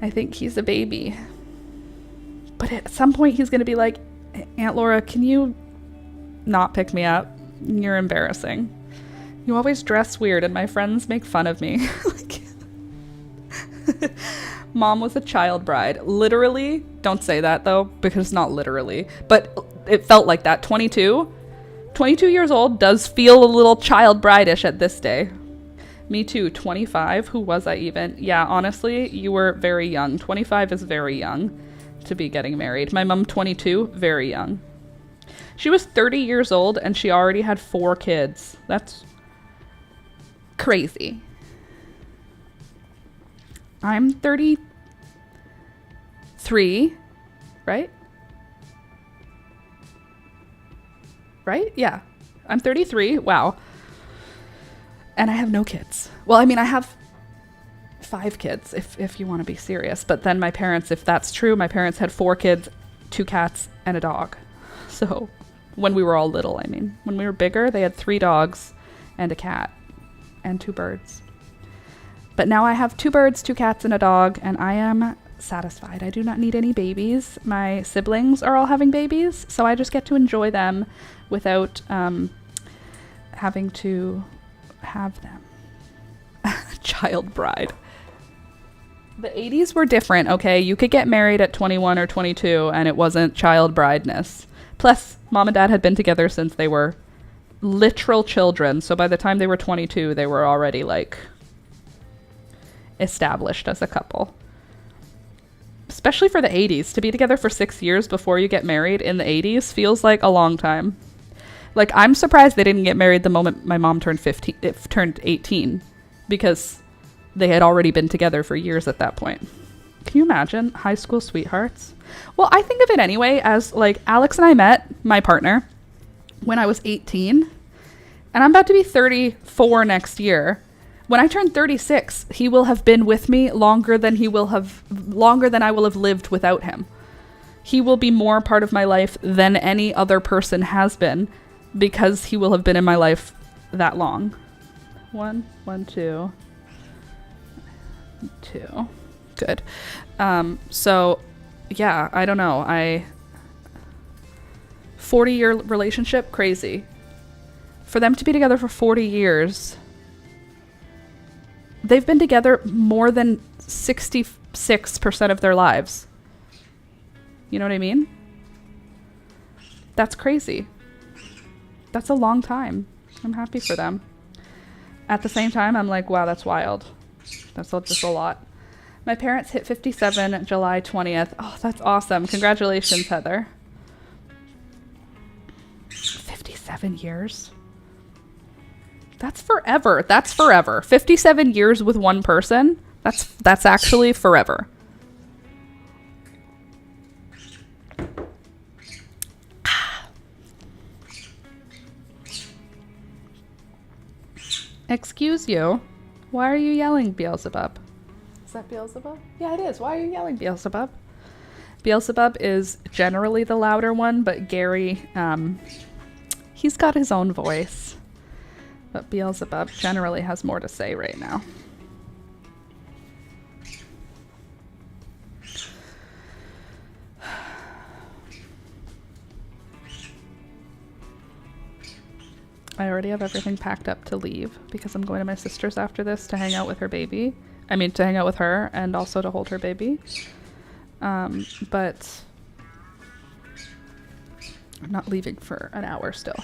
I think he's a baby. But at some point he's going to be like, Aunt Laura, can you not pick me up? You're embarrassing. You always dress weird and my friends make fun of me. Mom was a child bride. Literally, don't say that though, because not literally, but it felt like that. 22 years old does feel a little child bride-ish at this day. Me too. 25. Who was I even? Yeah, honestly, you were very young. 25 is very young to be getting married. My mom, 22, very young. She was 30 years old and she already had 4 kids. That's crazy. I'm 33, right? Right? Yeah. I'm 33. Wow. And I have no kids. Well, I mean, I have 5 kids if you want to be serious. But then my parents, if that's true, my parents had 4 kids, 2 cats, and a dog. So when we were all little, I mean. When we were bigger, they had 3 dogs and a cat and 2 birds. But now I have 2 birds, 2 cats, and a dog, and I am satisfied. I do not need any babies. My siblings are all having babies, so I just get to enjoy them without having to have them. Child bride. The 80s were different, okay? You could get married at 21 or 22 and it wasn't child brideness. Plus, mom and dad had been together since they were literal children, so by the time they were 22, they were already, like, established as a couple. Especially for the 80s. To be together for 6 years before you get married in the 80s feels like a long time. Like, I'm surprised they didn't get married the moment my mom turned 18, because they had already been together for years at that point. Can you imagine high school sweethearts? Well, I think of it anyway as, like, Alex and I met, my partner, when I was 18, and I'm about to be 34 next year. When I turn 36, he will have been with me longer than I will have lived without him. He will be more part of my life than any other person has been, because he will have been in my life that long. 1, 2. Good. So yeah, I don't know. 40-year relationship, crazy. For them to be together for 40 years, they've been together more than 66% of their lives. You know what I mean? That's crazy. That's a long time. I'm happy for them. At the same time, I'm like, wow, that's wild. That's just a lot. My parents hit 57 July 20th. Oh, that's awesome. Congratulations, Heather. 57 years? That's forever. That's forever. 57 years with one person? That's actually forever. Excuse you. Why are you yelling, Beelzebub? Is that Beelzebub? Yeah, it is. Why are you yelling, Beelzebub? Beelzebub is generally the louder one, but Gary, he's got his own voice. But Beelzebub generally has more to say right now. I already have everything packed up to leave because I'm going to my sister's after this to hang out with her baby. I mean, to hang out with her and also to hold her baby. But I'm not leaving for an hour still.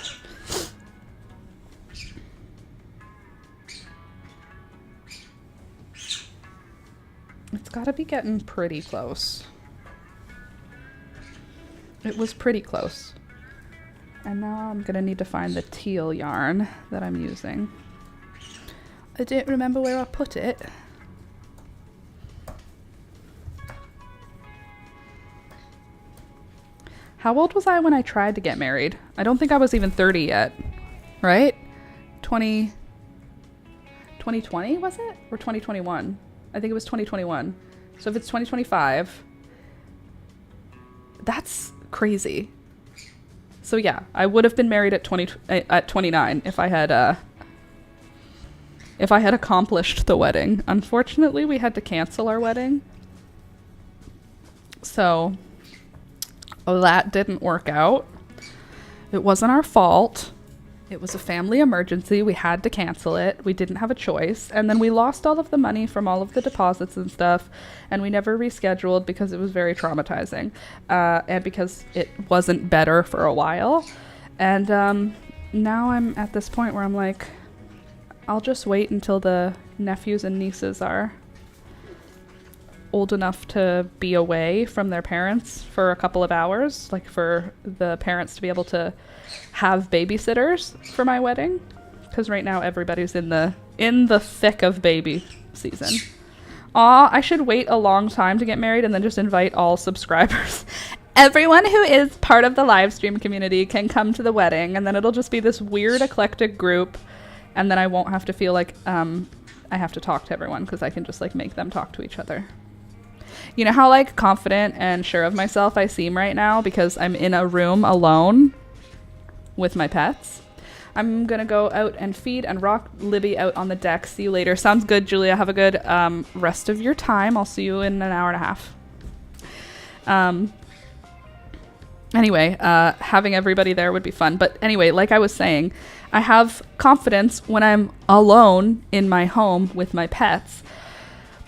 It's gotta be getting pretty close. It was pretty close. And now I'm gonna need to find the teal yarn that I'm using. I don't remember where I put it. How old was I when I tried to get married? I don't think I was even 30 yet, right? 2020 was it? Or 2021? I think it was 2021. So if it's 2025, that's crazy. So yeah, I would have been married at 29 if I had accomplished the wedding. Unfortunately, we had to cancel our wedding. So that didn't work out. It wasn't our fault. It was a family emergency. We had to cancel it. We didn't have a choice. And then we lost all of the money from all of the deposits and stuff. And we never rescheduled because it was very traumatizing. And because it wasn't better for a while. And now I'm at this point where I'm like, I'll just wait until the nephews and nieces are old enough to be away from their parents for a couple of hours, like for the parents to be able to have babysitters for my wedding, because right now everybody's in the thick of baby season. I should wait a long time to get married and then just invite all subscribers. Everyone who is part of the live stream community can come to the wedding, and then it'll just be this weird eclectic group, and then I won't have to feel like I have to talk to everyone, because I can just like make them talk to each other. You know how like confident and sure of myself I seem right now because I'm in a room alone with my pets? I'm gonna go out and feed and rock Libby out on the deck. See you later. Sounds good, Julia. Have a good rest of your time. I'll see you in an hour and a half. Anyway, having everybody there would be fun. But anyway, like I was saying, I have confidence when I'm alone in my home with my pets.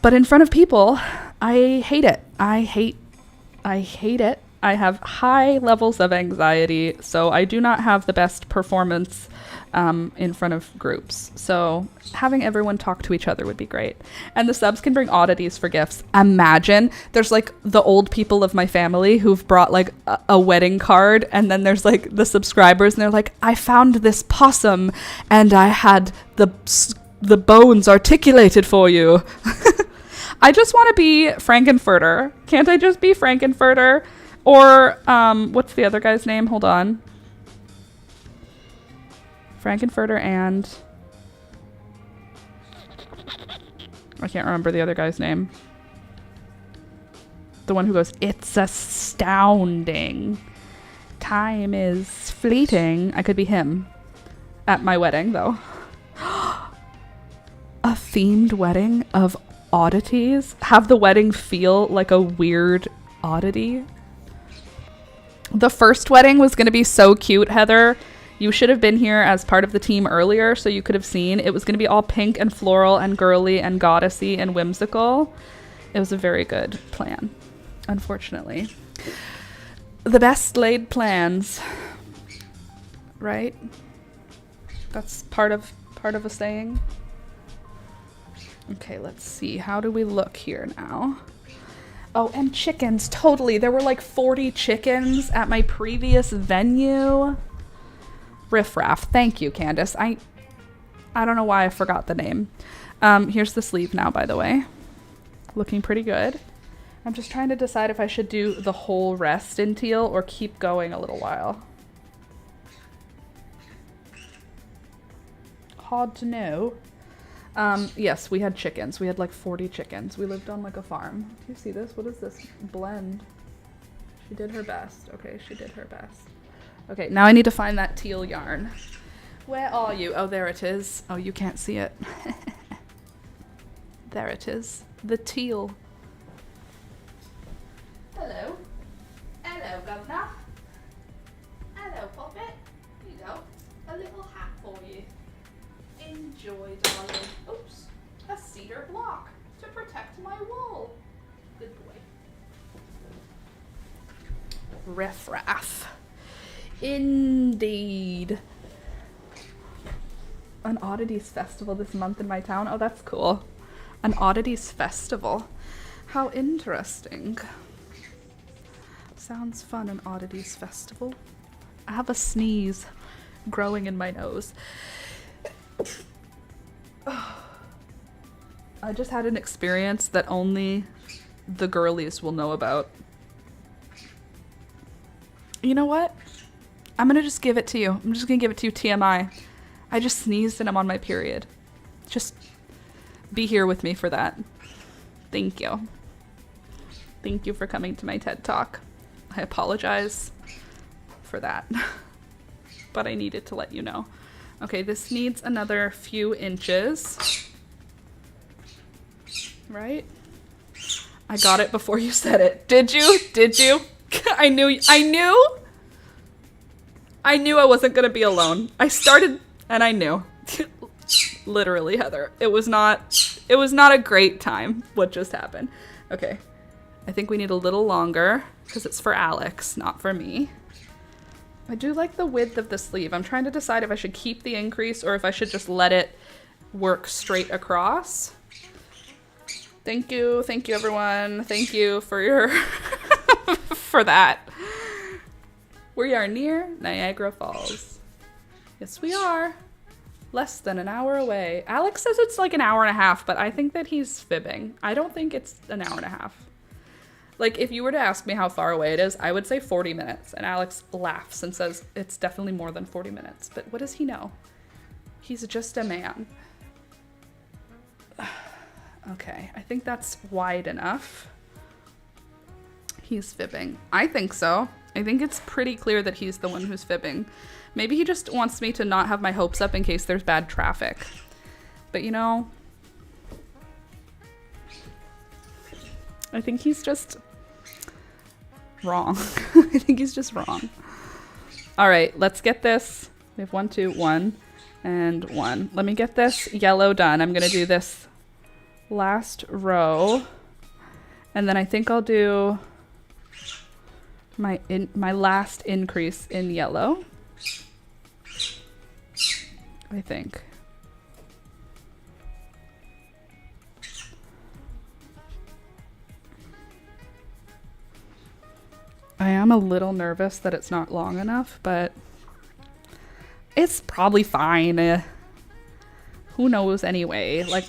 But in front of people, I hate it. I hate it. I have high levels of anxiety, so I do not have the best performance in front of groups. So having everyone talk to each other would be great. And the subs can bring oddities for gifts. Imagine there's like the old people of my family who've brought like a wedding card, and then there's like the subscribers, and they're like, I found this possum and I had the bones articulated for you. I just want to be Frankenfurter. Can't I just be Frankenfurter? Or, what's the other guy's name? Hold on. Frankenfurter and... I can't remember the other guy's name. The one who goes, it's astounding. Time is fleeting. I could be him. At my wedding, though. A themed wedding of oddities. Have the wedding feel like a weird oddity. The first wedding was going to be so cute, Heather. You should have been here as part of the team earlier so you could have seen. It was going to be all pink and floral and girly and goddessy and whimsical. It was a very good plan, unfortunately. The best laid plans, right? That's part of a saying. Okay, let's see. How do we look here now? Oh, and chickens. Totally. There were like 40 chickens at my previous venue. Riff Raff. Thank you, Candace. I don't know why I forgot the name. Here's the sleeve now, by the way. Looking pretty good. I'm just trying to decide if I should do the whole rest in teal or keep going a little while. Hard to know. Yes, we had chickens. We had like 40 chickens. We lived on like a farm. Do you see this? What is this blend? She did her best. Okay, she did her best. Okay, now I need to find that teal yarn. Where are you? Oh, there it is. Oh, you can't see it. There it is. The teal. Hello. Hello, governor. Hello, Poppet. Here you go. A little hat for you. Enjoy, darling. Oops. A cedar block. To riffraff. Indeed. An oddities festival this month in my town. Oh, that's cool. An oddities festival. How interesting. Sounds fun, an oddities festival. I have a sneeze growing in my nose. I just had an experience that only the girlies will know about. You know what? I'm gonna just give it to you. I'm just gonna give it to you, TMI. I just sneezed and I'm on my period. Just be here with me for that. Thank you. Thank you for coming to my TED Talk. I apologize for that, but I needed to let you know. Okay, this needs another few inches. Right? I got it before you said it. Did you? Did you? I knew I wasn't gonna be alone. I started and I knew. Literally, Heather. It was not a great time what just happened. Okay. I think we need a little longer because it's for Alex, not for me. I do like the width of the sleeve. I'm trying to decide if I should keep the increase or if I should just let it work straight across. Thank you everyone. Thank you for your for that. We are near Niagara Falls. Yes, we are. Less than an hour away. Alex says it's like an hour and a half, but I think that he's fibbing. I don't think it's an hour and a half. Like, if you were to ask me how far away it is, I would say 40 minutes. And Alex laughs and says it's definitely more than 40 minutes. But what does he know? He's just a man. Okay, I think that's wide enough. He's fibbing. I think so. I think it's pretty clear that he's the one who's fibbing. Maybe he just wants me to not have my hopes up in case there's bad traffic. But you know, I think he's just wrong. I think he's just wrong. All right, let's get this. We have 1, 2, 1, and 1. Let me get this yellow done. I'm gonna do this last row, and then I think I'll do my last increase in yellow. I think. I am a little nervous that it's not long enough, but it's probably fine. Who knows anyway? Like,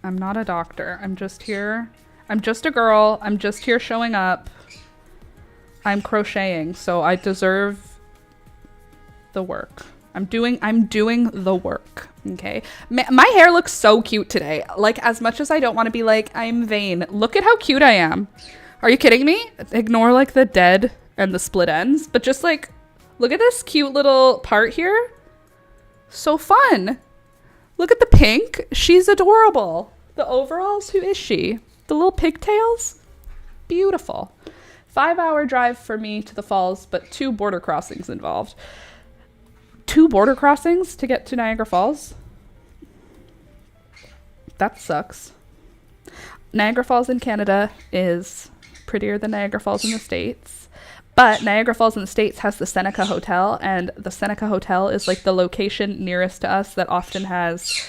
I'm not a doctor. I'm just here. I'm just a girl. I'm just here showing up. I'm crocheting, so I deserve the work. I'm doing the work, okay? My hair looks so cute today. Like, as much as I don't want to be like, I'm vain. Look at how cute I am. Are you kidding me? Ignore, like, the dead and the split ends. But just, like, look at this cute little part here. So fun. Look at the pink. She's adorable. The overalls, who is she? The little pigtails? Beautiful. 5-hour drive for me to the falls, but 2 border crossings involved. 2 border crossings to get to Niagara Falls? That sucks. Niagara Falls in Canada is prettier than Niagara Falls in the States. But Niagara Falls in the States has the Seneca Hotel, and the Seneca Hotel is like the location nearest to us that often has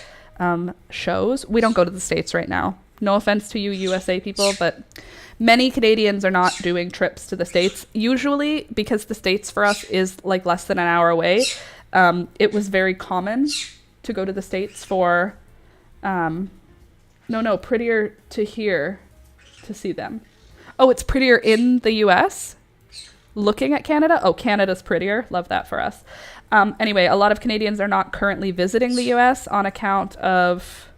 shows. We don't go to the States right now. No offense to you USA people, but many Canadians are not doing trips to the States. Usually, because the States for us is like less than an hour away, it was very common to go to the States for, prettier to here to see them. Oh, it's prettier in the US? Looking at Canada? Oh, Canada's prettier. Love that for us. Anyway, a lot of Canadians are not currently visiting the US on account of,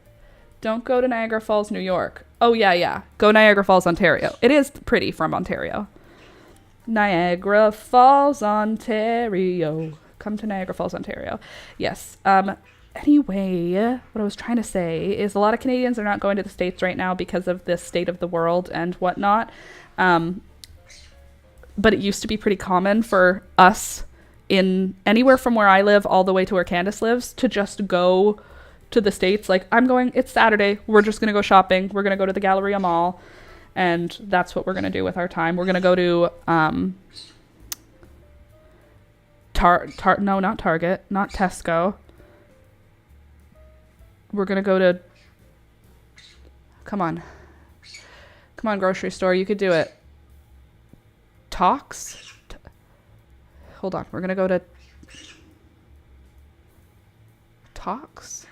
don't go to Niagara Falls, New York. Oh, yeah. Go Niagara Falls, Ontario. It is pretty from Ontario. Niagara Falls, Ontario. Come to Niagara Falls, Ontario. Yes. Anyway, what I was trying to say is a lot of Canadians are not going to the States right now because of the state of the world and whatnot. But it used to be pretty common for us in anywhere from where I live all the way to where Candace lives to just go to the States. Like, it's Saturday. We're just going to go shopping. We're going to go to the Galleria Mall. And that's what we're going to do with our time. We're going to go to No, not Target, not Tesco. We're going to go to, come on, grocery store. You could do it. Tox? Hold on. We're going to go to Tox.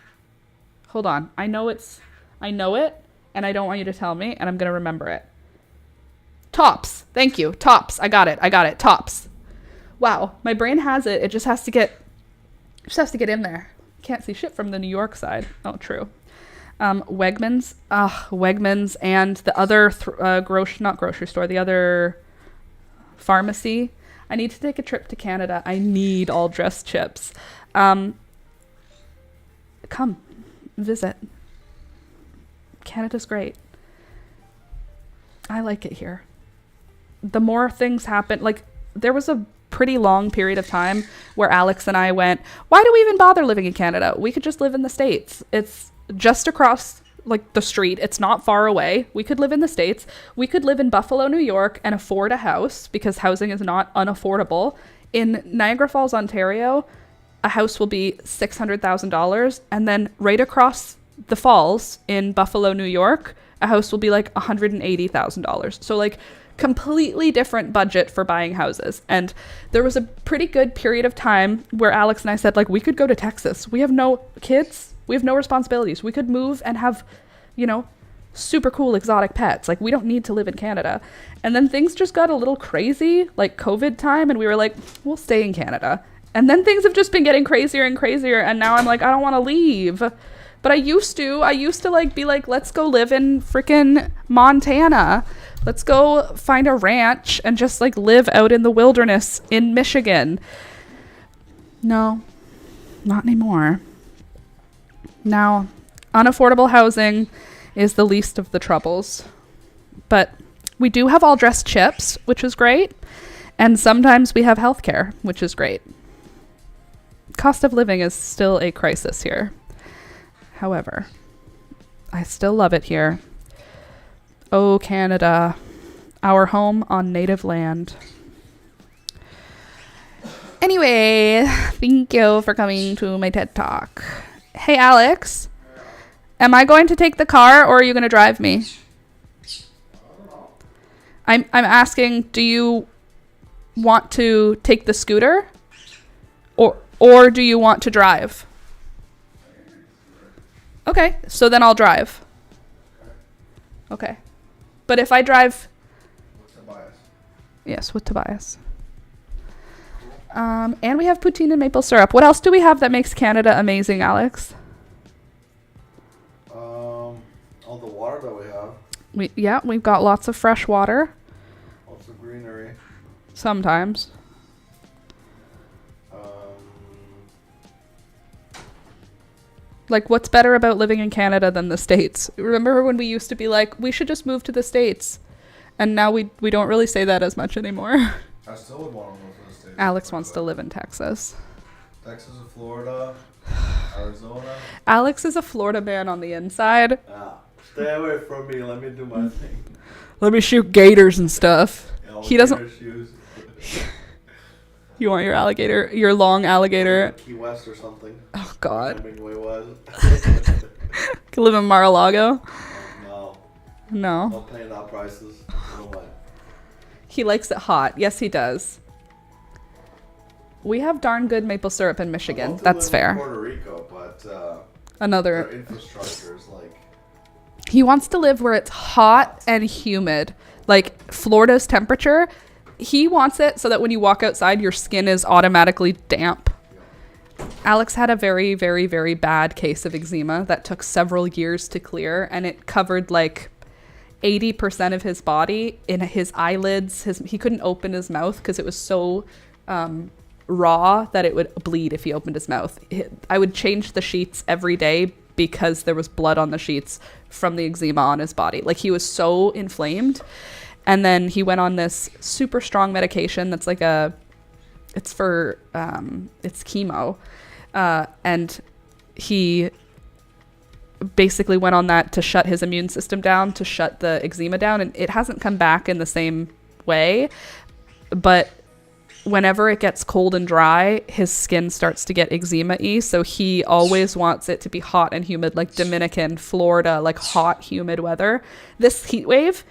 Hold on. I know it, and I don't want you to tell me, and I'm going to remember it. Tops. Thank you. Tops. I got it. Tops. Wow. My brain has it. It just has to get in there. Can't see shit from the New York side. Oh, true. Wegmans. Wegmans and the other not grocery store, the other pharmacy. I need to take a trip to Canada. I need all dressed chips. Come visit. Canada's great. I like it here. The more things happen, like there was a pretty long period of time where Alex and I went, why do we even bother living in Canada? We could just live in the States. It's just across like the street. It's not far away. We could live in the States. We could live in Buffalo, New York and afford a house because housing is not unaffordable. In Niagara Falls, Ontario, a house will be $600,000. And then right across the falls in Buffalo, New York, a house will be like $180,000. So like completely different budget for buying houses. And there was a pretty good period of time where Alex and I said, like, we could go to Texas. We have no kids. We have no responsibilities. We could move and have, super cool exotic pets. Like, we don't need to live in Canada. And then things just got a little crazy, like COVID time. And we were like, we'll stay in Canada. And then things have just been getting crazier and crazier. And now I'm like, I don't want to leave. But I used to like be like, let's go live in freaking Montana. Let's go find a ranch and just like live out in the wilderness in Michigan. No, not anymore. Now, unaffordable housing is the least of the troubles. But we do have all dressed chips, which is great. And sometimes we have healthcare, which is great. Cost of living is still a crisis here. However, I still love it here. Oh, Canada, our home on native land. Anyway, thank you for coming to my TED Talk. Hey, Alex, am I going to take the car or are you going to drive me? I'm asking, do you want to take the scooter or do you want to drive? Okay, so then I'll drive. Okay. But if I drive... With Tobias. Yes, with Tobias. And we have poutine and maple syrup. What else do we have that makes Canada amazing, Alex? All the water that we have. We've got lots of fresh water. Lots of greenery. Sometimes. Like, what's better about living in Canada than the States? Remember when we used to be like, we should just move to the States? And now we don't really say that as much anymore. I still would want to move to the States. Alex wants to live in Texas. Texas or Florida, Arizona. Alex is a Florida man on the inside. Stay away from me. Let me do my thing. Let me shoot gators and stuff. Yeah, he doesn't... Shoes. You want your long alligator. Key West or something. Oh, God. Hemingway was. Could live in Mar-a-Lago? No. Not paying that prices. No way. He likes it hot. Yes, he does. We have darn good maple syrup in Michigan. That's fair. In Puerto Rico, but another their infrastructure is like... He wants to live where it's hot and humid. Like Florida's temperature... He wants it so that when you walk outside, your skin is automatically damp. Yeah. Alex had a very, very, very bad case of eczema that took several years to clear, and it covered like 80% of his body in his eyelids. He couldn't open his mouth because it was so raw that it would bleed if he opened his mouth. I would change the sheets every day because there was blood on the sheets from the eczema on his body. Like, he was so inflamed. And then he went on this super strong medication that's like it's chemo. And he basically went on that to shut his immune system down, to shut the eczema down. And it hasn't come back in the same way. But whenever it gets cold and dry, his skin starts to get eczema-y. So he always wants it to be hot and humid, like Dominican, Florida, like hot, humid weather. This heat wave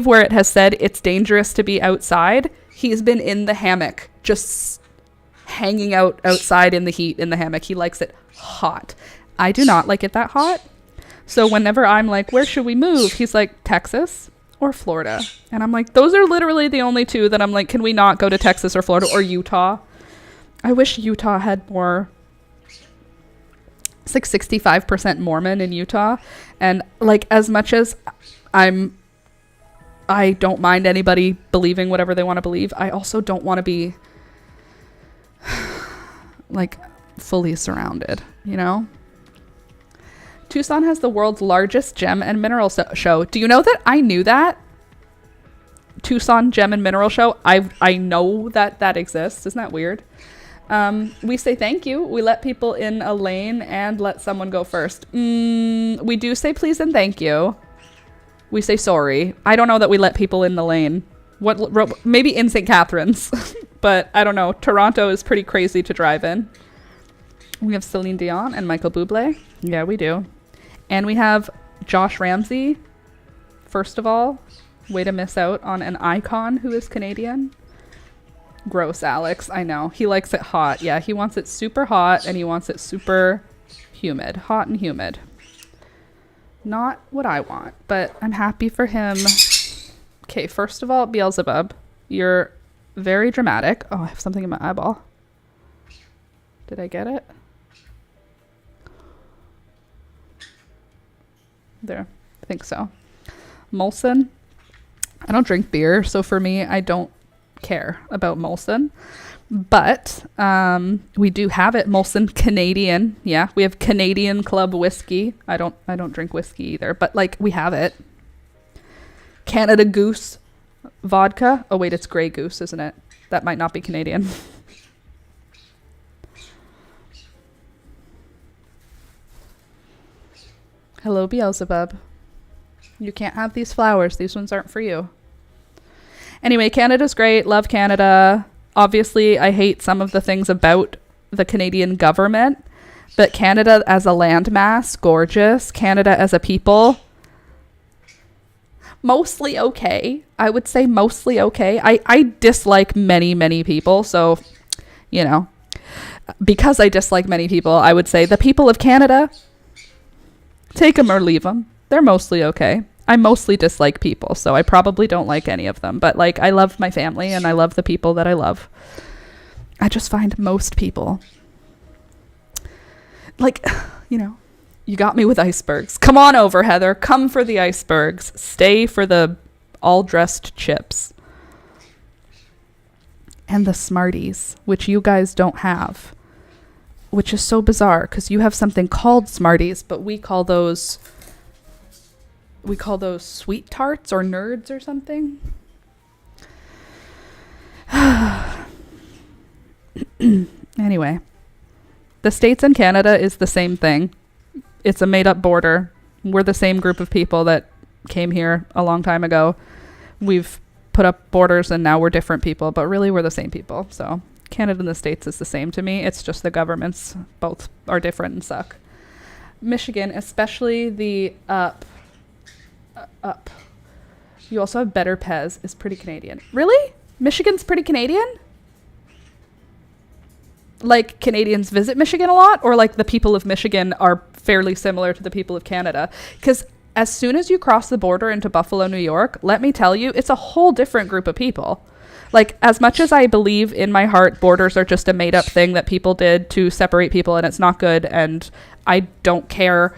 where it has said it's dangerous to be outside, he's been in the hammock, just hanging out outside in the heat in the hammock. He likes it hot. I do not like it that hot. So whenever I'm like, where should we move? He's like, Texas or Florida. And I'm like, those are literally the only two that I'm like, can we not go to Texas or Florida or Utah? I wish Utah had more. It's like 65% Mormon in Utah. And like, as much as I don't mind anybody believing whatever they want to believe, I also don't want to be like fully surrounded, you know? Tucson has the world's largest gem and mineral show. Do you know that I knew that? Tucson Gem and Mineral Show. I know that exists. Isn't that weird? We say thank you. We let people in a lane and let someone go first. We do say please and thank you. We say sorry. I don't know that we let people in the lane. Maybe in St. Catharines, but I don't know. Toronto is pretty crazy to drive in. We have Celine Dion and Michael Bublé. Yeah, we do. And we have Josh Ramsey. First of all, way to miss out on an icon who is Canadian. Gross, Alex. I know. He likes it hot. Yeah, he wants it super hot and he wants it super humid. Hot and humid. Not what I want, but I'm happy for him. Okay, first of all, Beelzebub, you're very dramatic. Oh, I have something in my eyeball. Did I get it? There. I think so. Molson. I don't drink beer, so for me, I don't care about Molson. But we do have it. Molson Canadian. Yeah, we have Canadian Club whiskey. I don't drink whiskey either, but like we have it. Canada Goose vodka. Oh wait, it's Grey Goose, isn't it? That might not be Canadian. Hello, Beelzebub. You can't have these flowers. These ones aren't for you. Anyway, Canada's great. Love Canada. Obviously, I hate some of the things about the Canadian government, but Canada as a landmass, gorgeous. Canada as a people, mostly okay. I would say mostly okay. I dislike many, many people. So, you know, because I dislike many people, I would say the people of Canada, take them or leave them. They're mostly okay. I mostly dislike people, so I probably don't like any of them. But, like, I love my family and I love the people that I love. I just find most people, like, you know, you got me with icebergs. Come on over, Heather. Come for the icebergs. Stay for the all-dressed chips. And the Smarties, which you guys don't have. Which is so bizarre, because you have something called Smarties, but we call those sweet tarts or nerds or something. Anyway, the States and Canada is the same thing. It's a made-up border. We're the same group of people that came here a long time ago. We've put up borders and now we're different people, but really we're the same people. So Canada and the States is the same to me. It's just the governments both are different and suck. Michigan, especially the up. You also have Better Pez, is pretty Canadian. Really? Michigan's pretty Canadian? Like, Canadians visit Michigan a lot? Or like the people of Michigan are fairly similar to the people of Canada? Because as soon as you cross the border into Buffalo, New York, let me tell you, it's a whole different group of people. Like, as much as I believe in my heart borders are just a made-up thing that people did to separate people and it's not good, and I don't care.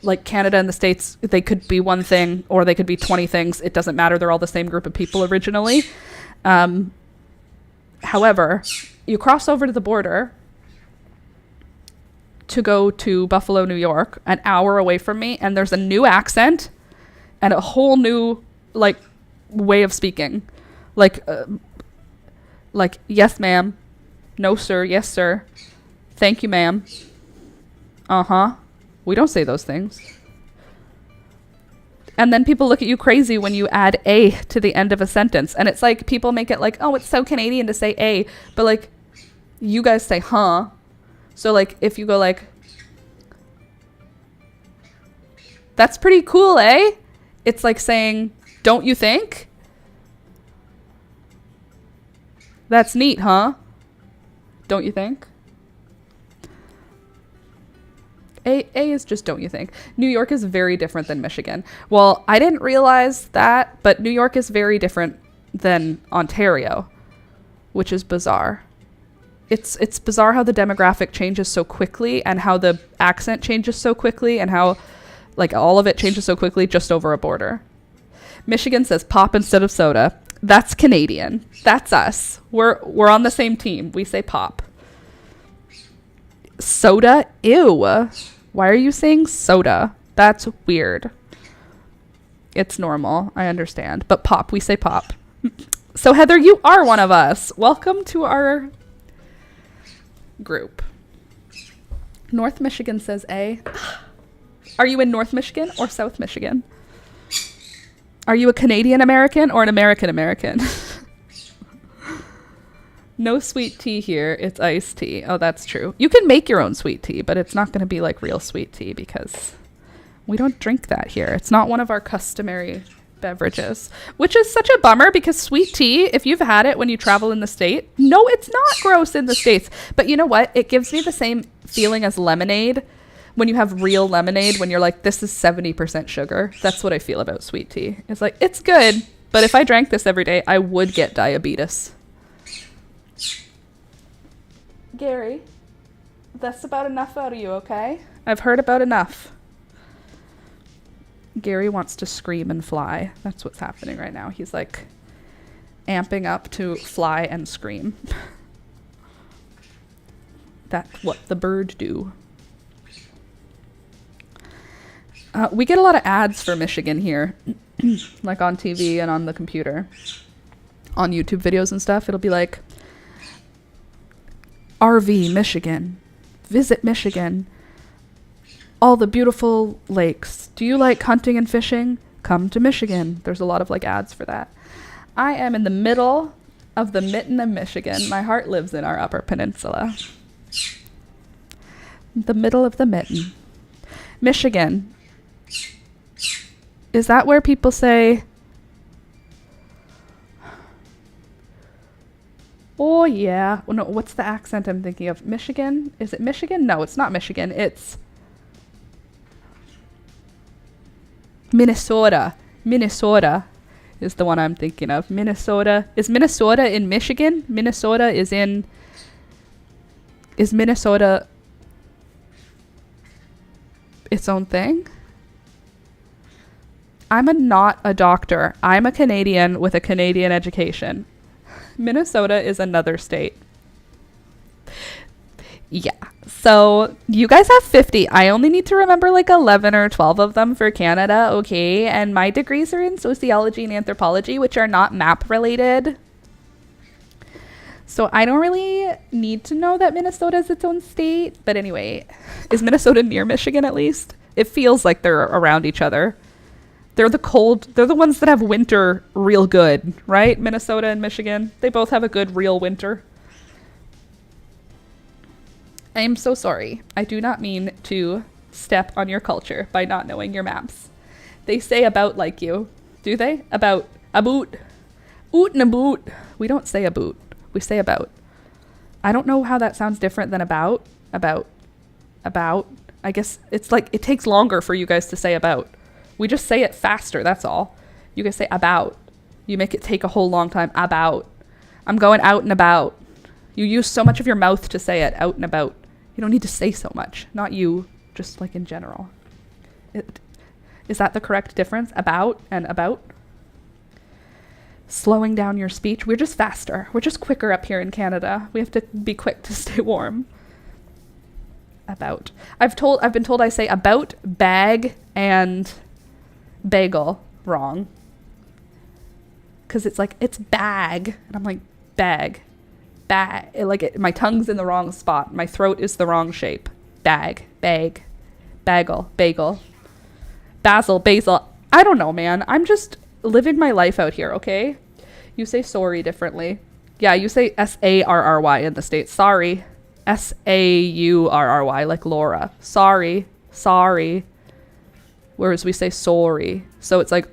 Like, Canada and the States, they could be one thing or they could be 20 things. It doesn't matter. They're all the same group of people originally. However, you cross over to the border to go to Buffalo, New York, an hour away from me, and there's a new accent and a whole new, like, way of speaking. Like, yes, ma'am. No, sir. Yes, sir. Thank you, ma'am. Uh-huh. We don't say those things. And then people look at you crazy when you add a to the end of a sentence. And it's like people make it like, oh, it's so Canadian to say a. But like you guys say, huh? So like if you go like, that's pretty cool, eh? It's like saying, don't you think? That's neat, huh? Don't you think? A is just don't you think. New York is very different than Michigan. Well, I didn't realize that, but New York is very different than Ontario, which is bizarre. It's bizarre how the demographic changes so quickly and how the accent changes so quickly and how like all of it changes so quickly just over a border. Michigan says pop instead of soda. That's Canadian. That's us. We're on the same team. We say pop. Soda? Ew. Why are you saying soda? That's weird. It's normal. I understand. But pop, we say pop. So Heather, you are one of us. Welcome to our group. North Michigan says A. Are you in North Michigan or South Michigan? Are you a Canadian American or an American American? No sweet tea here. It's iced tea. Oh, that's true. You can make your own sweet tea, but it's not going to be like real sweet tea because we don't drink that here. It's not one of our customary beverages, which is such a bummer because sweet tea, if you've had it when you travel in the state, no, it's not gross in the States. But you know what? It gives me the same feeling as lemonade when you have real lemonade, when you're like, this is 70% sugar. That's what I feel about sweet tea. It's like, it's good, but if I drank this every day, I would get diabetes. Gary, that's about enough out of you, okay? I've heard about enough. Gary wants to scream and fly. That's what's happening right now. He's like amping up to fly and scream. That's what the bird do. We get a lot of ads for Michigan here, like on TV and on the computer, on YouTube videos and stuff. It'll be like, RV Michigan, visit Michigan, all the beautiful lakes. Do you like hunting and fishing? Come to Michigan. There's a lot of like ads for that. I am in the middle of the mitten of Michigan. My heart lives in our Upper Peninsula. The middle of the mitten. Michigan. Is that where people say, oh yeah, well, no, what's the accent I'm thinking of? Michigan? Is it Michigan? No, it's not Michigan. It's Minnesota. Minnesota is the one I'm thinking of. Minnesota. Is Minnesota in Michigan? Minnesota is in... Is Minnesota its own thing? I'm not a doctor. I'm a Canadian with a Canadian education. Minnesota is another state. Yeah. So you guys have 50. I only need to remember like 11 or 12 of them for Canada, okay? And my degrees are in sociology and anthropology, which are not map related. So I don't really need to know that Minnesota is its own state. But anyway, is Minnesota near Michigan at least? It feels like they're around each other. They're the ones that have winter real good, right? Minnesota and Michigan. They both have a good real winter. I am so sorry. I do not mean to step on your culture by not knowing your maps. They say about like you. Do they? About. Aboot. Oot and a boot. We don't say aboot. We say about. I don't know how that sounds different than about. About. I guess it's like it takes longer for you guys to say about. We just say it faster, that's all. You guys say about. You make it take a whole long time. About. I'm going out and about. You use so much of your mouth to say it, out and about. You don't need to say so much. Not you, just like in general. Is that the correct difference? About and about? Slowing down your speech. We're just faster. We're just quicker up here in Canada. We have to be quick to stay warm. About. I've been told I say about, bag, and bagel wrong. Because it's like, it's bag. And I'm like, bag. My tongue's in the wrong spot. My throat is the wrong shape. Bag, bagel, bagel. Basil, I don't know, man. I'm just living my life out here, okay? You say sorry differently. Yeah, you say S-A-R-R-Y in the States. Sorry. S-A-U-R-R-Y, like Laura. Sorry. Sorry. Whereas we say sorry. So it's like,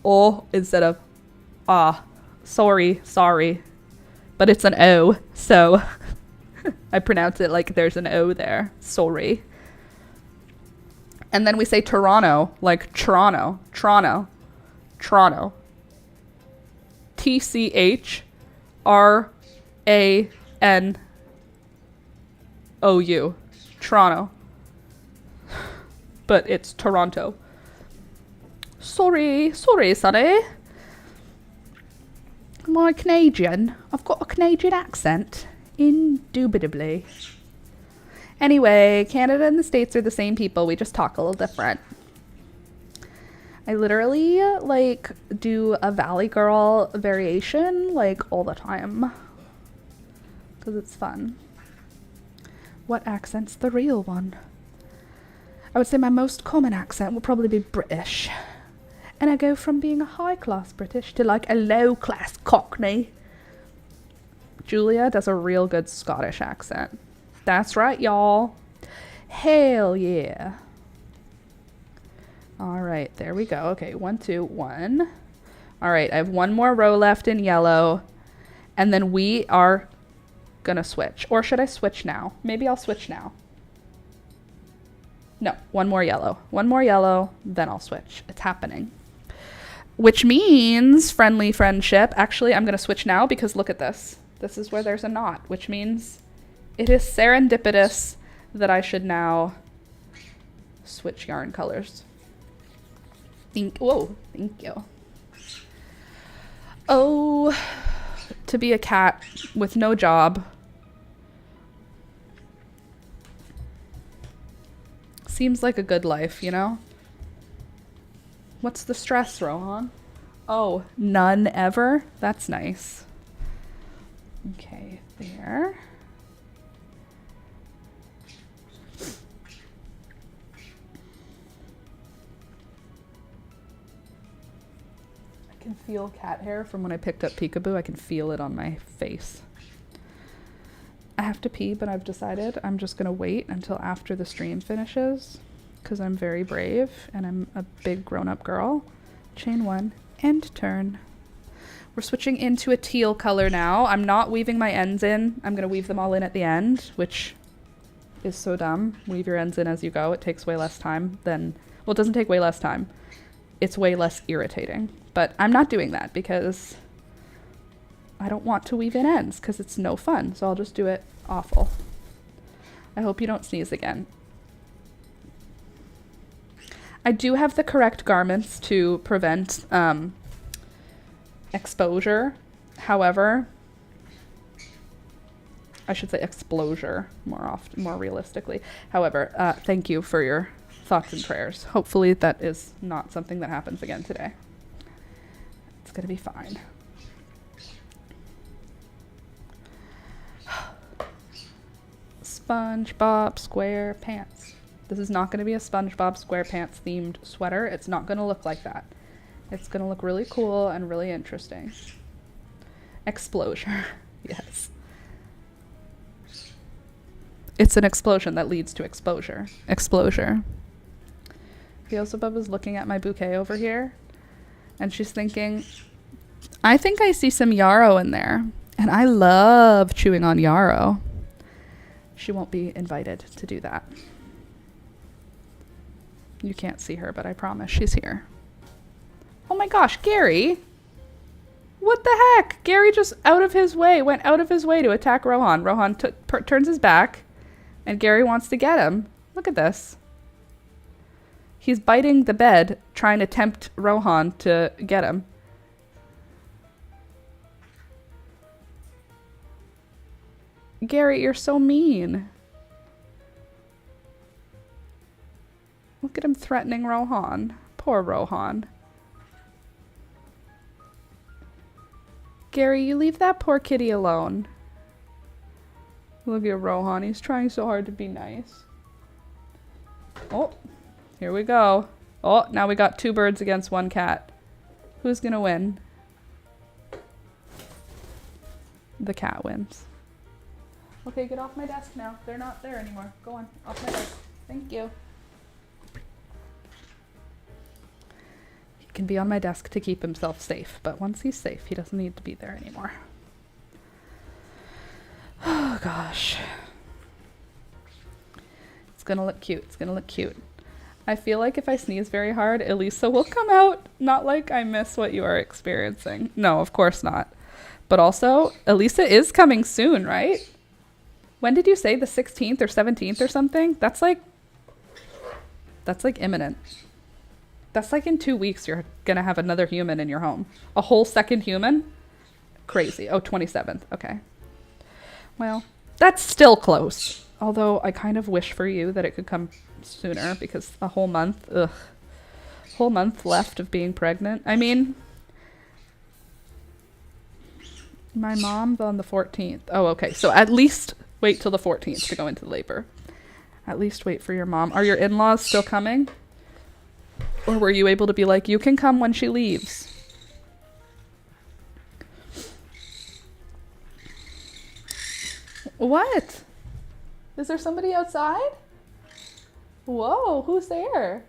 oh, instead of ah. Sorry. Sorry. But it's an O, so I pronounce it like there's an O there. Sorry. And then we say Toronto, like Toronto. Toronto. Toronto. T-C-H-R-A-N-O-U. Toronto. But it's Toronto. Sorry, sonny. Am I Canadian? I've got a Canadian accent. Indubitably. Anyway, Canada and the States are the same people. We just talk a little different. I literally, like, do a Valley Girl variation, like, all the time. Because it's fun. What accent's the real one? I would say my most common accent will probably be British. And I go from being a high-class British to, like, a low-class Cockney. Julia does a real good Scottish accent. That's right, y'all. Hell yeah. All right, there we go. Okay, 1, 2, 1. All right, I have one more row left in yellow. And then we are gonna switch. Or should I switch now? Maybe I'll switch now. No, one more yellow. One more yellow, then I'll switch. It's happening. Which means friendly friendship. Actually, I'm gonna switch now because look at this. This is where there's a knot, which means it is serendipitous that I should now switch yarn colors. Whoa, thank you. Oh, to be a cat with no job. Seems like a good life, you know? What's the stress, Rohan? Oh, none ever? That's nice. Okay, there. I can feel cat hair from when I picked up Peekaboo. I can feel it on my face. I have to pee, but I've decided I'm just going to wait until after the stream finishes because I'm very brave and I'm a big grown-up girl. Chain 1 and turn. We're switching into a teal color now. I'm not weaving my ends in. I'm going to weave them all in at the end, which is so dumb. Weave your ends in as you go. It takes way less time than... Well, it doesn't take way less time. It's way less irritating. But I'm not doing that because I don't want to weave in ends because it's no fun. So I'll just do it awful. I hope you don't sneeze again. I do have the correct garments to prevent exposure. However, I should say exposure more realistically. However, thank you for your thoughts and prayers. Hopefully that is not something that happens again today. It's gonna be fine. SpongeBob SquarePants. This is not going to be a SpongeBob SquarePants themed sweater. It's not going to look like that. It's going to look really cool and really interesting. Explosion. Yes. It's an explosion that leads to exposure. Exposure. Beelzebub is looking at my bouquet over here, and she's thinking, I think I see some yarrow in there, and I love chewing on yarrow. She won't be invited to do that. You can't see her, but I promise she's here. Oh my gosh, Gary! What the heck? Gary just went out of his way to attack Rohan. Rohan turns his back, and Gary wants to get him. Look at this. He's biting the bed, trying to tempt Rohan to get him. Gary, you're so mean. Look at him threatening Rohan. Poor Rohan. Gary, you leave that poor kitty alone. Look at Rohan. He's trying so hard to be nice. Oh, here we go. Oh, now we got 2 birds against 1 cat. Who's gonna win? The cat wins. Okay, get off my desk now. They're not there anymore. Go on, off my desk. Thank you. He can be on my desk to keep himself safe, but once he's safe, he doesn't need to be there anymore. Oh gosh. It's gonna look cute. It's gonna look cute. I feel like if I sneeze very hard, Elisa will come out. Not like I miss what you are experiencing. No, of course not. But also, Elisa is coming soon, right? When did you say? The 16th or 17th or something? That's like imminent. That's like in 2 weeks you're gonna have another human in your home. A whole second human? Crazy. Oh, 27th. Okay. Well, that's still close. Although I kind of wish for you that it could come sooner because a whole month, whole month left of being pregnant. I mean, my mom's on the 14th. Oh, okay. So at least wait till the 14th to go into labor. At least wait for your mom. Are your in-laws still coming? Or were you able to be like, you can come when she leaves? What? Is there somebody outside? Whoa, who's there?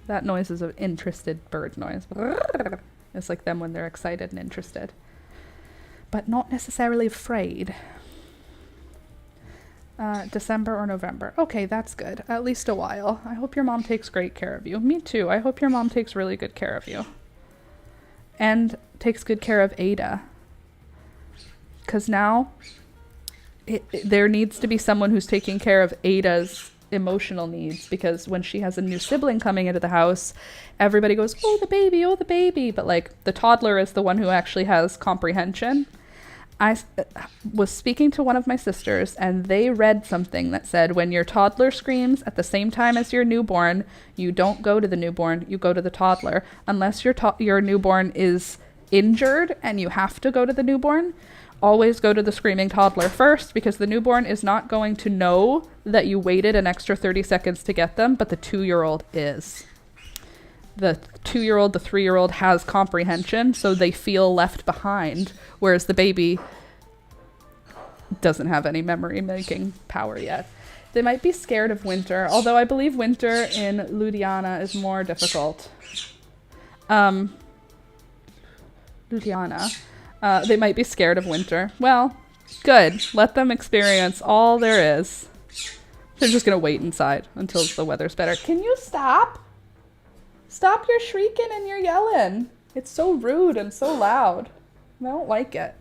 That noise is an interested bird noise. It's like them when they're excited and interested, but not necessarily afraid. December or November. Okay, that's good. At least a while. I hope your mom takes great care of you. Me too. I hope your mom takes really good care of you. And takes good care of Ada. Because now there needs to be someone who's taking care of Ada's emotional needs, because when she has a new sibling coming into the house, everybody goes, oh, the baby, oh, the baby. But like the toddler is the one who actually has comprehension. I was speaking to one of my sisters and they read something that said when your toddler screams at the same time as your newborn, you don't go to the newborn, you go to the toddler. Unless your newborn is injured and you have to go to the newborn, always go to the screaming toddler first, because the newborn is not going to know that you waited an extra 30 seconds to get them, but the 2-year-old is. The 2-year-old, the 3-year-old has comprehension, so they feel left behind, whereas the baby doesn't have any memory-making power yet. They might be scared of winter, although I believe winter in Ludhiana is more difficult. Ludhiana. They might be scared of winter. Well, good. Let them experience all there is. They're just going to wait inside until the weather's better. Can you stop? Stop your shrieking and your yelling. It's so rude and so loud. I don't like it.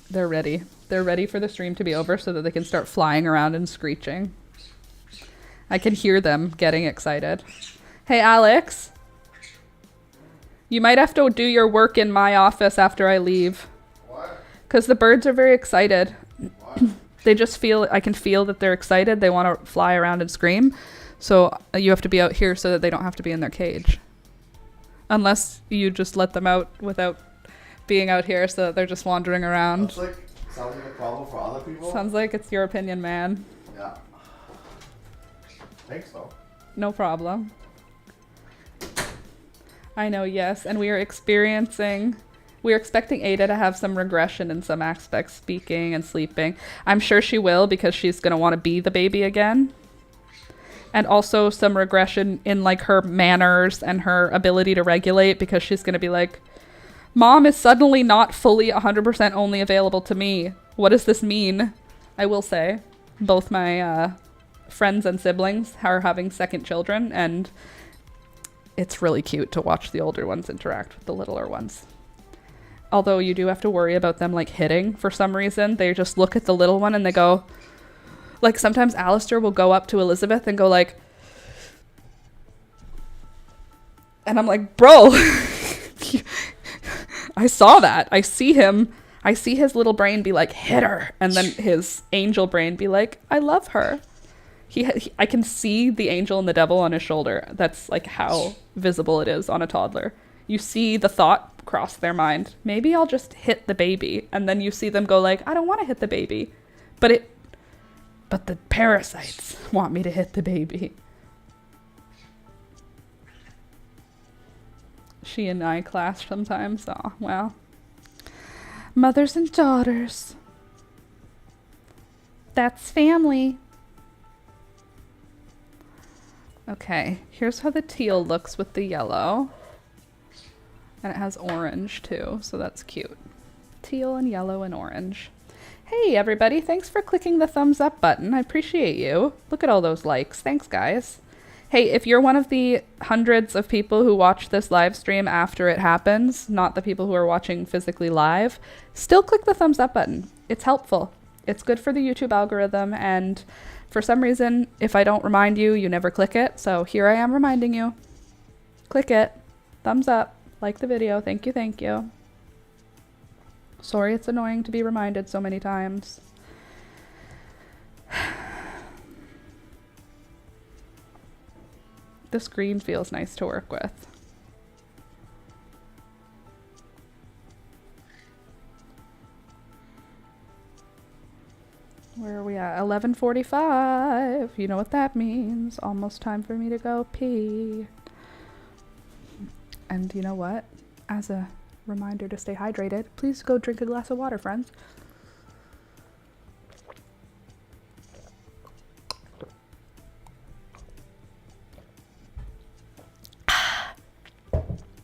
They're ready. They're ready for the stream to be over so that they can start flying around and screeching. I can hear them getting excited. Hey, Alex. You might have to do your work in my office after I leave. What? Because the birds are very excited. What? They just feel, I can feel that they're excited. They want to fly around and scream. So you have to be out here so that they don't have to be in their cage. Unless you just let them out without being out here so that they're just wandering around. Sounds like a problem for other people. Sounds like it's your opinion, man. Yeah. I think so. No problem. I know, yes. And we are expecting Ada to have some regression in some aspects, speaking and sleeping. I'm sure she will, because she's going to want to be the baby again. And also some regression in like her manners and her ability to regulate, because she's going to be like, Mom is suddenly not fully 100% only available to me. What does this mean? I will say, both my friends and siblings are having second children, and it's really cute to watch the older ones interact with the littler ones. Although you do have to worry about them like hitting for some reason. They just look at the little one and they go, like sometimes Alistair will go up to Elizabeth and go like, and I'm like, bro, I saw that. I see his little brain be like, hit her. And then his angel brain be like, I love her. I can see the angel and the devil on his shoulder. That's like how visible it is on a toddler. You see the thought cross their mind. Maybe I'll just hit the baby. And then you see them go like, I don't want to hit the baby. But But the parasites want me to hit the baby. She and I clash sometimes. Oh, well. Mothers and daughters. That's family. Okay, here's how the teal looks with the yellow. And it has orange too, so that's cute. Teal and yellow and orange. Hey everybody, thanks for clicking the thumbs up button. I appreciate you. Look at all those likes. Thanks guys. Hey, if you're one of the hundreds of people who watch this live stream after it happens, not the people who are watching physically live, still click the thumbs up button. It's helpful. It's good for the YouTube algorithm, and for some reason, if I don't remind you, you never click it. So here I am reminding you. Click it. Thumbs up. Like the video. Thank you, thank you. Sorry it's annoying to be reminded so many times. This green feels nice to work with. Where are we at? 11:45. You know what that means. Almost time for me to go pee. And you know what? As a reminder to stay hydrated, please go drink a glass of water, friends.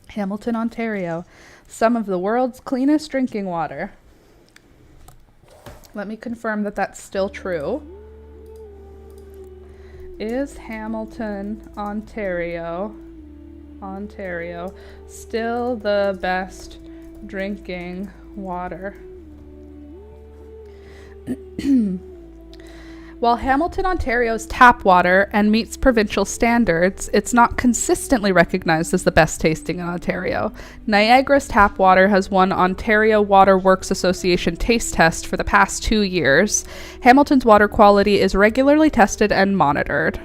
Hamilton, Ontario. Some of the world's cleanest drinking water. Let me confirm that that's still true. Is Hamilton, Ontario still the best drinking water? While Hamilton, Ontario's tap water and meets provincial standards, it's not consistently recognized as the best tasting in Ontario. Niagara's tap water has won Ontario Water Works Association taste test for the past 2 years. Hamilton's water quality is regularly tested and monitored.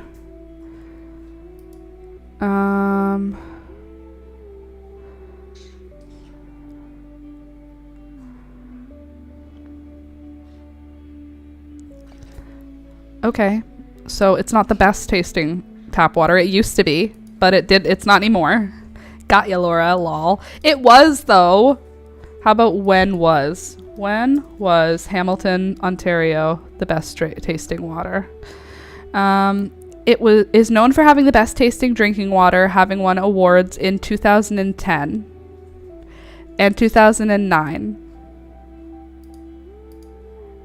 Okay, so it's not the best tasting tap water. It used to be, but it's not anymore. Got ya, Laura, lol. It was, though. How about when was Hamilton, Ontario the best tasting water? Is known for having the best tasting drinking water, having won awards in 2010 and 2009.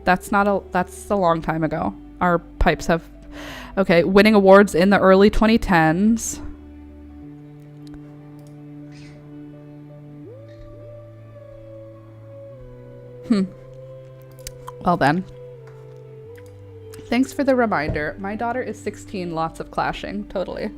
That's a long time ago. Our pipes have, okay, winning awards in the early 2010s. Well then. Thanks for the reminder. My daughter is 16, lots of clashing, totally.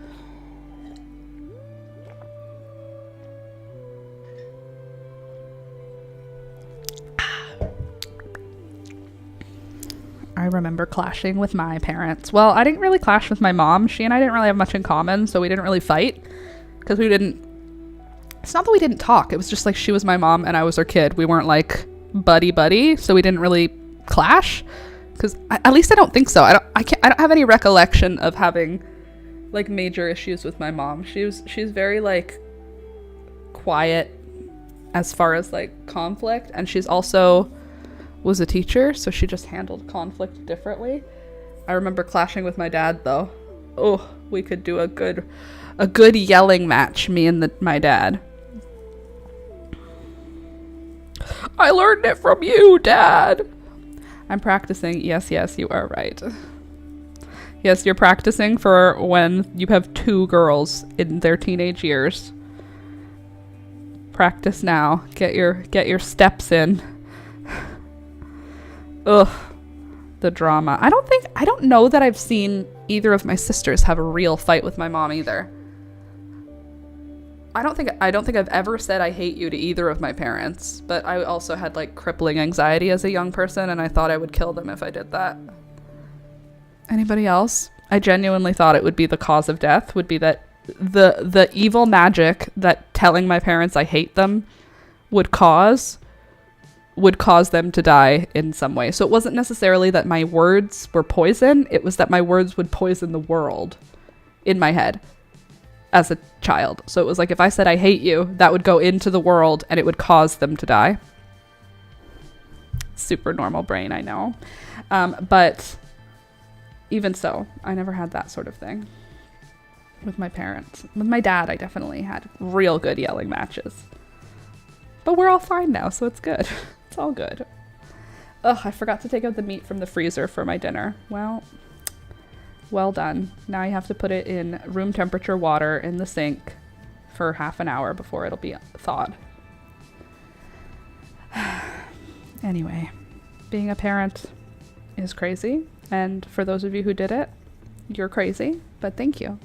I remember clashing with my parents. Well, I didn't really clash with my mom. She and I didn't really have much in common, so we didn't really fight. Because it's not that we didn't talk. It was just like she was my mom and I was her kid. We weren't like buddy, so we didn't really clash. Because at least I don't think so. I don't have any recollection of having like major issues with my mom. She's very like quiet as far as like conflict, and she's also was a teacher, so she just handled conflict differently. I remember clashing with my dad though. Oh, we could do a good yelling match, me and my dad. I learned it from you, Dad. I'm practicing. Yes, you are right. Yes, you're practicing for when you have 2 girls in their teenage years. Practice now. Get your steps in. Ugh, the drama. I don't know that I've seen either of my sisters have a real fight with my mom either. I don't think I've ever said I hate you to either of my parents, but I also had like crippling anxiety as a young person, and I thought I would kill them if I did that. Anybody else? I genuinely thought it would be the cause of death, would be that the evil magic that telling my parents I hate them would cause would cause them to die in some way. So it wasn't necessarily that my words were poison. It was that my words would poison the world in my head as a child. So it was like if I said I hate you, that would go into the world and it would cause them to die. Super normal brain, I know. But even so, I never had that sort of thing with my parents. With my dad, I definitely had real good yelling matches. But we're all fine now, so it's good. It's all good. Ugh, I forgot to take out the meat from the freezer for my dinner. Well done. Now I have to put it in room temperature water in the sink for half an hour before it'll be thawed. Anyway, being a parent is crazy. And for those of you who did it, you're crazy, but thank you.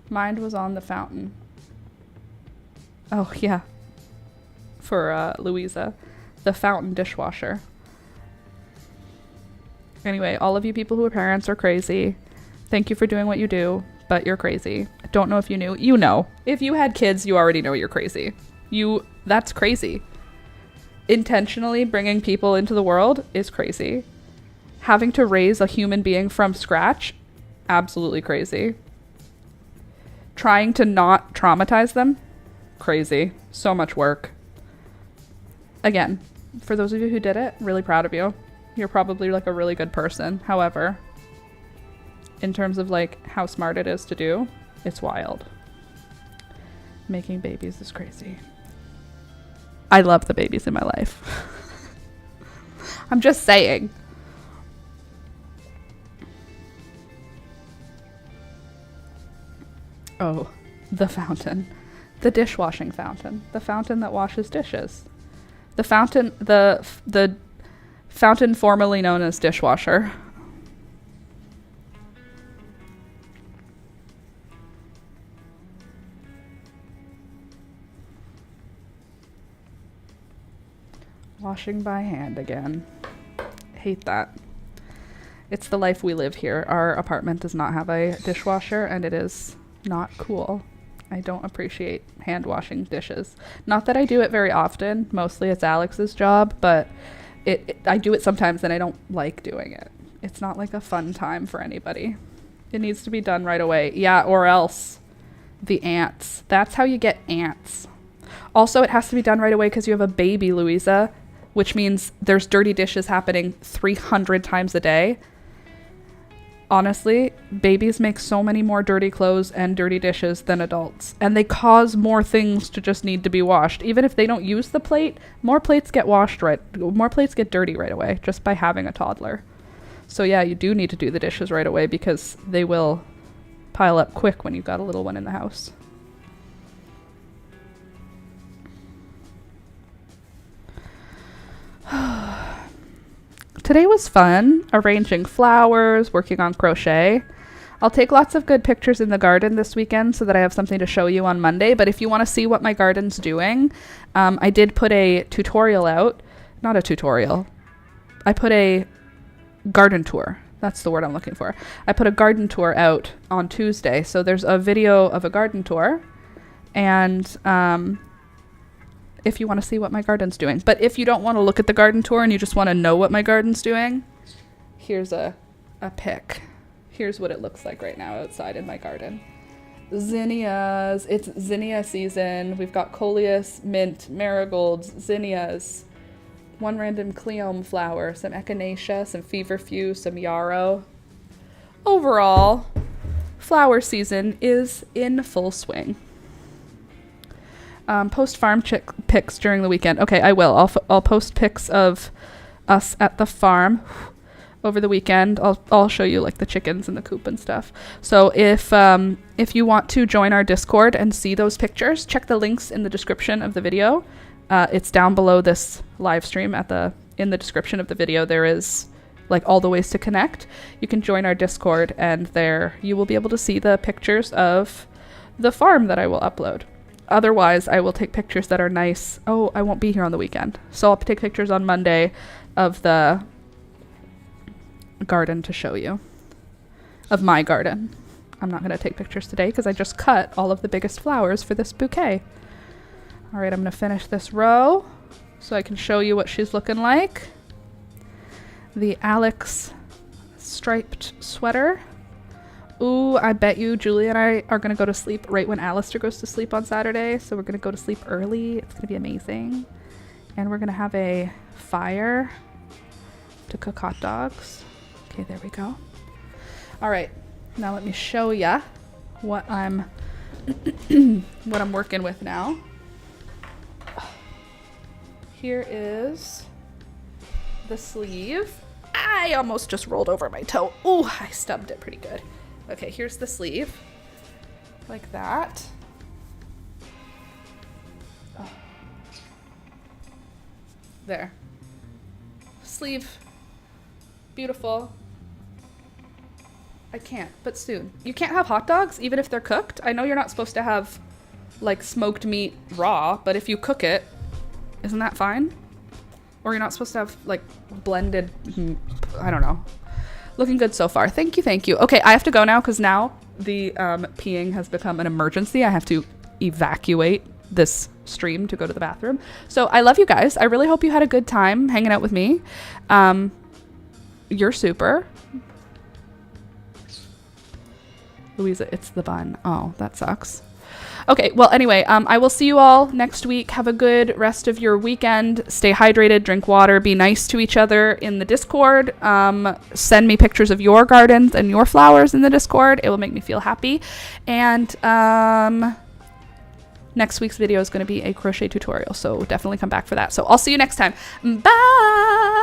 Mine was on the fountain. Oh, yeah. For Louisa, the fountain dishwasher. Anyway, all of you people who are parents are crazy. Thank you for doing what you do, but you're crazy. I don't know if you knew. You know. If you had kids, you already know you're crazy. That's crazy. Intentionally bringing people into the world is crazy. Having to raise a human being from scratch, absolutely crazy. Trying to not traumatize them, crazy. So much work. Again, for those of you who did it, really proud of you. You're probably like a really good person. However, in terms of like how smart it is to do, it's wild. Making babies is crazy. I love the babies in my life. I'm just saying. Oh, the fountain. The dishwashing fountain. The fountain that washes dishes. The fountain formerly known as dishwasher. Washing by hand again. Hate that. It's the life we live here. Our apartment does not have a dishwasher, and it is not cool. I don't appreciate hand washing dishes. Not that I do it very often. Mostly it's Alex's job, but I do it sometimes and I don't like doing it. It's not like a fun time for anybody. It needs to be done right away. Yeah, or else the ants. That's how you get ants. Also, it has to be done right away because you have a baby, Louisa, which means there's dirty dishes happening 300 times a day. Honestly, babies make so many more dirty clothes and dirty dishes than adults. And they cause more things to just need to be washed. Even if they don't use the plate, more plates get dirty right away just by having a toddler. So yeah, you do need to do the dishes right away because they will pile up quick when you've got a little one in the house. Today was fun, arranging flowers, working on crochet. I'll take lots of good pictures in the garden this weekend so that I have something to show you on Monday. But if you want to see what my garden's doing, I did put a tutorial out. Not a tutorial. I put a garden tour. That's the word I'm looking for. I put a garden tour out on Tuesday. So there's a video of a garden tour. And if you want to see what my garden's doing. But if you don't want to look at the garden tour and you just want to know what my garden's doing, here's a pic. Here's what it looks like right now outside in my garden. Zinnias. It's zinnia season. We've got coleus, mint, marigolds, zinnias, one random cleome flower, some echinacea, some feverfew, some yarrow. Overall, flower season is in full swing. Post farm pics during the weekend. Okay, I will. I'll post pics of us at the farm over the weekend. I'll show you like the chickens and the coop and stuff. So if you want to join our Discord and see those pictures, check the links in the description of the video. It's down below this live stream in the description of the video. There is like all the ways to connect. You can join our Discord and there you will be able to see the pictures of the farm that I will upload. Otherwise, I will take pictures that are nice. Oh, I won't be here on the weekend. So I'll take pictures on Monday of the garden to show you. Of my garden. I'm not going to take pictures today because I just cut all of the biggest flowers for this bouquet. All right, I'm going to finish this row. so I can show you what she's looking like. The Alex striped sweater. Ooh, I bet you Julie and I are gonna go to sleep right when Alistair goes to sleep on Saturday. So we're gonna go to sleep early. It's gonna be amazing. And we're gonna have a fire to cook hot dogs. Okay, there we go. All right, now let me show ya what I'm what I'm working with now. Here is the sleeve. I almost just rolled over my toe. Ooh, I stubbed it pretty good. Okay, here's the sleeve, like that. Oh. There. Sleeve, beautiful. I can't, but soon. You can't have hot dogs, even if they're cooked. I know you're not supposed to have, like, smoked meat raw, but if you cook it, isn't that fine? Or you're not supposed to have, like, blended, I don't know. Looking good so far. Thank you, thank you. Okay, I have to go now because now the peeing has become an emergency. I have to evacuate this stream to go to the bathroom. So I love you guys. I really hope you had a good time hanging out with me. You're super. Louisa, it's the bun. Oh, that sucks. Okay, well, anyway, I will see you all next week. Have a good rest of your weekend. Stay hydrated, drink water, be nice to each other in the Discord. Send me pictures of your gardens and your flowers in the Discord. It will make me feel happy. And next week's video is going to be a crochet tutorial, so definitely come back for that. So I'll see you next time. Bye!